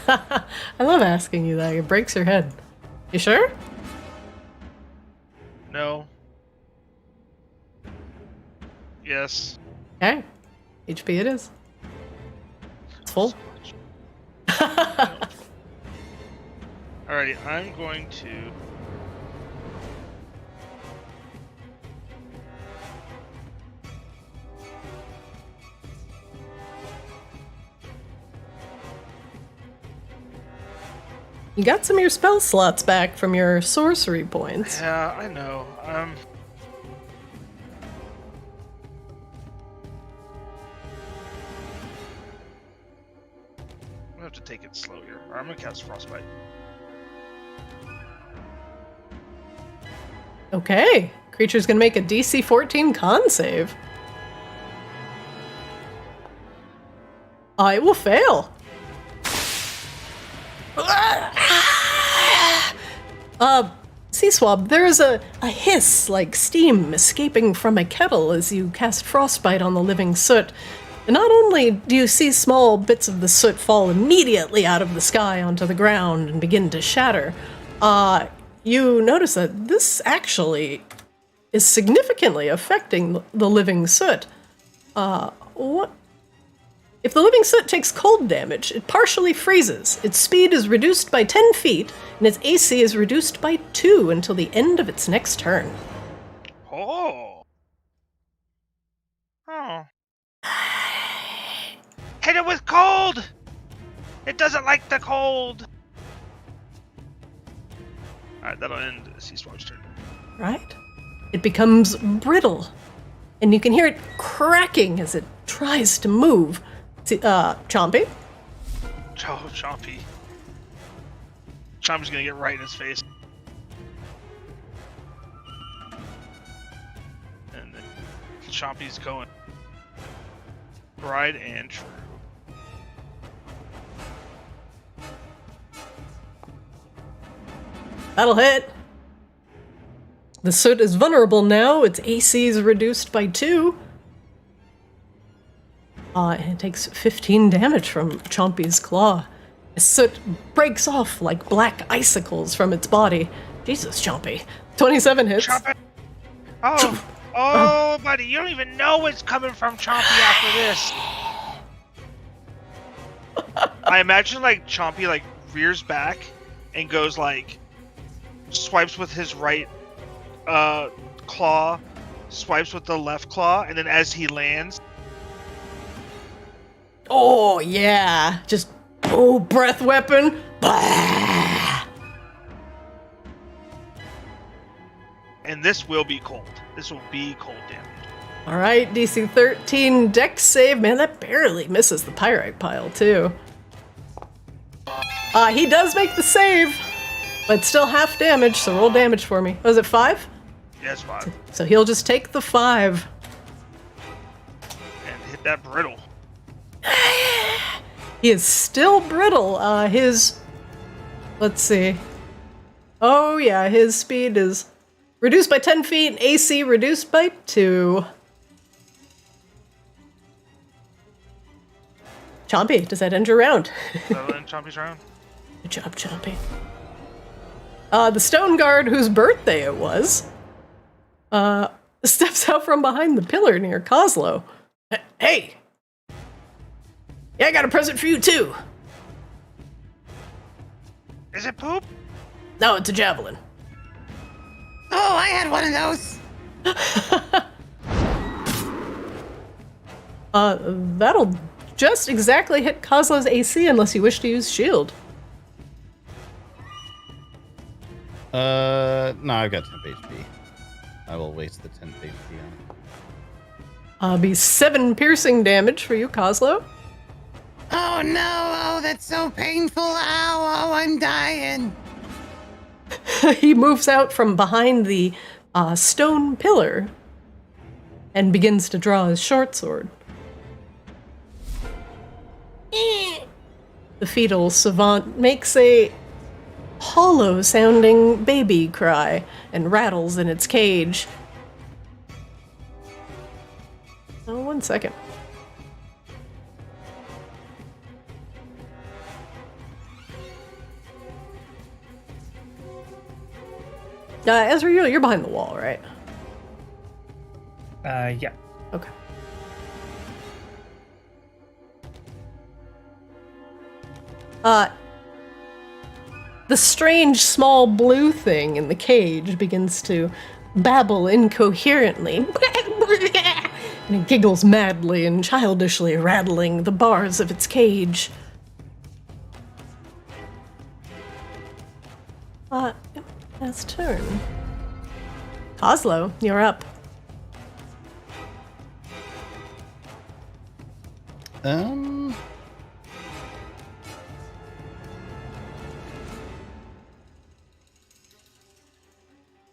I love asking you that. It breaks your head. You sure? No. Yes. Okay. HP it is. It's full. Alrighty, I'm going to. You got some of your spell slots back from your sorcery points. Yeah, I know. I'm gonna have to take it slow here. Or I'm gonna cast Frostbite. Okay. Creature's gonna make a DC 14 con save. It will fail. C-Swab, there is a hiss like steam escaping from a kettle as you cast Frostbite on the living soot. And not only do you see small bits of the soot fall immediately out of the sky onto the ground and begin to shatter, you notice that this actually is significantly affecting the living soot. What? If the living soot takes cold damage, it partially freezes. Its speed is reduced by 10 feet, and its AC is reduced by 2 until the end of its next turn. Oh. Oh. Hit it with cold! It doesn't like the cold! Alright, that'll end C-Swab's turn. Right? It becomes brittle, and you can hear it cracking as it tries to move. Chompy? Oh, Chompy. Chompy's gonna get right in his face. And then Chompy's going. Tried and true. That'll hit. The soot is vulnerable now. Its AC is reduced by 2. And it takes 15 damage from Chompy's claw. The soot breaks off like black icicles from its body. Jesus, Chompy. 27 hits. Chompy! Oh, buddy, you don't even know what's coming from Chompy after this. I imagine like Chompy like rears back and goes like swipes with his right claw, swipes with the left claw, and then as he lands. Oh, yeah. Just, breath weapon. Blah. And this will be cold. This will be cold damage. All right, DC 13 dex save. Man, that barely misses the pyrite pile, too. He does make the save, but still half damage, so roll damage for me. Was it 5? Yeah, it's 5. So he'll just take the 5. And hit that brittle. He is still brittle. Let's see. Oh yeah, his speed is reduced by 10 feet and AC reduced by 2. Chompy, does that end your round? That'll end Chompy's round. Good job, Chompy. The stone guard whose birthday it was, steps out from behind the pillar near Kozlo. Hey! Yeah, I got a present for you too. Is it poop? No, it's a javelin. Oh, I had one of those. That'll just exactly hit Kozlo's AC unless you wish to use shield. No, I've got 10 HP. I will waste the 10 HP on it. Be 7 piercing damage for you, Kozlo. Oh no, oh, that's so painful. Ow, oh, I'm dying. He moves out from behind the stone pillar and begins to draw his short sword. The fetal savant makes a hollow-sounding baby cry and rattles in its cage. Oh, 1 second. Ezra, you're behind the wall, right? Yeah. Okay. The strange small blue thing in the cage begins to babble incoherently. And it giggles madly and childishly, rattling the bars of its cage. Last turn. Kozlo, you're up.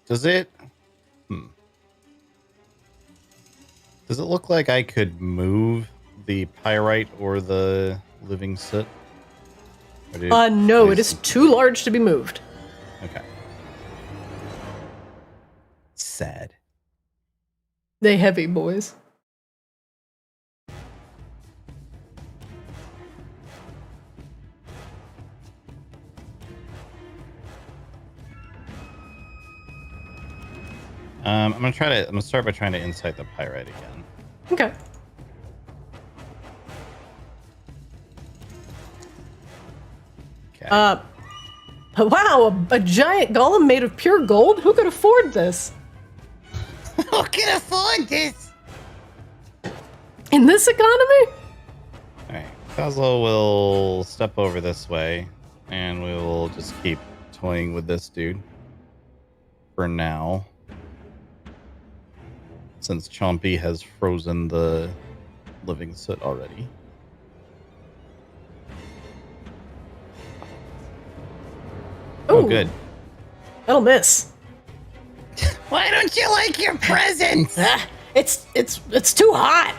Does it? Does it look like I could move the pyrite or the living soot? No, it is too large to be moved. Okay. Sad. They heavy, boys. I'm gonna start by trying to insight the pyrite again. Okay. Okay. Wow, a giant golem made of pure gold? Who could afford this? Who can afford this? In this economy? Alright. Kozlo will step over this way, and we will just keep toying with this dude. For now. Since Chompy has frozen the living soot already. Oh, Ooh, good. That'll miss. Why don't you like your presents? It's too hot.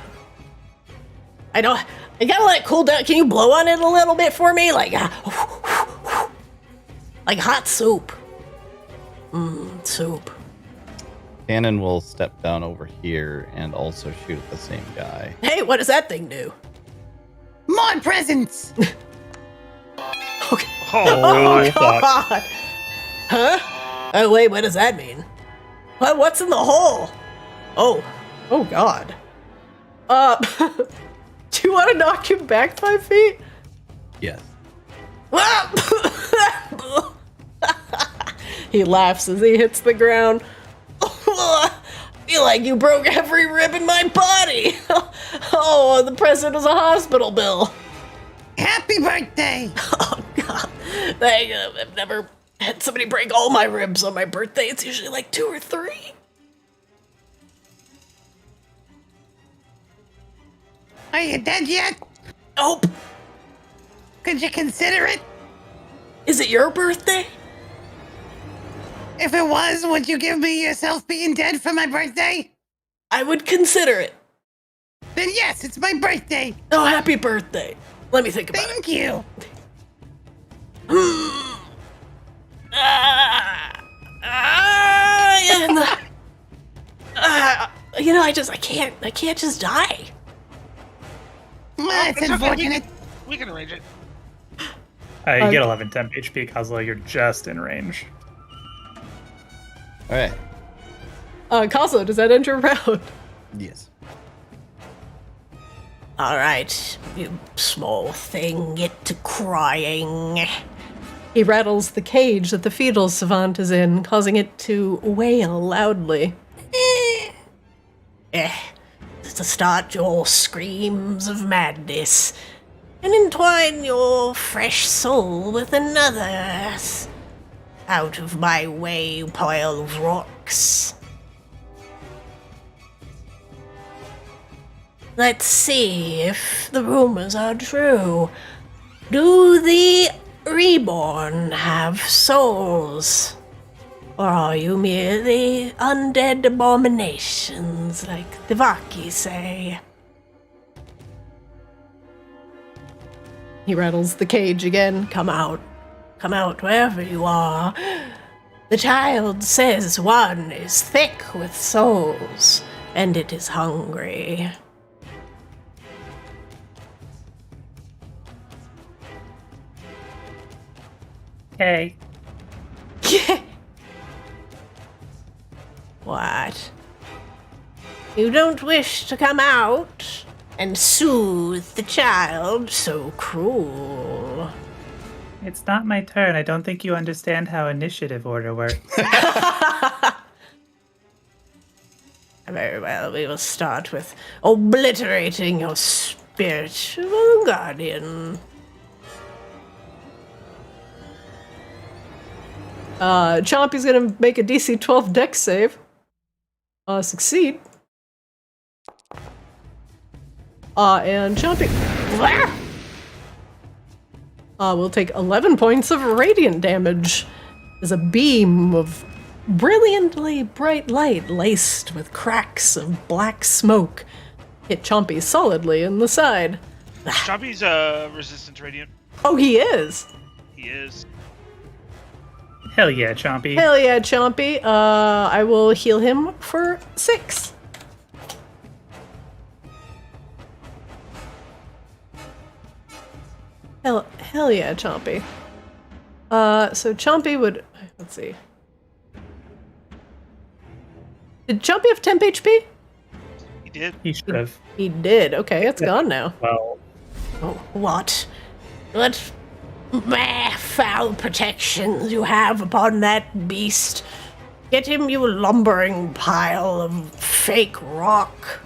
I gotta let it cool down. Can you blow on it a little bit for me? Like hot soup. Soup. Cannon will step down over here and also shoot at the same guy. Hey, what does that thing do? More presents. Okay. Oh, fuck. God. Huh? Oh wait, what does that mean? What's in the hole? Oh God. Do you want to knock him back 5 feet? Yes. He laughs as he hits the ground. I feel like you broke every rib in my body. Oh, the present was a hospital bill. Happy birthday. Oh God, I've never had somebody break all my ribs on my birthday. It's usually like 2 or 3. Are you dead yet? Nope. Could you consider it? Is it your birthday? If it was, would you give me yourself being dead for my birthday? I would consider it. Then yes, it's my birthday. Oh, happy birthday. Let me think about Thank you. I can't just die. It's okay, unfortunate. We can arrange it. You get 11 temp HP, Kozlo. You're just in range. Alright. Kazo, does that end your round? Yes. All right, you small thing, get to crying. He rattles the cage that the fetal savant is in, causing it to wail loudly. To start your screams of madness and entwine your fresh soul with another. Out of my way, you pile of rocks. Let's see if the rumors are true. Do the reborn have souls? Or are you merely undead abominations, like the Vaki say? He rattles the cage again. Come out. Come out wherever you are. The child says one is thick with souls, and it is hungry. Hey. What? You don't wish to come out and soothe the child so cruel? It's not my turn. I don't think you understand how initiative order works. Very well, we will start with obliterating your spiritual guardian. Chompy's gonna make a DC 12 dex save. Succeed. And Chompy will take 11 points of radiant damage as a beam of brilliantly bright light laced with cracks of black smoke hit Chompy solidly in the side. Chompy's resistant to radiant. Oh, he is? He is. Hell yeah, Chompy. Hell yeah, Chompy. I will heal him for 6. Hell yeah, Chompy. So Chompy would... Let's see. Did Chompy have temp HP? He did. He should have. He did. Okay, it's gone now. Well, Oh, what? What foul protections you have upon that beast? Get him, you lumbering pile of fake rock.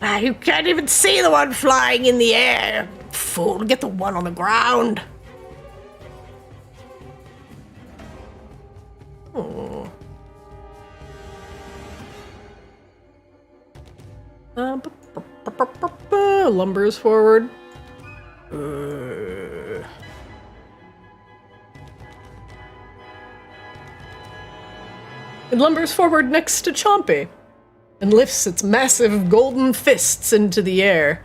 You can't even see the one flying in the air. Fool, get the one on the ground. Lumbers forward. It lumbers forward next to Chompy and lifts its massive golden fists into the air.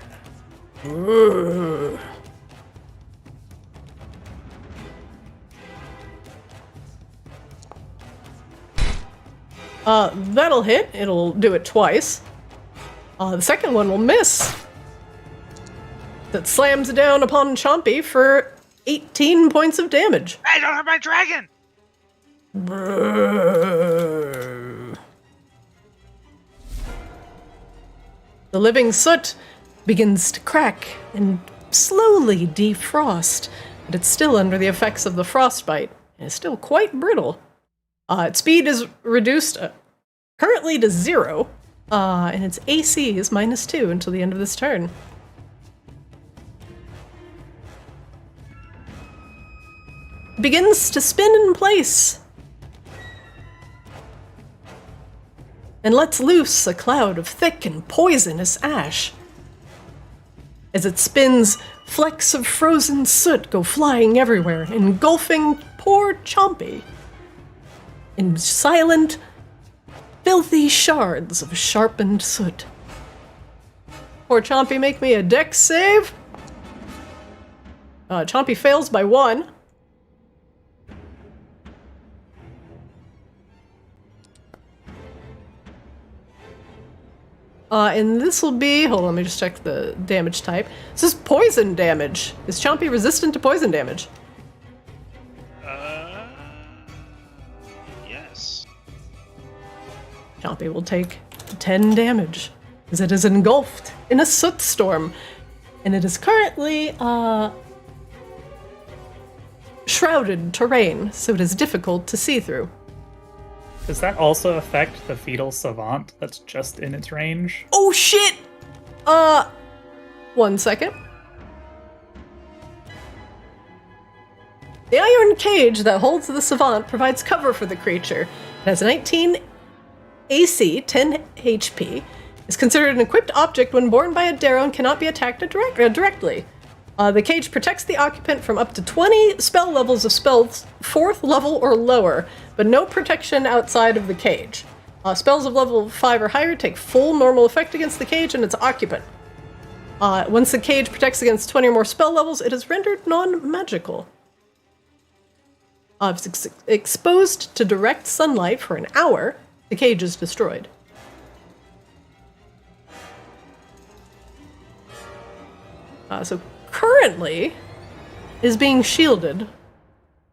That'll hit. It'll do it twice. The second one will miss. That slams down upon Chompy for 18 points of damage. I don't have my dragon! The living soot begins to crack and slowly defrost, but it's still under the effects of the frostbite, and it's still quite brittle. Its speed is reduced currently to 0, and its AC is -2 until the end of this turn. It begins to spin in place and lets loose a cloud of thick and poisonous ash. As it spins, flecks of frozen soot go flying everywhere, engulfing poor Chompy in silent, filthy shards of sharpened soot. Poor Chompy, make me a dex save. Chompy fails by 1. And this will be... Hold on, let me just check the damage type. This is poison damage. Is Chompy resistant to poison damage? Yes. Chompy will take 10 damage, as it is engulfed in a soot storm, and it is currently shrouded terrain, so it is difficult to see through. Does that also affect the fetal savant that's just in its range? Oh shit! 1 second. The iron cage that holds the savant provides cover for the creature. It has 19 AC, 10 HP, is considered an equipped object when born by a Darrow and cannot be attacked directly. The cage protects the occupant from up to 20 spell levels of spells 4th level or lower, but no protection outside of the cage. Spells of level 5 or higher take full normal effect against the cage and its occupant. Once the cage protects against 20 or more spell levels, it is rendered non-magical. If it's exposed to direct sunlight for an hour, the cage is destroyed. So currently is being shielded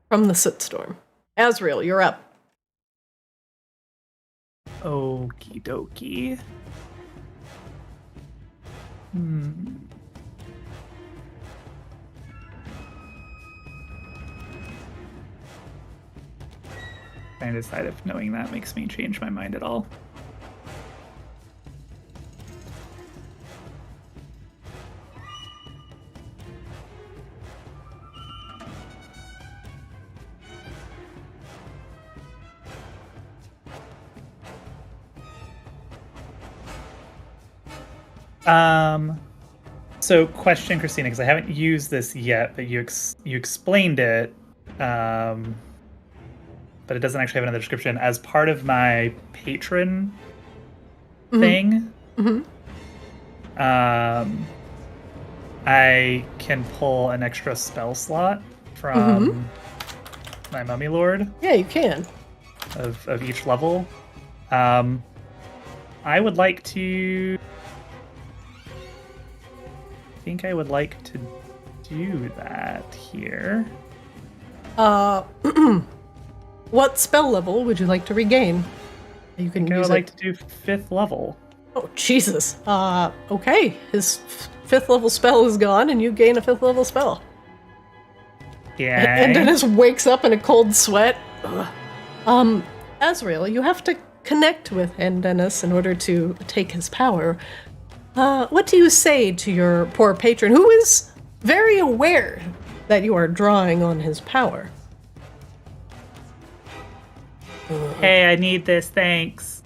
from the soot storm. Azrael, you're up. Okie dokie. Trying to decide if knowing that makes me change my mind at all. So question, Christina, because I haven't used this yet, but you explained it, but it doesn't actually have another description. As part of my patron thing, I can pull an extra spell slot from my Mummy Lord. Yeah, you can. Of each level. I would like to... I think I would like to do that here. What spell level would you like to regain? You can I use would like to do 5th level. Oh, Jesus. Okay. His 5th level spell is gone, and you gain a 5th level spell. Yeah. And Dennis wakes up in a cold sweat. Ugh. Azrael, you have to connect with Dennis in order to take his power. What do you say to your poor patron, who is very aware that you are drawing on his power? Hey, I need this, thanks.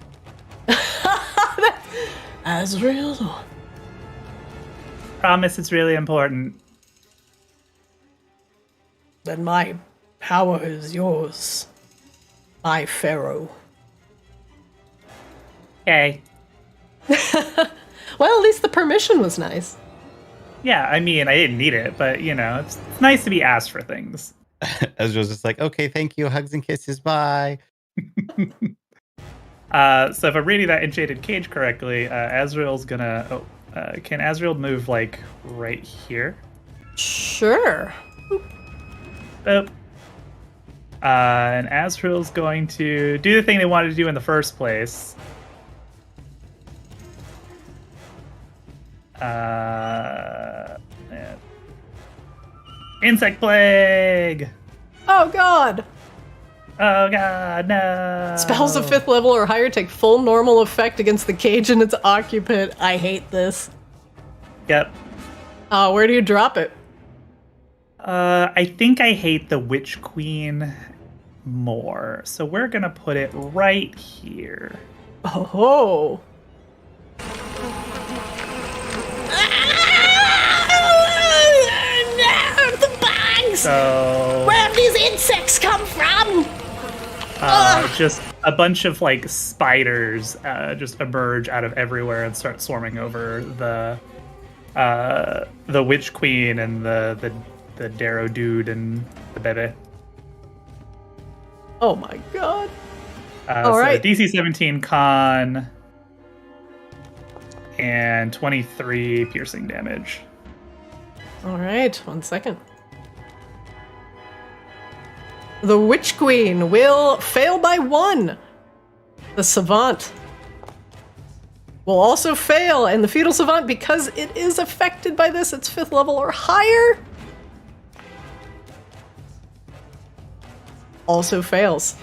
Azrael? Promise it's really important. Then my power is yours, my pharaoh. Okay. Well, at least the permission was nice. Yeah, I mean, I didn't need it, but, you know, it's nice to be asked for things. Ezra's just like, okay, thank you, hugs and kisses, bye. So if I'm reading that enchanted cage correctly, Azrael's gonna... can Azrael move, like, right here? Sure. Boop. And Azrael's going to do the thing they wanted to do in the first place. Insect plague! Oh god! Oh god, no! Spells of 5th level or higher take full normal effect against the cage and its occupant. I hate this. Yep. Where do you drop it? I think I hate the Witch Queen more. So we're gonna put it right here. Oh. No, the bugs! So... Where have these insects come from? just a bunch of like spiders just emerge out of everywhere and start swarming over the Witch Queen and the Darrow dude and the bebe. Oh my god. So right. DC 17 con and 23 piercing damage. Alright, 1 second. The Witch Queen will fail by 1. The Savant will also fail, and the fetal savant, because it is affected by this, it's 5th level or higher, also fails.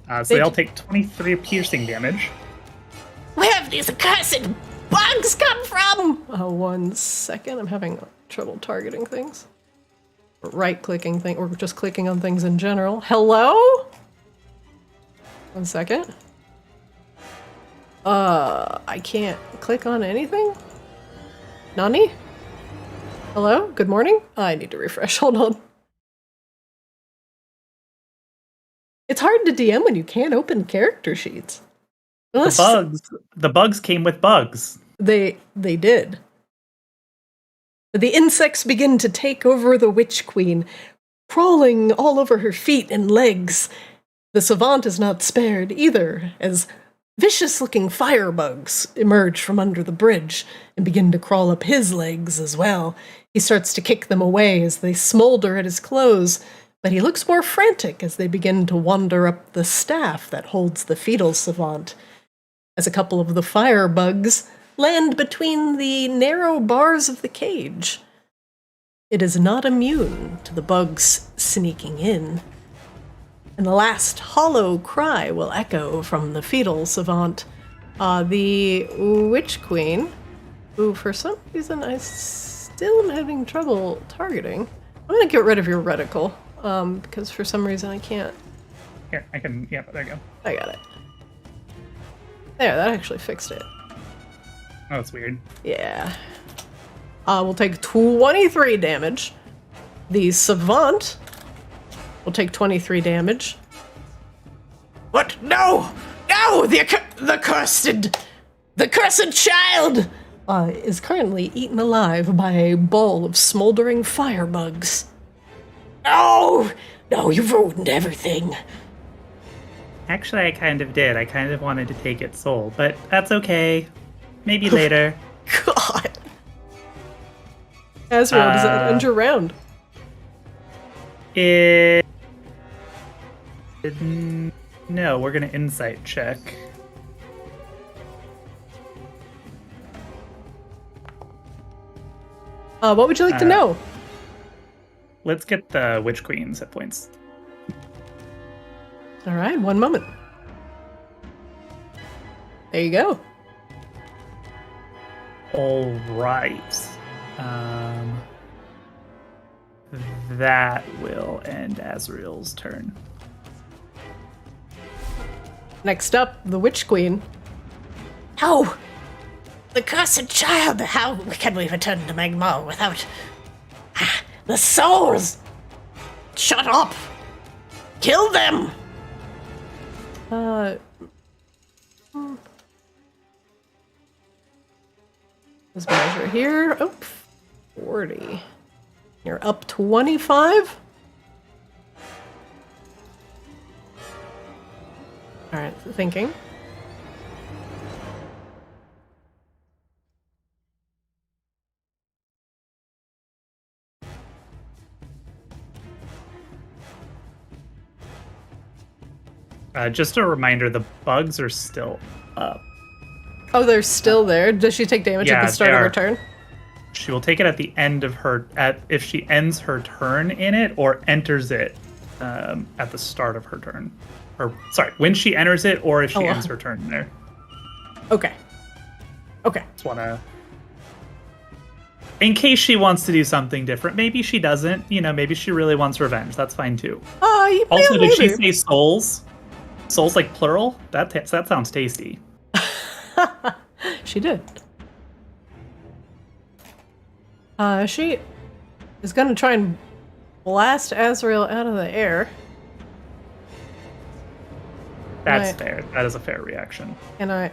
So they all take 23 piercing damage. Where have these accursed bugs come from? 1 second, I'm having trouble targeting things. Or right-clicking things, or just clicking on things in general. Hello? 1 second. I can't click on anything? Nani? Hello? Good morning? I need to refresh, hold on. It's hard to DM when you can't open character sheets. The bugs came with bugs. They did. The insects begin to take over the Witch Queen, crawling all over her feet and legs. The savant is not spared either, as vicious-looking firebugs emerge from under the bridge and begin to crawl up his legs as well. He starts to kick them away as they smolder at his clothes, but he looks more frantic as they begin to wander up the staff that holds the fetal savant, as a couple of the firebugs land between the narrow bars of the cage. It is not immune to the bugs sneaking in. And the last hollow cry will echo from the fetal savant. The Witch Queen, who for some reason I still am having trouble targeting. I'm gonna get rid of your reticle, because for some reason I can't. Here, I can, yeah, there you go. I got it. There, that actually fixed it. Oh, that's weird. Yeah. We'll take 23 damage. The savant will take 23 damage. What? No! No! The cursed child! Is currently eaten alive by a ball of smoldering firebugs. No! No, you've ruined everything. Actually, I kind of did. I kind of wanted to take its soul, but that's okay. Maybe later. God. Azrael, does that end your round? No, we're gonna insight check. What would you like to know? Let's get the Witch Queen's hit points. All right, 1 moment. There you go. All right. That will end Azrael's turn. Next up, the Witch Queen. No! The cursed child! How can we return to Magma without the souls? Shut up! Kill them! Let's measure here. Oh, 40. You're up 25. All right, thinking. Just a reminder, the bugs are still up. Oh, they're still there. Does she take damage at Yeah, the start they of her are. turn? She will take it at the end of her if she ends her turn in it or enters it at the start of her turn. Or sorry, when she enters it or if she ends her turn there. Okay. Okay. Just wanna, in case she wants to do something different. Maybe she doesn't. You know, maybe she really wants revenge. That's fine too. Also, did she say souls? Souls like plural? That sounds tasty. She did. She is going to try and blast Azrael out of the air. That's Right. fair. That is a fair reaction. And I...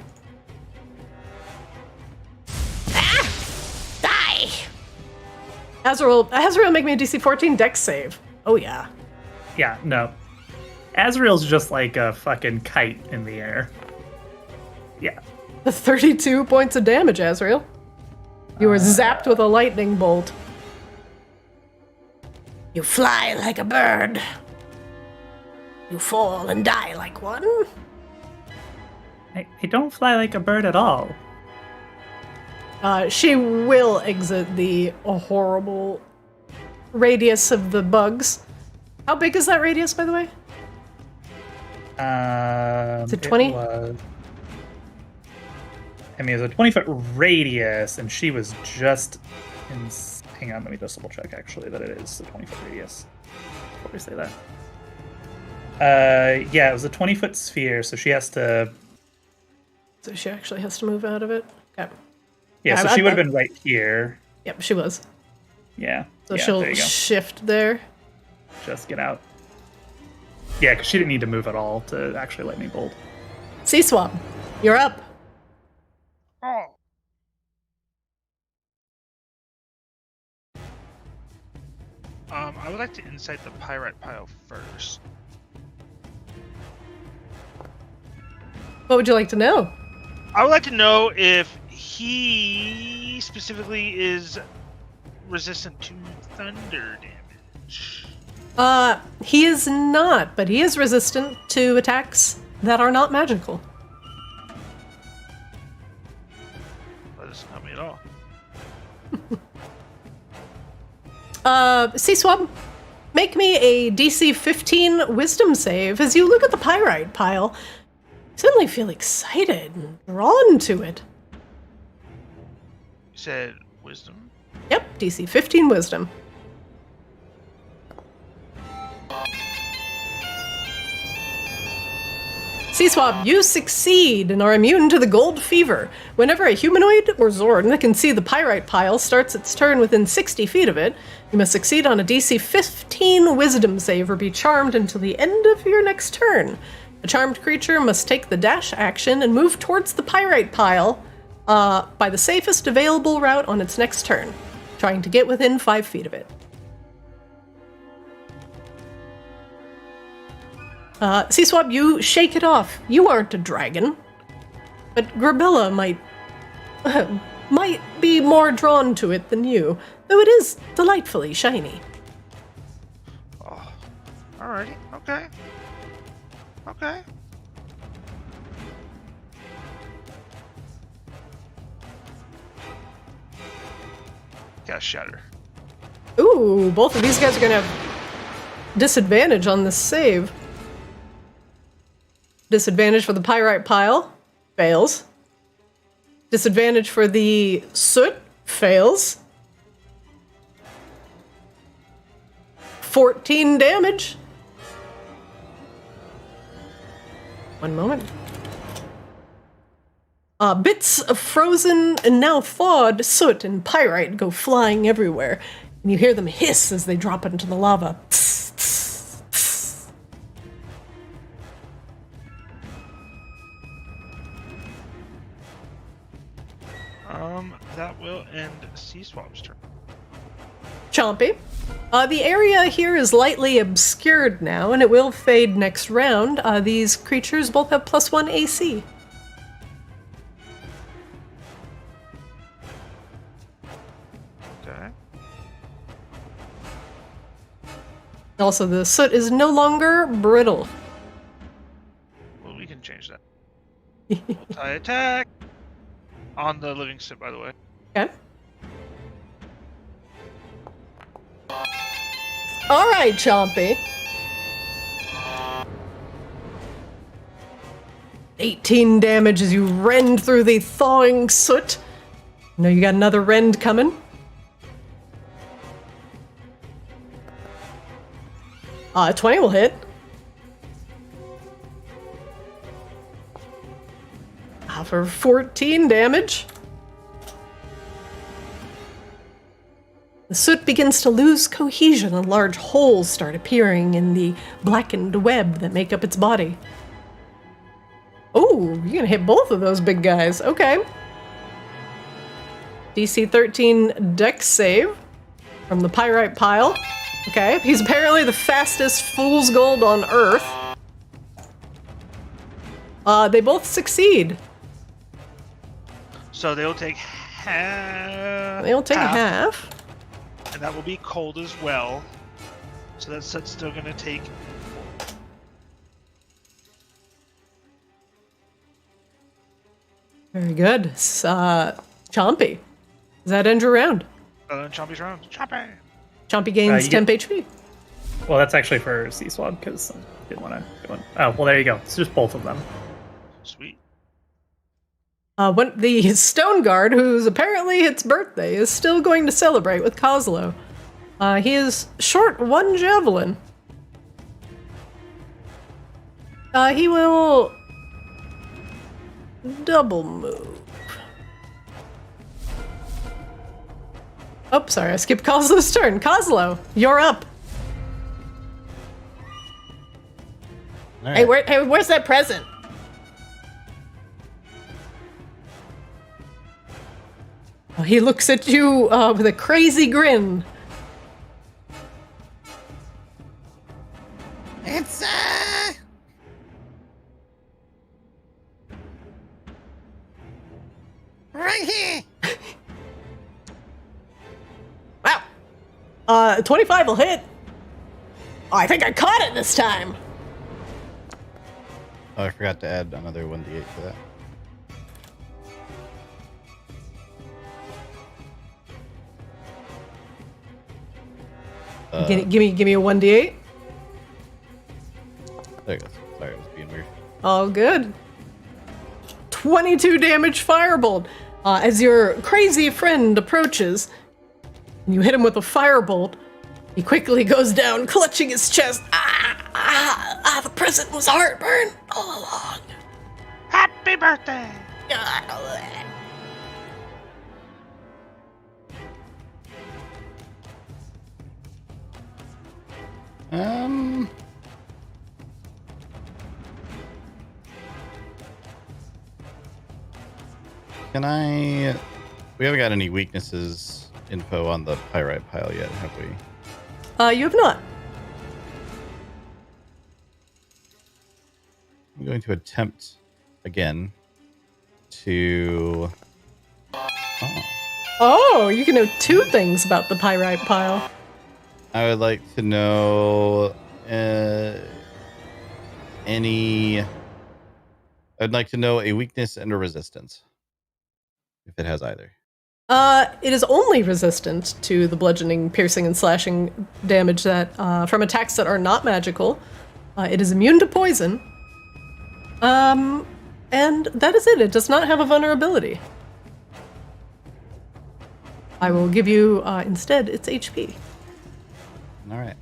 Die! Azrael, make me a DC 14 dex save. Oh, yeah. Yeah, no. Azrael's just like a fucking kite in the air. Yeah. 32 points of damage, Azrael. You were zapped with a lightning bolt. You fly like a bird. You fall and die like one. I don't fly like a bird at all. She will exit the horrible radius of the bugs. How big is that radius, by the way? Is it 20? I mean, it's a 20-foot radius, and she was just in. Hang on, let me just double check actually that it is a 20-foot radius. Before we say that. Yeah, it was a 20-foot sphere, so she has to. So she actually has to move out of it? Okay. Yeah, so she would have been right here. Yep, she was. Yeah. So yeah, she'll shift there. Just get out. Yeah, because she didn't need to move at all to actually let me bolt. Sea Swab, you're up. Oh. I would like to insight the pyrite pile first. What would you like to know? I would like to know if he specifically is resistant to thunder damage. He is not, but he is resistant to attacks that are not magical. That doesn't help me at all. Sea Swab, make me a DC 15 wisdom save. As you look at the pyrite pile, you suddenly feel excited and drawn to it. You said wisdom? Yep, DC 15 wisdom. Sea Swab, you succeed and are immune to the gold fever. Whenever a humanoid or Zord that can see the pyrite pile starts its turn within 60 feet of it, you must succeed on a DC 15 wisdom save or be charmed until the end of your next turn. A charmed creature must take the dash action and move towards the pyrite pile by the safest available route on its next turn, trying to get within 5 feet of it. Sea Swab, you shake it off. You aren't a dragon. But Grabella might be more drawn to it than you, though it is delightfully shiny. Oh, alrighty. Okay. Okay. Cast Shatter. Ooh, both of these guys are gonna have disadvantage on this save. Disadvantage for the pyrite pile. Fails. Disadvantage for the soot. Fails. 14 damage. One moment. Bits of frozen and now thawed soot and pyrite go flying everywhere, and you hear them hiss as they drop into the lava. That will end Sea Swab's turn. Chompy. The area here is lightly obscured now, and it will fade next round. These creatures both have +1 AC. Okay. Also, the soot is no longer brittle. Well, we can change that. Multi-attack! On the living soot, by the way. Okay. Alright, Chompy. 18 damage as you rend through the thawing soot. Know you got another rend coming. 20 will hit. For 14 damage. The soot begins to lose cohesion and large holes start appearing in the blackened web that make up its body. Oh, you're gonna hit both of those big guys. Okay. DC 13 dex save from the pyrite pile. Okay, he's apparently the fastest fool's gold on Earth. They both succeed. So they'll take half. They'll take half. And that will be cold as well. So that's still going to take. Very good. Chompy. Does that end your round? Chompy's round. Chompy! Chompy gains you temp get- HP. Well, that's actually for C-Swab, because I didn't want to go in. Oh, well, there you go. It's just both of them. Sweet. When the Stone Guard, whose apparently its birthday, is still going to celebrate with Kozlo. He is short 1 javelin. He will double move. Oh, sorry, I skipped Kozlo's turn. Kozlo, you're up. All Hey, right. where's that present? He looks at you with a crazy grin. It's, right here. Wow. 25 will hit. Oh, I think I caught it this time. Oh, I forgot to add another 1d8 to that. Give me a 1d8. There it goes. Sorry, I was being weird. All good. 22 damage firebolt. As your crazy friend approaches, and you hit him with a firebolt, he quickly goes down, clutching his chest. The present was heartburn all along. Happy birthday! Can I... We haven't got any weaknesses info on the pyrite pile yet, have we? You have not. I'm going to attempt again to... Oh, you can know 2 things about the pyrite pile. I would like to know I'd like to know a weakness and a resistance, if it has either. It is only resistant to the bludgeoning, piercing, and slashing damage that from attacks that are not magical. It is immune to poison. And that is it. It does not have a vulnerability. I will give you instead its HP. All right.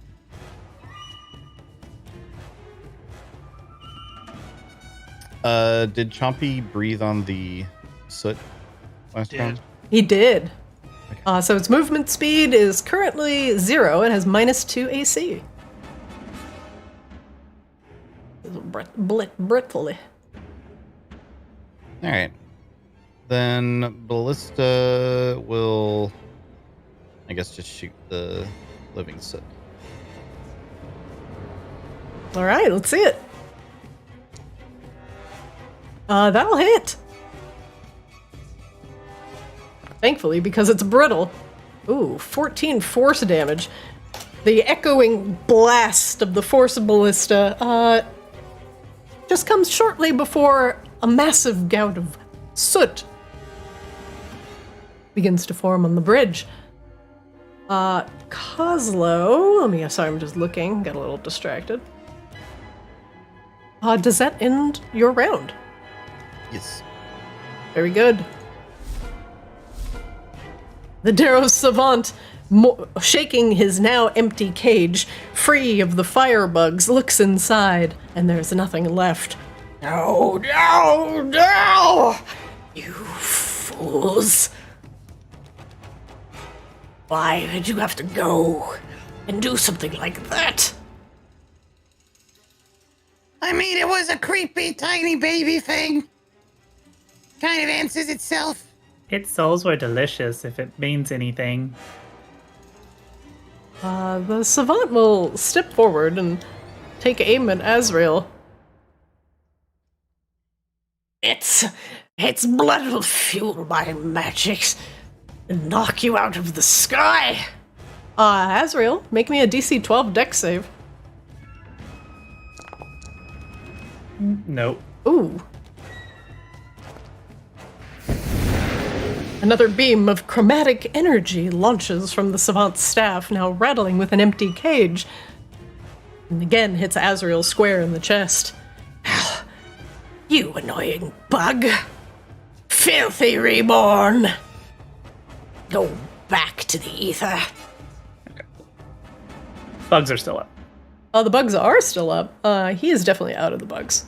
Did Chompy breathe on the soot last Did. round? He did. So its movement speed is currently 0. It has -2 AC. Brittly. All right. Then Ballista will, I guess, just shoot the living soot. All right, let's see it. That'll hit. Thankfully, because it's brittle. Ooh, 14 force damage. The echoing blast of the force ballista just comes shortly before a massive gout of soot begins to form on the bridge. Kozlo, sorry, I'm just looking, got a little distracted. Does that end your round? Yes. Very good. The Darrow Savant, shaking his now empty cage, free of the firebugs, looks inside, and there's nothing left. No, no, no! You fools. Why did you have to go and do something like that? I mean, it was a creepy, tiny baby thing. Kind of answers itself. Its souls were delicious, if it means anything. The Savant will step forward and take aim at Azrael. Its blood will fuel my magics and knock you out of the sky. Azrael, make me a DC 12 dex save. Nope. Ooh. Another beam of chromatic energy launches from the savant's staff, now rattling with an empty cage, and again hits Azrael square in the chest. Ow. You annoying bug. Filthy reborn. Go back to the ether. Bugs are still up. Oh, the bugs are still up. He is definitely out of the bugs.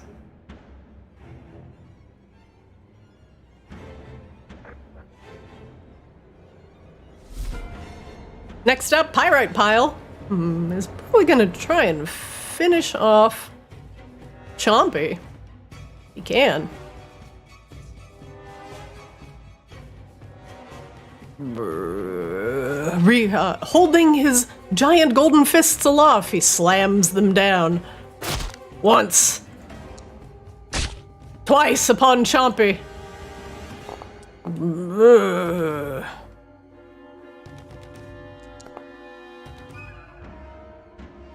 Next up, Pyrite Pile is probably gonna try and finish off Chompy. He can. Holding his giant golden fists aloft, he slams them down. Once. Twice upon Chompy.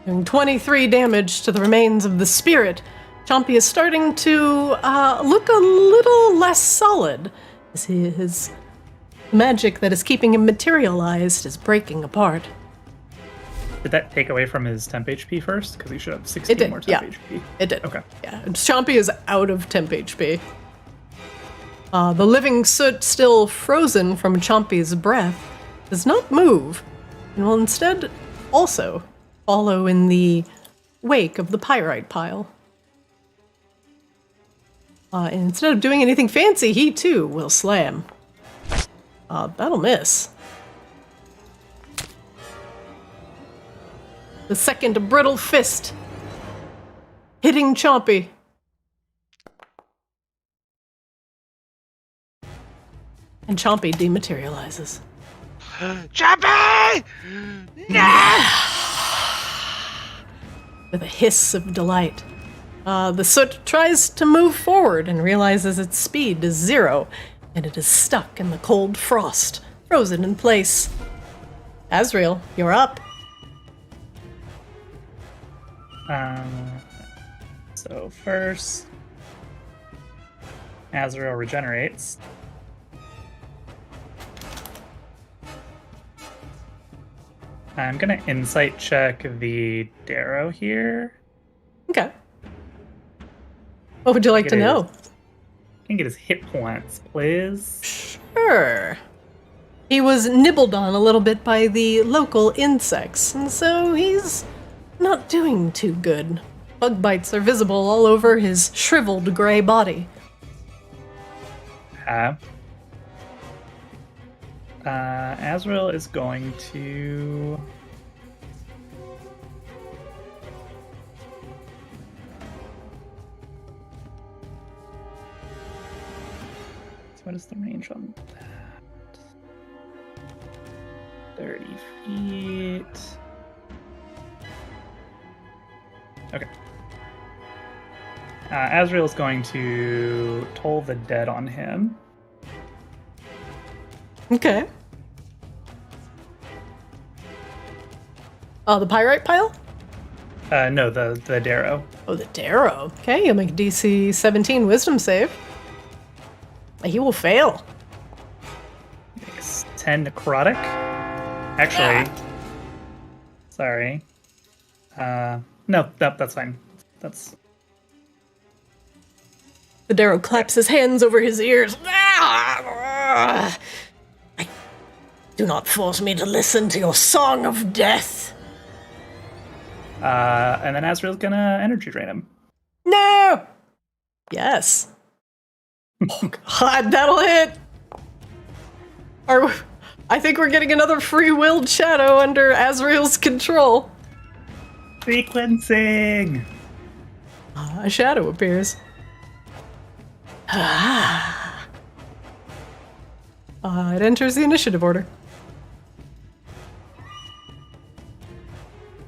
Doing 23 damage to the remains of the spirit. Chompy is starting to look a little less solid, as his magic that is keeping him materialized is breaking apart. Did that take away from his temp HP first? Because he should have 16 more temp HP. It did. Okay. Yeah, Chompy is out of temp HP. The living soot, still frozen from Chompy's breath, does not move, and will instead also follow in the wake of the Pyrite Pile. And instead of doing anything fancy, he too will slam. That'll miss. The second brittle fist hitting Chompy. And Chompy dematerializes. Chompy! With a hiss of delight. The soot tries to move forward and realizes its speed is 0, and it is stuck in the cold frost, frozen in place. Azrael, you're up. So first, Azrael regenerates. I'm gonna insight check the Darrow here. Okay. What would you like to know? Can I get his hit points, please? Sure. He was nibbled on a little bit by the local insects, and so he's not doing too good. Bug bites are visible all over his shriveled gray body. Azrael is going to... So what is the range on that? 30 feet. Okay. Azrael is going to toll the dead on him. Okay. The Pyrite Pile? No, the Darrow. Oh, the Darrow. Okay, you'll make a DC 17 Wisdom save. He will fail. Makes 10 necrotic. Actually, sorry. No, that's fine. That's... The Darrow claps his hands over his ears. Do not force me to listen to your song of death. And then Azrael's gonna energy drain him. No! Yes. Oh god, that'll hit! I think we're getting another free-willed shadow under Azrael's control. Sequencing! A shadow appears. It enters the initiative order.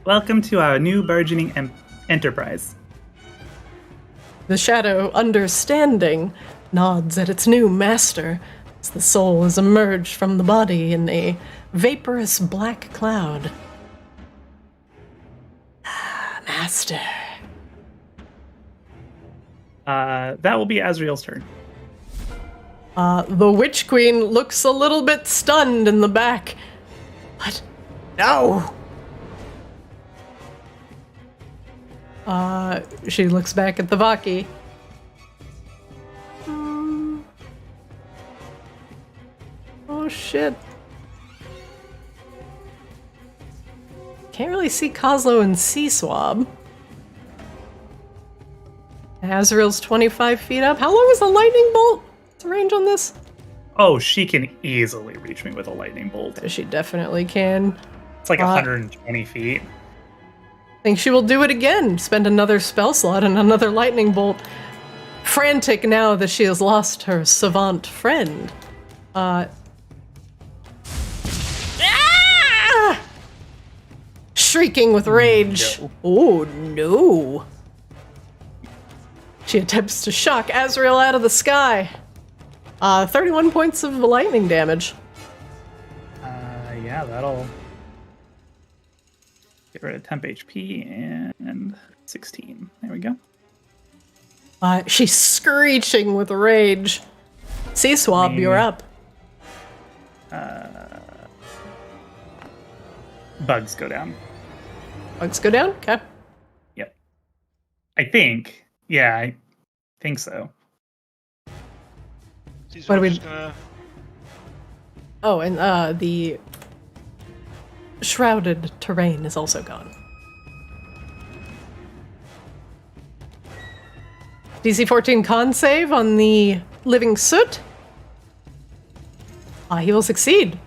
Welcome to our new burgeoning enterprise. The shadow, understanding, nods at its new master as the soul has emerged from the body in a vaporous black cloud. Master. That will be Azrael's turn. The Witch Queen looks a little bit stunned in the back. What? No! She looks back at the Vaki. Oh shit. Can't really see Kozlo and Sea-Swab. Azrael's 25 feet up. How long is the lightning bolt? What's the range on this? Oh, she can easily reach me with a lightning bolt. She definitely can. It's like 120 feet. Think she will do it again. Spend another spell slot and another lightning bolt. Frantic now that she has lost her savant friend. Shrieking with rage. No. Oh no. She attempts to shock Azrael out of the sky. 31 points of lightning damage. Yeah, that'll get rid of temp HP and 16. There we go. She's screeching with rage. Sea-Swab, you're up. Bugs go down. Bugs go down? Okay. Yep. I think. Yeah, I think so. What are we... Gonna... Oh, and the shrouded terrain is also gone. DC 14 con save on the living soot. He will succeed.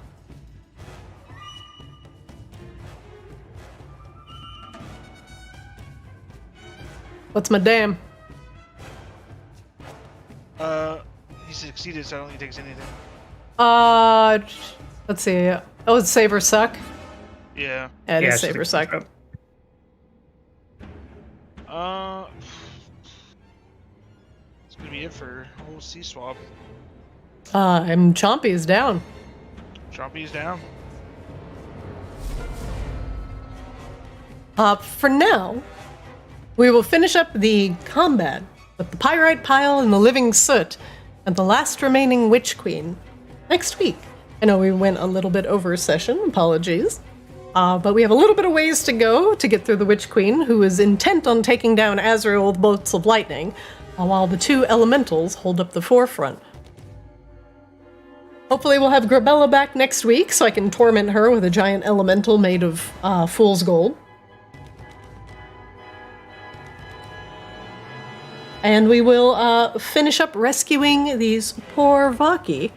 What's my damn? He succeeded, so I don't think he takes anything. Let's see. Oh, it's save or suck? Yeah. It is she save or takes suck. control. It's gonna be it for old Sea-Swab. And Chompy is down. Chompy's down. For now, we will finish up the combat with the Pyrite Pile and the Living Soot and the last remaining Witch Queen next week. I know we went a little bit over session, apologies. But we have a little bit of ways to go to get through the Witch Queen, who is intent on taking down Azrael with bolts of lightning, while the two elementals hold up the forefront. Hopefully we'll have Grabella back next week so I can torment her with a giant elemental made of fool's gold. And we will finish up rescuing these poor Vaki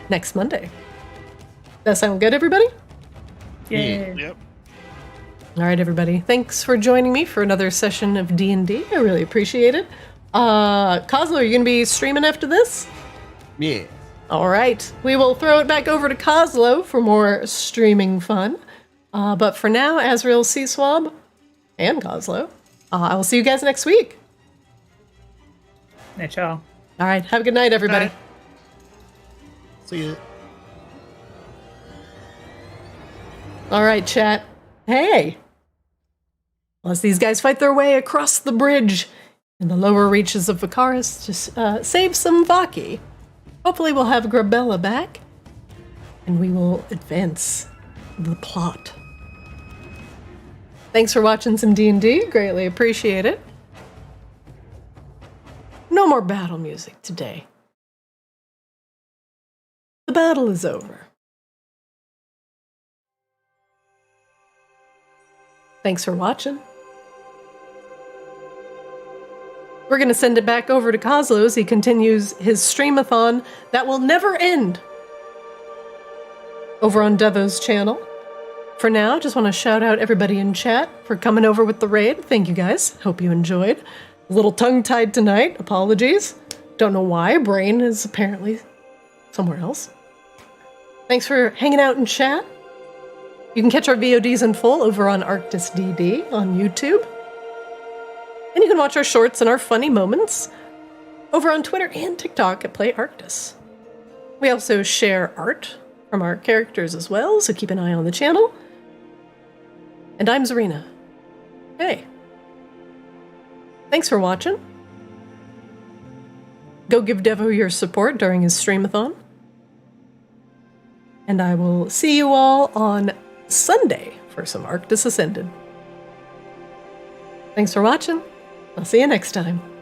next Monday. That sound good, everybody? Yay. Yep. All right, everybody. Thanks for joining me for another session of D&D. I really appreciate it. Kozlo, are you going to be streaming after this? Yeah. All right. We will throw it back over to Kozlo for more streaming fun. But for now, Azrael, Sea-Swab, and Kozlo, I will see you guys next week. Hey, ciao. All right. Have a good night, everybody. Bye. See ya. All right, chat. Hey. As these guys fight their way across the bridge in the lower reaches of Vicarus to save some Vaki, hopefully we'll have Grabella back, and we will advance the plot. Thanks for watching some D&D. Greatly appreciate it. No more battle music today. The battle is over. Thanks for watching. We're going to send it back over to Kozlo as he continues his streamathon that will never end over on Devo's channel. For now, just want to shout out everybody in chat for coming over with the raid. Thank you guys. Hope you enjoyed. A little tongue-tied tonight. Apologies. Don't know why. Brain is apparently somewhere else. Thanks for hanging out in chat. You can catch our VODs in full over on Arctis DD on YouTube. And you can watch our shorts and our funny moments over on Twitter and TikTok at Play Arctis. We also share art from our characters as well, so keep an eye on the channel. And I'm Zarina. Hey. Thanks for watching. Go give Devo your support during his streamathon. And I will see you all on Sunday for some Arctis Ascended. Thanks for watching. I'll see you next time.